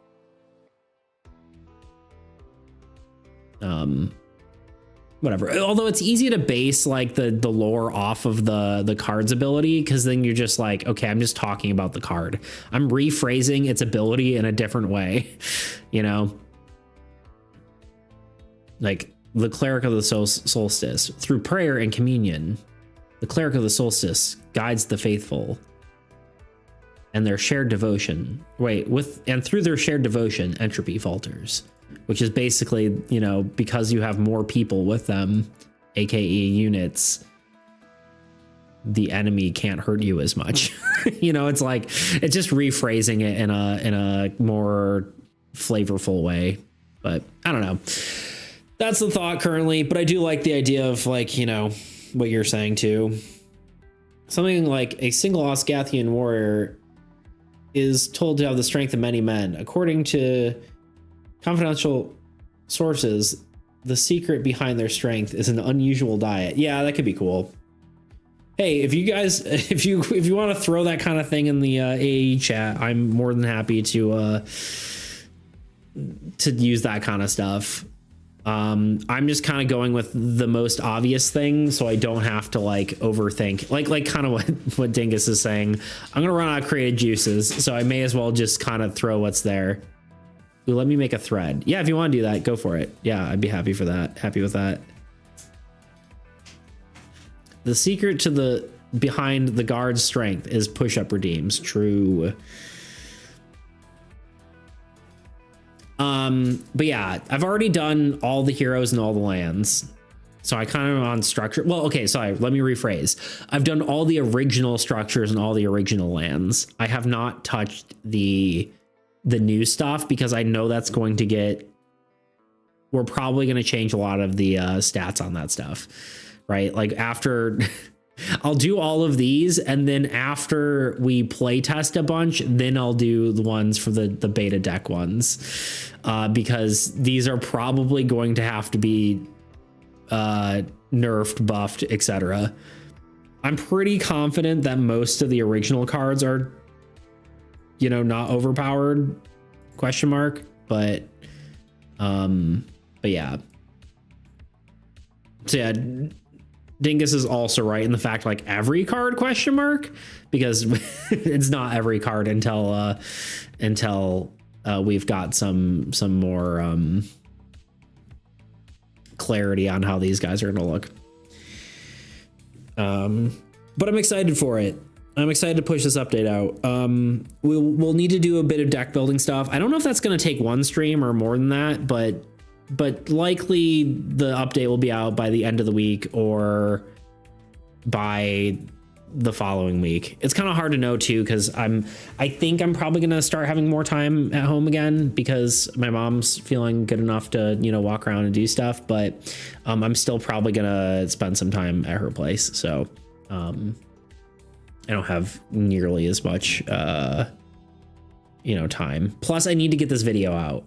whatever. Although it's easy to base like the lore off of the card's ability, because then you're just like, okay, I'm just talking about the card. I'm rephrasing its ability in a different way, you know? Like the cleric of the solstice, through prayer and communion, the cleric of the solstice guides the faithful and their shared devotion. And through their shared devotion, entropy falters. Which is basically, you know, because you have more people with them, aka units, the enemy can't hurt you as much. You know, it's like, it's just rephrasing it in a more flavorful way. But I don't know. That's the thought currently, but I do like the idea of, like, you know, what you're saying too. Something like a single Osgathian warrior is told to have the strength of many men. According to confidential sources, the secret behind their strength is an unusual diet. Yeah, that could be cool. Hey, if you guys, if you want to throw that kind of thing in the AAE chat, I'm more than happy to use that kind of stuff. I'm just kind of going with the most obvious thing, so I don't have to like overthink, like kind of what Dingus is saying. I'm gonna run out of creative juices, so I may as well just kind of throw what's there. Ooh, let me make a thread. Yeah, if you want to do that, go for it. Yeah, I'd be happy for that. Happy with that. The secret to the behind the guard's strength is push-up redeems. True. But yeah, I've already done all the heroes and all the lands. So I kind of am on structure. Well, okay, sorry, let me rephrase. I've done all the original structures and all the original lands. I have not touched the new stuff because I know that's going to get we're probably going to change a lot of the stats on that stuff, right? Like after I'll do all of these, and then after we play test a bunch, then I'll do the ones for the beta deck ones, because these are probably going to have to be nerfed, buffed, etc. I'm pretty confident that most of the original cards are, you know, not overpowered, question mark, but yeah. So yeah, Dingus is also right in the fact like every card, question mark, because it's not every card until we've got some more clarity on how these guys are going to look. But I'm excited for it. I'm excited to push this update out. We'll need to do a bit of deck building stuff. I don't know if that's going to take one stream or more than that, but likely the update will be out by the end of the week or by the following week. It's kind of hard to know too, because I think I'm probably going to start having more time at home again because my mom's feeling good enough to, you know, walk around and do stuff, but I'm still probably going to spend some time at her place. So I don't have nearly as much you know, time. Plus I need to get this video out.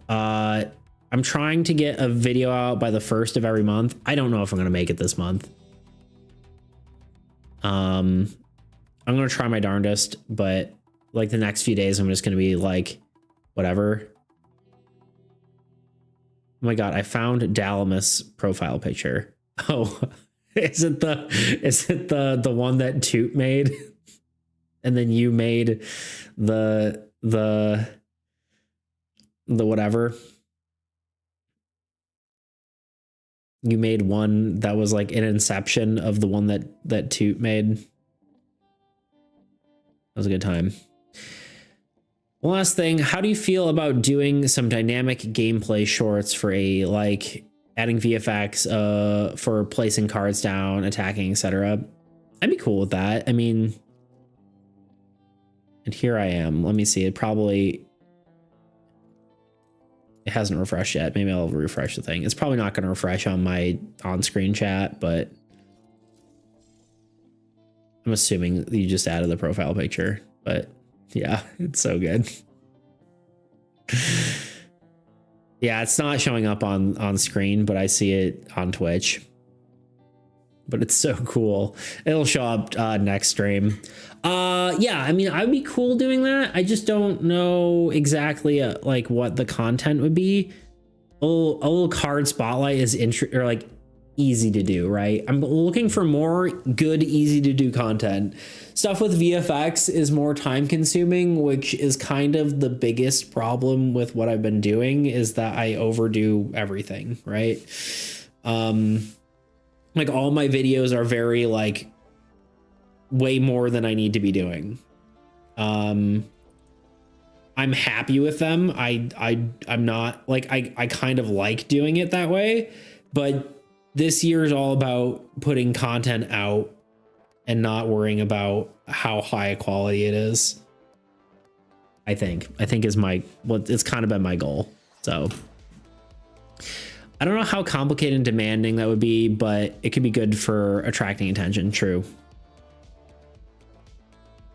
I'm trying to get a video out by the 1st of every month. I don't know if I'm going to make it this month. I'm going to try my darndest, but like the next few days, I'm just going to be like, whatever. Oh my God, I found Dalamus profile picture. Oh, is it the one that Toot made? And then you made the whatever. You made one that was like an inception of the one that Toot made. That was a good time. One last thing, how do you feel about doing some dynamic gameplay shorts for like adding VFX for placing cards down, attacking, etc.? I'd be cool with that. I mean, and here I am. Let me see. It hasn't refreshed yet. Maybe I'll refresh the thing. It's probably not going to refresh on my on-screen chat, but I'm assuming you just added the profile picture. But yeah, it's so good. Yeah, it's not showing up on screen, but I see it on Twitch. But it's so cool. It'll show up next stream. Yeah, I mean, I'd be cool doing that. I just don't know exactly like what the content would be. A little card spotlight is like easy to do, right? I'm looking for more good, easy to do content. Stuff with VFX is more time consuming, which is kind of the biggest problem with what I've been doing, is that I overdo everything, right? Like all my videos are very like way more than I need to be doing. I'm happy with them. I'm not like, I kind of like doing it that way, but this year is all about putting content out and not worrying about how high a quality it is. I think is it's kind of been my goal. So I don't know how complicated and demanding that would be, but it could be good for attracting attention. True.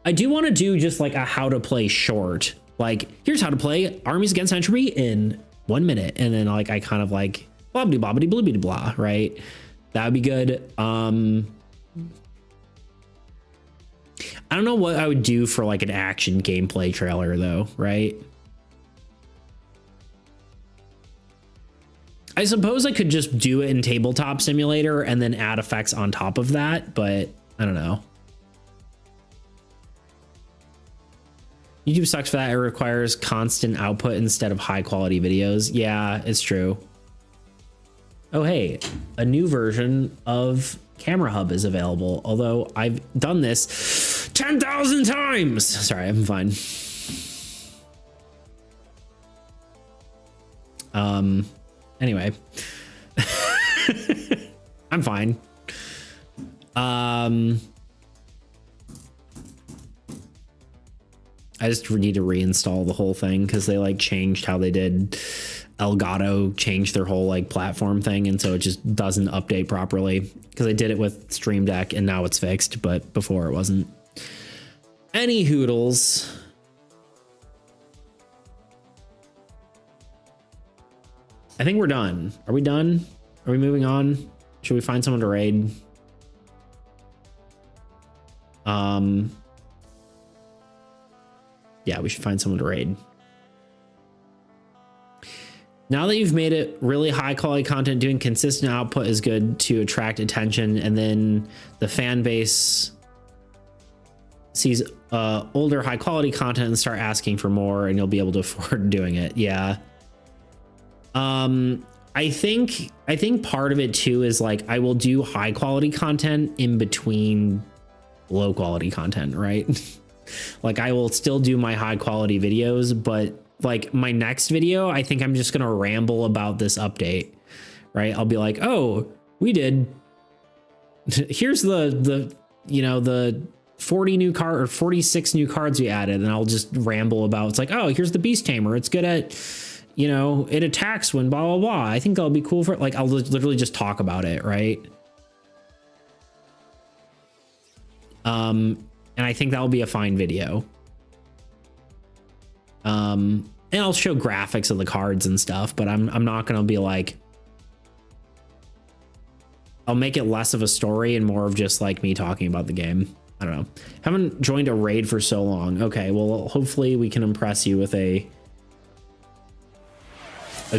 I do want to do just like a how to play short. Like, here's how to play Armies Against Entropy in 1 minute. And then like, I kind of like blah, blah, blah, blah, blah, blah, blah, right? That would be good. I don't know what I would do for like an action gameplay trailer though, right? I suppose I could just do it in Tabletop Simulator and then add effects on top of that, but I don't know. YouTube sucks for that. It requires constant output instead of high quality videos. Yeah, it's true. Oh, hey, a new version of Camera Hub is available, although I've done this 10,000 times. Sorry, I'm fine. Anyway, I'm fine. I just need to reinstall the whole thing because they like changed how they did Elgato, changed their whole like platform thing, and so it just doesn't update properly because I did it with Stream Deck and now it's fixed, but before it wasn't. Any hoodles. I think we're done. Are we done? Are we moving on? Should we find someone to raid? Yeah, we should find someone to raid. Now that you've made it really high quality content, doing consistent output is good to attract attention, and then the fan base sees older high quality content and start asking for more, and you'll be able to afford doing it. Yeah. I think part of it too is like I will do high quality content in between low quality content, right? Like I will still do my high quality videos, but like my next video, I think I'm just going to ramble about this update, right? I'll be like, oh, we did, here's the 40 new card or 46 new cards we added. And I'll just ramble about, it's like, oh, here's the Beast Tamer. It's good at, it attacks when blah, blah, blah. I think that'll be cool for it. Like, I'll literally just talk about it. Right. And I think that'll be a fine video. And I'll show graphics of the cards and stuff, but I'm not going to be like, I'll make it less of a story and more of just like me talking about the game. I don't know. Haven't joined a raid for so long. Okay. Well, hopefully we can impress you with a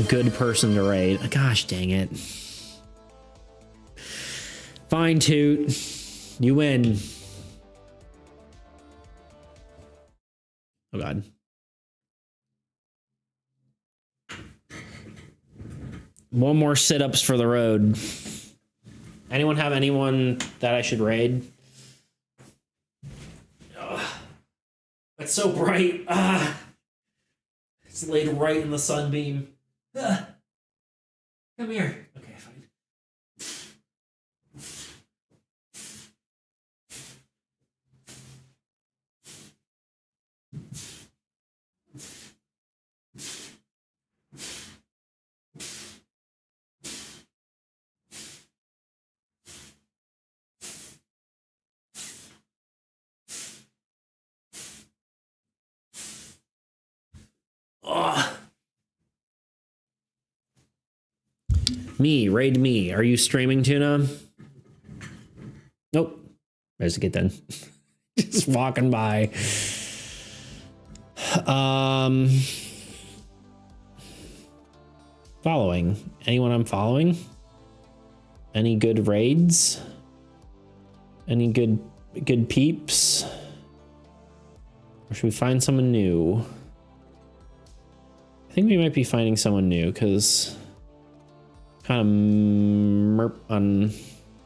good person to raid. Gosh, dang it. Fine, Toot. You win. Oh, God. One more sit-ups for the road. Anyone have anyone that I should raid? Ugh. It's so bright. It's laid right in the sunbeam. Ugh. Come here. Okay, fine. Oh. Me, raid me. Are you streaming, Tuna? Nope. There's a kid then. Just walking by. Following. Anyone I'm following? Any good raids? Any good peeps? Or should we find someone new? I think we might be finding someone new because kind of merp on,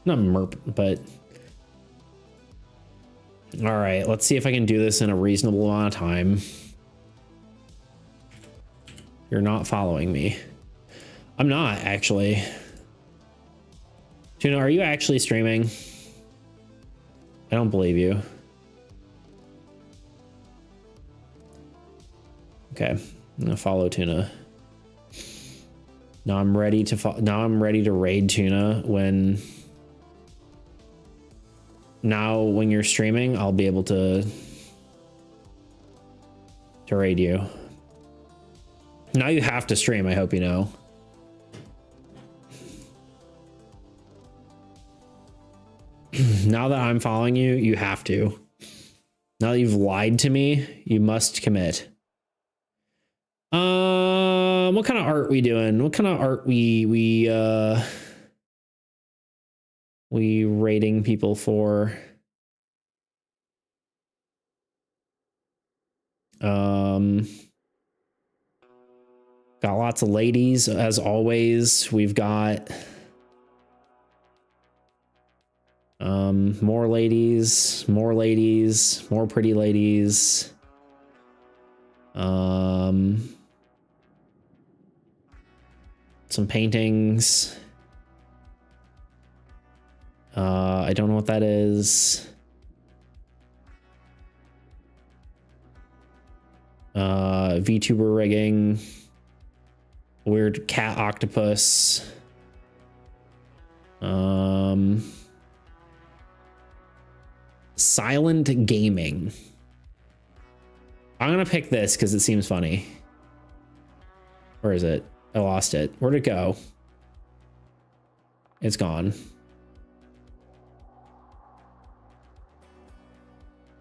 not merp, but all right, let's see if I can do this in a reasonable amount of time. You're not following me. I'm not actually. Tuna, are you actually streaming? I don't believe you. Okay. I'm gonna follow Tuna. Now I'm ready to raid Tuna when you're streaming, I'll be able to raid you. Now you have to stream, I hope you know. Now that I'm following you, you have to. Now that you've lied to me, you must commit. What kind of art we doing? What kind of art we rating people for? Got lots of ladies as always. We've got more ladies, more pretty ladies. Some paintings. I don't know what that is. VTuber rigging, weird cat octopus, silent gaming. I'm gonna pick this because it seems funny. Where is it? I lost it. Where'd it go? It's gone.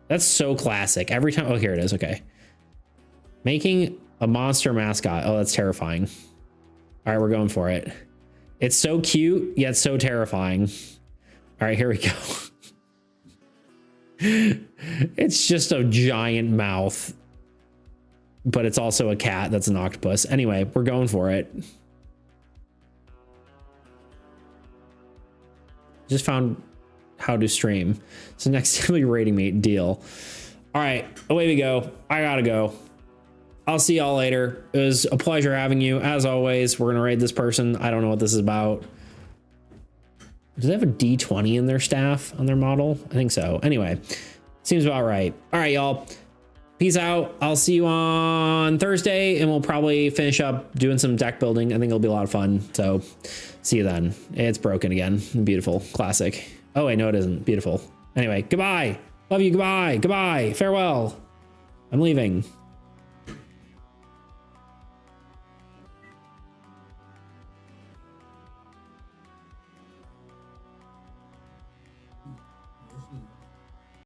That's so classic. Every time. Oh, here it is. Okay. Making a monster mascot. Oh, that's terrifying. All right, we're going for it. It's so cute, yet so terrifying. All right, here we go. It's just a giant mouth, but it's also a cat that's an octopus. Anyway, we're going for it. Just found how to stream. So next time you're rating me, deal. All right, away we go. I gotta go. I'll see y'all later. It was a pleasure having you. As always, we're gonna raid this person. I don't know what this is about. Do they have a D20 in their staff on their model? I think so. Anyway, seems about right. All right, y'all. Peace out. I'll see you on Thursday, and we'll probably finish up doing some deck building. I think it'll be a lot of fun. So see you then. It's broken again. Beautiful. Classic. Oh, wait, no, it isn't. Beautiful. Anyway, goodbye. Love you. Goodbye. Goodbye. Farewell. I'm leaving.